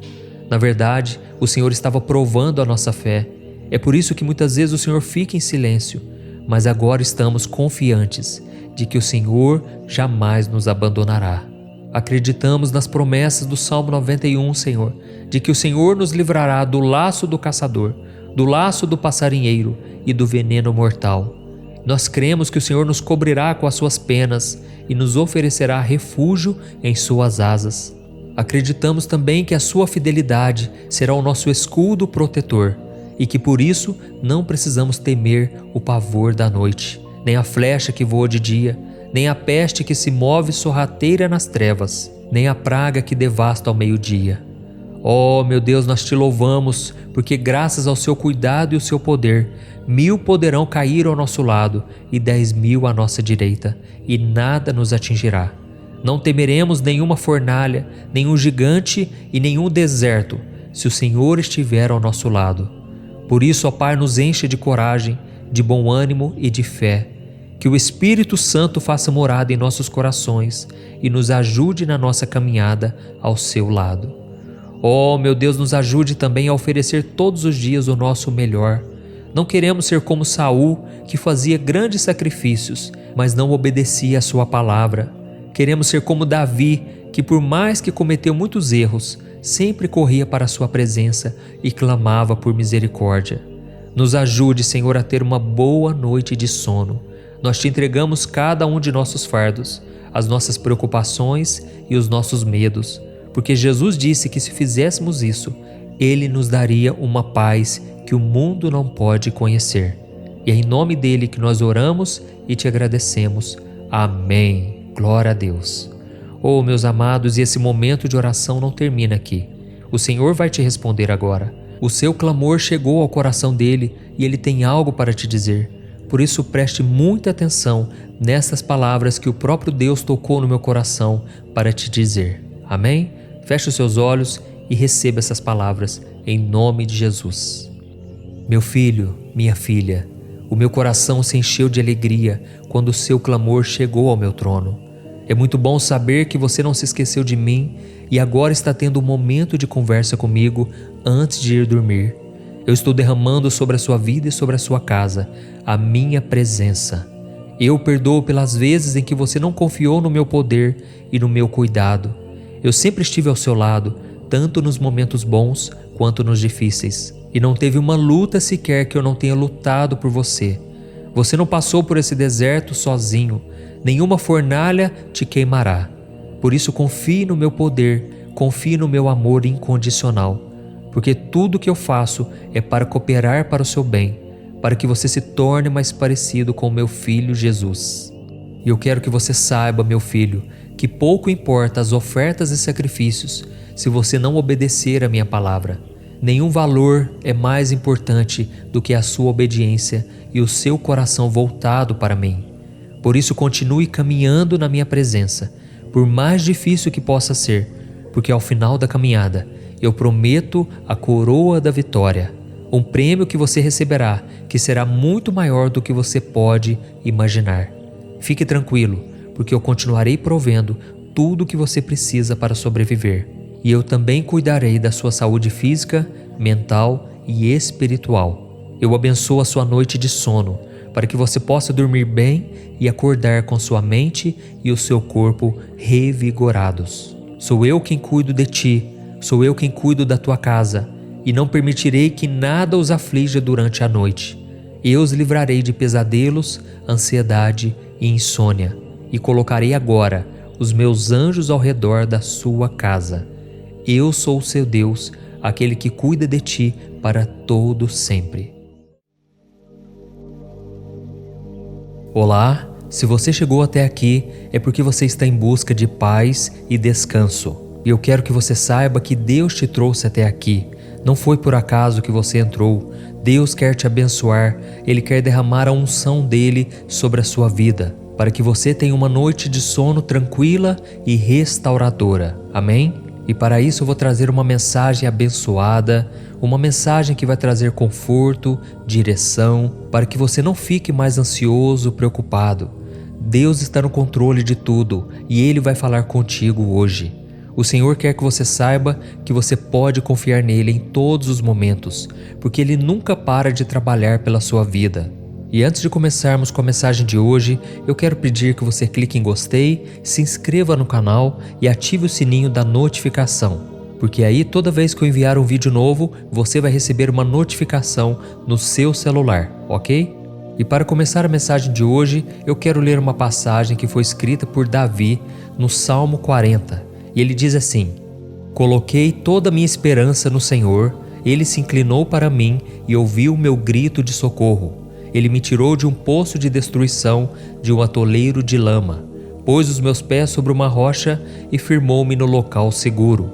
Na verdade, o Senhor estava provando a nossa fé. É por isso que muitas vezes o Senhor fica em silêncio, mas agora estamos confiantes de que o Senhor jamais nos abandonará. Acreditamos nas promessas do Salmo 91, Senhor, de que o Senhor nos livrará do laço do caçador, do laço do passarinheiro e do veneno mortal. Nós cremos que o Senhor nos cobrirá com as suas penas e nos oferecerá refúgio em suas asas. Acreditamos também que a sua fidelidade será o nosso escudo protetor e que por isso não precisamos temer o pavor da noite, nem a flecha que voa de dia, nem a peste que se move sorrateira nas trevas, nem a praga que devasta ao meio-dia. Oh, meu Deus, nós te louvamos, porque graças ao seu cuidado e o seu poder, 1000 poderão cair ao nosso lado e 10.000 à nossa direita, e nada nos atingirá. Não temeremos nenhuma fornalha, nenhum gigante e nenhum deserto, se o Senhor estiver ao nosso lado. Por isso, ó Pai, nos enche de coragem, de bom ânimo e de fé. Que o Espírito Santo faça morada em nossos corações e nos ajude na nossa caminhada ao seu lado. Oh, meu Deus, nos ajude também a oferecer todos os dias o nosso melhor. Não queremos ser como Saul, que fazia grandes sacrifícios, mas não obedecia à sua palavra. Queremos ser como Davi, que por mais que cometeu muitos erros, sempre corria para a sua presença e clamava por misericórdia. Nos ajude, Senhor, a ter uma boa noite de sono. Nós te entregamos cada um de nossos fardos, as nossas preocupações e os nossos medos, porque Jesus disse que se fizéssemos isso, Ele nos daria uma paz que o mundo não pode conhecer. E é em nome dele que nós oramos e te agradecemos. Amém. Glória a Deus. Oh, meus amados, e esse momento de oração não termina aqui. O Senhor vai te responder agora. O seu clamor chegou ao coração dele e ele tem algo para te dizer. Por isso, preste muita atenção nessas palavras que o próprio Deus tocou no meu coração para te dizer. Amém? Feche os seus olhos e receba essas palavras em nome de Jesus. Meu filho, minha filha, o meu coração se encheu de alegria quando o seu clamor chegou ao meu trono. É muito bom saber que você não se esqueceu de mim e agora está tendo um momento de conversa comigo antes de ir dormir. Eu estou derramando sobre a sua vida e sobre a sua casa a minha presença. Eu perdoo pelas vezes em que você não confiou no meu poder e no meu cuidado. Eu sempre estive ao seu lado, tanto nos momentos bons quanto nos difíceis. E não teve uma luta sequer que eu não tenha lutado por você. Você não passou por esse deserto sozinho. Nenhuma fornalha te queimará. Por isso confie no meu poder, confie no meu amor incondicional. Porque tudo que eu faço é para cooperar para o seu bem, para que você se torne mais parecido com o meu filho Jesus. E eu quero que você saiba, meu filho, que pouco importa as ofertas e sacrifícios se você não obedecer à minha palavra. Nenhum valor é mais importante do que a sua obediência e o seu coração voltado para mim. Por isso continue caminhando na minha presença, por mais difícil que possa ser, porque ao final da caminhada eu prometo a coroa da vitória. um prêmio que você receberá que será muito maior do que você pode imaginar. Fique tranquilo, porque eu continuarei provendo tudo o que você precisa para sobreviver. E eu também cuidarei da sua saúde física, mental e espiritual. Eu abençoo a sua noite de sono, para que você possa dormir bem e acordar com sua mente e o seu corpo revigorados. Sou eu quem cuido de ti, sou eu quem cuido da tua casa, e não permitirei que nada os aflija durante a noite. Eu os livrarei de pesadelos, ansiedade e insônia, e colocarei agora os meus anjos ao redor da sua casa. Eu sou o seu Deus, aquele que cuida de ti para todo sempre. Olá, se você chegou até aqui é porque você está em busca de paz e descanso. E eu quero que você saiba que Deus te trouxe até aqui. Não foi por acaso que você entrou. Deus quer te abençoar, Ele quer derramar a unção dEle sobre a sua vida, para que você tenha uma noite de sono tranquila e restauradora. Amém? E para isso eu vou trazer uma mensagem abençoada, uma mensagem que vai trazer conforto, direção, para que você não fique mais ansioso, preocupado. Deus está no controle de tudo e Ele vai falar contigo hoje. O Senhor quer que você saiba que você pode confiar nele em todos os momentos, porque Ele nunca para de trabalhar pela sua vida. E antes de começarmos com a mensagem de hoje, eu quero pedir que você clique em gostei, se inscreva no canal e ative o sininho da notificação, porque aí toda vez que eu enviar um vídeo novo, você vai receber uma notificação no seu celular, ok? E para começar a mensagem de hoje, eu quero ler uma passagem que foi escrita por Davi no Salmo 40. E ele diz assim: Coloquei toda a minha esperança no Senhor, Ele se inclinou para mim e ouviu o meu grito de socorro. Ele me tirou de um poço de destruição, de um atoleiro de lama. Pôs os meus pés sobre uma rocha e firmou-me no local seguro.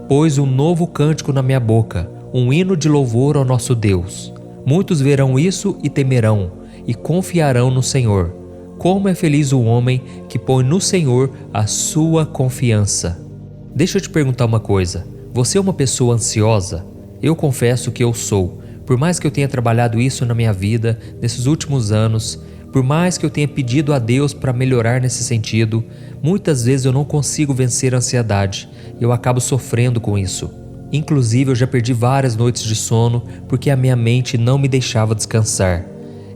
Pôs um novo cântico na minha boca, um hino de louvor ao nosso Deus. Muitos verão isso e temerão, e confiarão no Senhor. Como é feliz o homem que põe no Senhor a sua confiança. Deixa eu te perguntar uma coisa. Você é uma pessoa ansiosa? Eu confesso que eu sou. Por mais que eu tenha trabalhado isso na minha vida, nesses últimos anos, por mais que eu tenha pedido a Deus para melhorar nesse sentido, muitas vezes eu não consigo vencer a ansiedade e eu acabo sofrendo com isso. Inclusive, eu já perdi várias noites de sono porque a minha mente não me deixava descansar.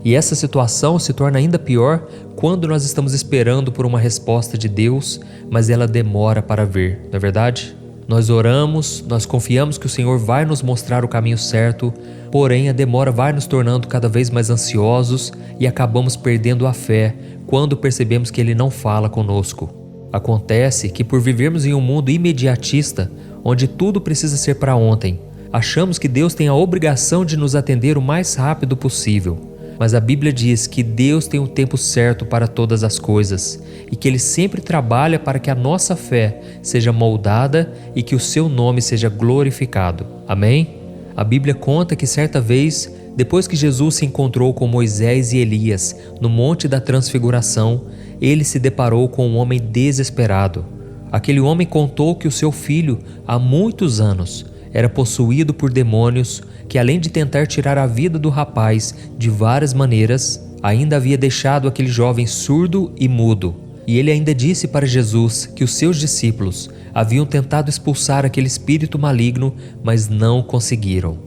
E essa situação se torna ainda pior quando nós estamos esperando por uma resposta de Deus, mas ela demora para vir, não é verdade? Nós oramos, nós confiamos que o Senhor vai nos mostrar o caminho certo, porém a demora vai nos tornando cada vez mais ansiosos e acabamos perdendo a fé quando percebemos que Ele não fala conosco. Acontece que por vivermos em um mundo imediatista, onde tudo precisa ser para ontem, achamos que Deus tem a obrigação de nos atender o mais rápido possível. Mas a Bíblia diz que Deus tem o tempo certo para todas as coisas e que Ele sempre trabalha para que a nossa fé seja moldada e que o seu nome seja glorificado. Amém? A Bíblia conta que certa vez, depois que Jesus se encontrou com Moisés e Elias no Monte da Transfiguração, ele se deparou com um homem desesperado. Aquele homem contou que o seu filho, há muitos anos, era possuído por demônios que, além de tentar tirar a vida do rapaz de várias maneiras, ainda havia deixado aquele jovem surdo e mudo. E ele ainda disse para Jesus que os seus discípulos haviam tentado expulsar aquele espírito maligno, mas não conseguiram.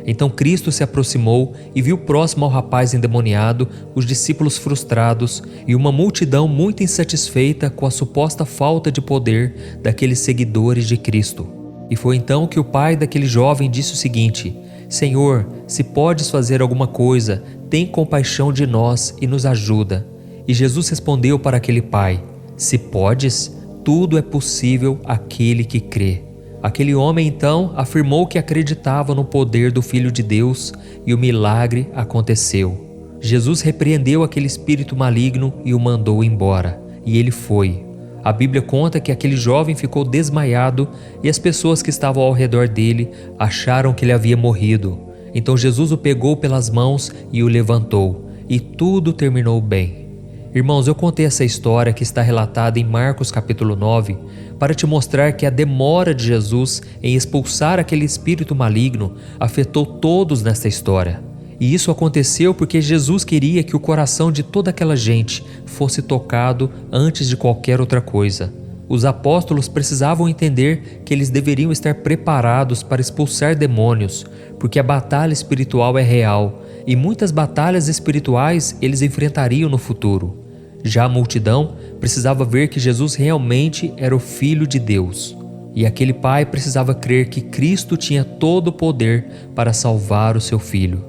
Então Cristo se aproximou e viu próximo ao rapaz endemoniado os discípulos frustrados e uma multidão muito insatisfeita com a suposta falta de poder daqueles seguidores de Cristo. E foi então que o pai daquele jovem disse o seguinte: Senhor, se podes fazer alguma coisa, tem compaixão de nós e nos ajuda. E Jesus respondeu para aquele pai: Se podes, tudo é possível àquele que crê. Aquele homem então afirmou que acreditava no poder do Filho de Deus e o milagre aconteceu. Jesus repreendeu aquele espírito maligno e o mandou embora, e ele foi. A Bíblia conta que aquele jovem ficou desmaiado e as pessoas que estavam ao redor dele acharam que ele havia morrido. Então Jesus o pegou pelas mãos e o levantou, e tudo terminou bem. Irmãos, eu contei essa história que está relatada em Marcos capítulo 9 para te mostrar que a demora de Jesus em expulsar aquele espírito maligno afetou todos nesta história. E isso aconteceu porque Jesus queria que o coração de toda aquela gente fosse tocado antes de qualquer outra coisa. Os apóstolos precisavam entender que eles deveriam estar preparados para expulsar demônios, porque a batalha espiritual é real e muitas batalhas espirituais eles enfrentariam no futuro. Já a multidão precisava ver que Jesus realmente era o Filho de Deus. E aquele pai precisava crer que Cristo tinha todo o poder para salvar o seu filho.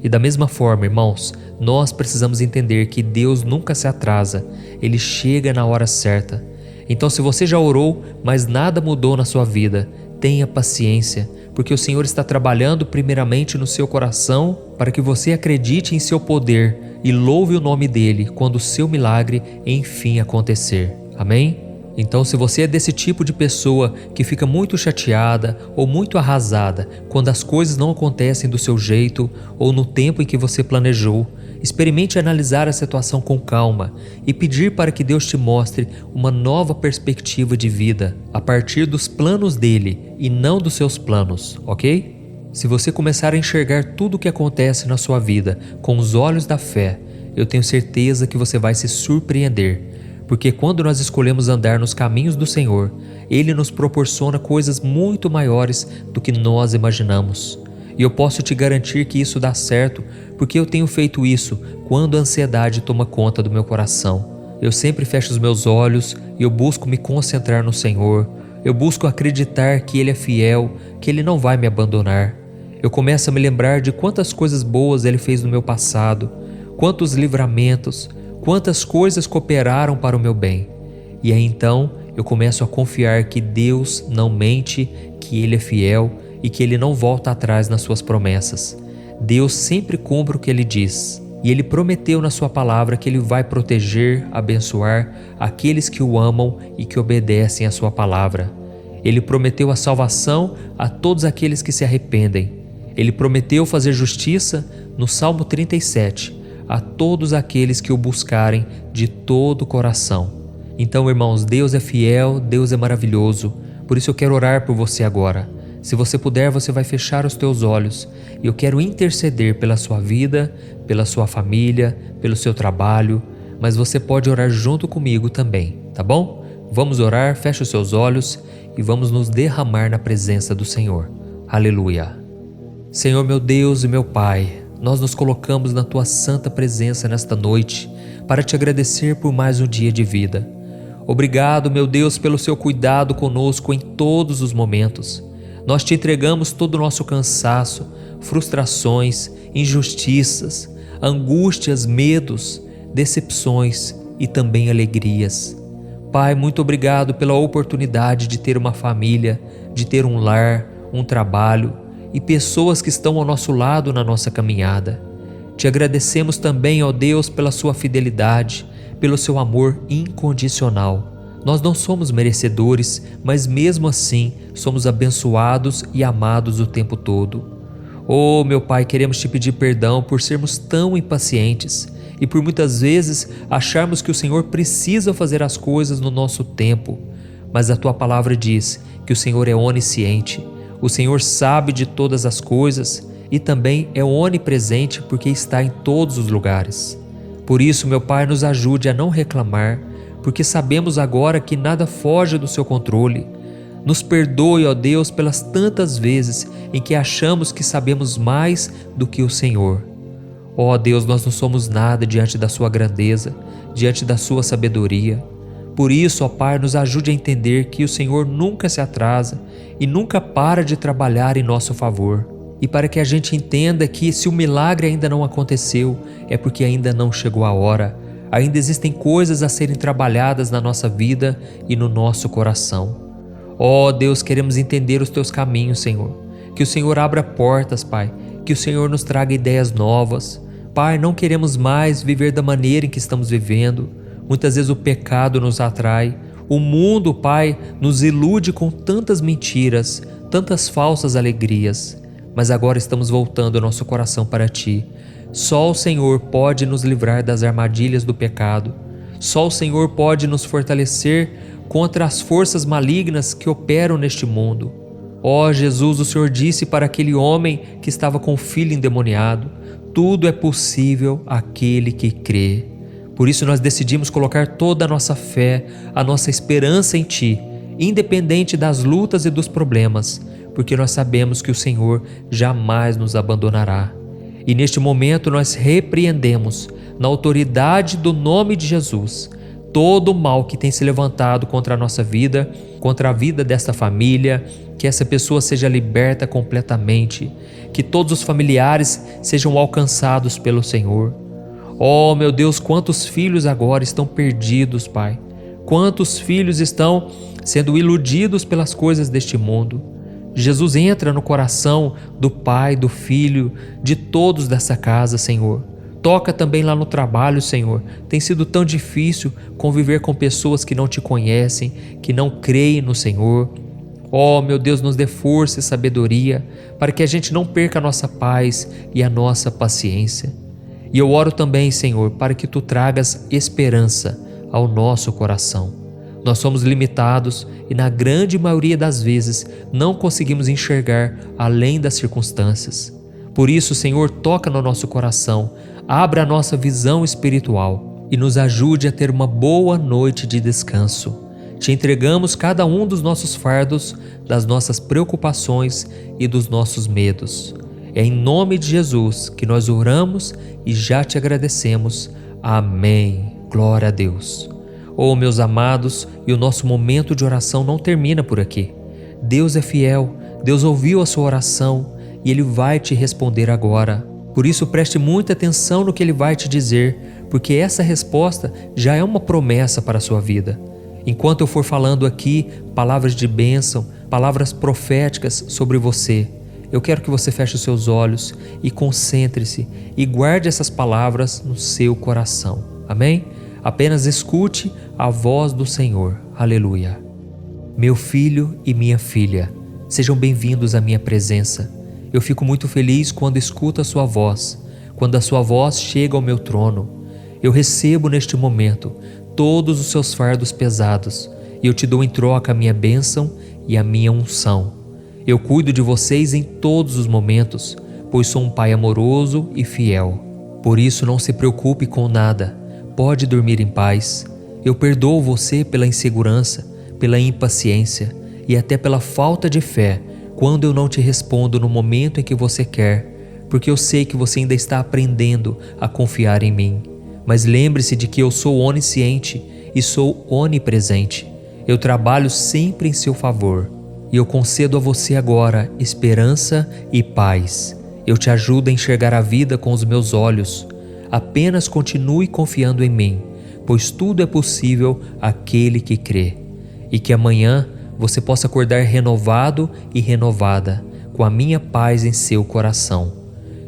E da mesma forma, irmãos, nós precisamos entender que Deus nunca se atrasa, Ele chega na hora certa. Então, se você já orou, mas nada mudou na sua vida, tenha paciência, porque o Senhor está trabalhando primeiramente no seu coração para que você acredite em seu poder e louve o nome dele quando o seu milagre enfim acontecer. Amém? Então, se você é desse tipo de pessoa que fica muito chateada ou muito arrasada quando as coisas não acontecem do seu jeito ou no tempo em que você planejou, experimente analisar a situação com calma e pedir para que Deus te mostre uma nova perspectiva de vida a partir dos planos dele e não dos seus planos, ok? Se você começar a enxergar tudo o que acontece na sua vida com os olhos da fé, eu tenho certeza que você vai se surpreender. Porque quando nós escolhemos andar nos caminhos do Senhor, Ele nos proporciona coisas muito maiores do que nós imaginamos. E eu posso te garantir que isso dá certo, porque eu tenho feito isso quando a ansiedade toma conta do meu coração. Eu sempre fecho os meus olhos e eu busco me concentrar no Senhor. Eu busco acreditar que Ele é fiel, que Ele não vai me abandonar. Eu começo a me lembrar de quantas coisas boas Ele fez no meu passado, quantos livramentos, quantas coisas cooperaram para o meu bem. E aí então eu começo a confiar que Deus não mente, que Ele é fiel e que Ele não volta atrás nas suas promessas. Deus sempre cumpre o que Ele diz. E Ele prometeu na sua palavra que Ele vai proteger, abençoar aqueles que o amam e que obedecem à sua palavra. Ele prometeu a salvação a todos aqueles que se arrependem. Ele prometeu fazer justiça no Salmo 37, a todos aqueles que o buscarem de todo o coração. Então, irmãos, Deus é fiel, Deus é maravilhoso. Por isso eu quero orar por você agora. Se você puder, você vai fechar os teus olhos e eu quero interceder pela sua vida, pela sua família, pelo seu trabalho, mas você pode orar junto comigo também, tá bom? Vamos orar, feche os seus olhos e vamos nos derramar na presença do Senhor. Aleluia. Senhor, meu Deus e meu Pai, nós nos colocamos na Tua santa presença nesta noite para Te agradecer por mais um dia de vida. Obrigado, meu Deus, pelo Seu cuidado conosco em todos os momentos. Nós Te entregamos todo o nosso cansaço, frustrações, injustiças, angústias, medos, decepções e também alegrias. Pai, muito obrigado pela oportunidade de ter uma família, de ter um lar, um trabalho e pessoas que estão ao nosso lado na nossa caminhada. Te agradecemos também, ó Deus, pela Sua fidelidade, pelo Seu amor incondicional. Nós não somos merecedores, mas mesmo assim somos abençoados e amados o tempo todo. Oh, meu Pai, queremos Te pedir perdão por sermos tão impacientes e por muitas vezes acharmos que o Senhor precisa fazer as coisas no nosso tempo. Mas a Tua palavra diz que o Senhor é onisciente. O Senhor sabe de todas as coisas e também é onipresente porque está em todos os lugares. Por isso, meu Pai, nos ajude a não reclamar, porque sabemos agora que nada foge do Seu controle. Nos perdoe, ó Deus, pelas tantas vezes em que achamos que sabemos mais do que o Senhor. Ó Deus, nós não somos nada diante da Sua grandeza, diante da Sua sabedoria. Por isso, ó Pai, nos ajude a entender que o Senhor nunca se atrasa e nunca para de trabalhar em nosso favor. E para que a gente entenda que se o milagre ainda não aconteceu, é porque ainda não chegou a hora. Ainda existem coisas a serem trabalhadas na nossa vida e no nosso coração. Ó Deus, queremos entender os Teus caminhos, Senhor. Que o Senhor abra portas, Pai. Que o Senhor nos traga ideias novas. Pai, não queremos mais viver da maneira em que estamos vivendo. Muitas vezes o pecado nos atrai. O mundo, Pai, nos ilude com tantas mentiras, tantas falsas alegrias. mas agora estamos voltando nosso coração para Ti. Só o Senhor pode nos livrar das armadilhas do pecado. Só o Senhor pode nos fortalecer contra as forças malignas que operam neste mundo. Ó Jesus, o Senhor disse para aquele homem que estava com o filho endemoniado: tudo é possível àquele que crê. Por isso nós decidimos colocar toda a nossa fé, a nossa esperança em Ti, independente das lutas e dos problemas, porque nós sabemos que o Senhor jamais nos abandonará. E neste momento nós repreendemos, na autoridade do nome de Jesus, todo o mal que tem se levantado contra a nossa vida, contra a vida desta família, que essa pessoa seja liberta completamente, que todos os familiares sejam alcançados pelo Senhor. Oh, meu Deus, quantos filhos agora estão perdidos, Pai. Quantos filhos estão sendo iludidos pelas coisas deste mundo. Jesus, entra no coração do pai, do filho, de todos dessa casa, Senhor. Toca também lá no trabalho, Senhor. Tem sido tão difícil conviver com pessoas que não Te conhecem, que não creem no Senhor. Oh, meu Deus, nos dê força e sabedoria para que a gente não perca a nossa paz e a nossa paciência. E eu oro também, Senhor, para que Tu tragas esperança ao nosso coração. Nós somos limitados e na grande maioria das vezes não conseguimos enxergar além das circunstâncias. Por isso, Senhor, toca no nosso coração, abra a nossa visão espiritual e nos ajude a ter uma boa noite de descanso. Te entregamos cada um dos nossos fardos, das nossas preocupações e dos nossos medos. É em nome de Jesus que nós oramos e já Te agradecemos. Amém. Glória a Deus. Oh, meus amados, e o nosso momento de oração não termina por aqui. Deus é fiel, Deus ouviu a sua oração e Ele vai te responder agora. Por isso, preste muita atenção no que Ele vai te dizer, porque essa resposta já é uma promessa para a sua vida. Enquanto eu for falando aqui palavras de bênção, palavras proféticas sobre você, eu quero que você feche os seus olhos e concentre-se e guarde essas palavras no seu coração. Amém? Apenas escute a voz do Senhor. Aleluia. Meu filho e minha filha, sejam bem-vindos à minha presença. Eu fico muito feliz quando escuto a sua voz, quando a sua voz chega ao meu trono. Eu recebo neste momento todos os seus fardos pesados e eu te dou em troca a minha bênção e a minha unção. Eu cuido de vocês em todos os momentos, pois sou um pai amoroso e fiel. Por isso não se preocupe com nada. Pode dormir em paz. Eu perdoo você pela insegurança, pela impaciência e até pela falta de fé quando eu não te respondo no momento em que você quer, porque eu sei que você ainda está aprendendo a confiar em mim. Mas lembre-se de que eu sou onisciente e sou onipresente. Eu trabalho sempre em seu favor e eu concedo a você agora esperança e paz. Eu te ajudo a enxergar a vida com os meus olhos. Apenas continue confiando em mim, pois tudo é possível àquele que crê. E que amanhã você possa acordar renovado e renovada, com a minha paz em seu coração.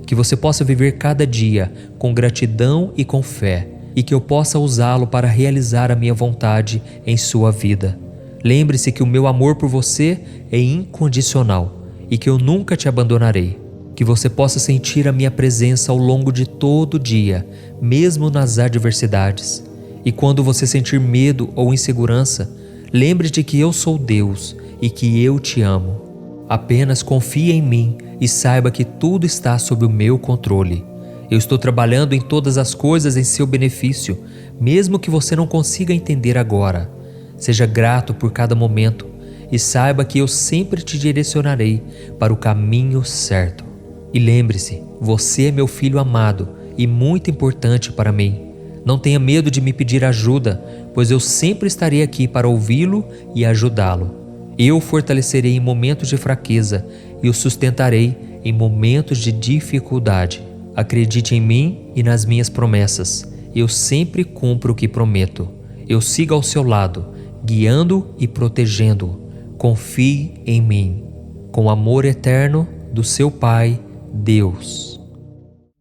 Que você possa viver cada dia com gratidão e com fé, e que eu possa usá-lo para realizar a minha vontade em sua vida. Lembre-se que o meu amor por você é incondicional e que eu nunca te abandonarei. Que você possa sentir a minha presença ao longo de todo o dia, mesmo nas adversidades. E quando você sentir medo ou insegurança, lembre de que eu sou Deus e que eu te amo. Apenas confie em mim e saiba que tudo está sob o meu controle. Eu estou trabalhando em todas as coisas em seu benefício, mesmo que você não consiga entender agora. Seja grato por cada momento e saiba que eu sempre te direcionarei para o caminho certo. E lembre-se, você é meu filho amado e muito importante para mim. Não tenha medo de me pedir ajuda, pois eu sempre estarei aqui para ouvi-lo e ajudá-lo. Eu o fortalecerei em momentos de fraqueza e o sustentarei em momentos de dificuldade. Acredite em mim e nas minhas promessas. Eu sempre cumpro o que prometo. Eu sigo ao seu lado, guiando e protegendo-o. Confie em mim. Com amor eterno do seu Pai, Deus.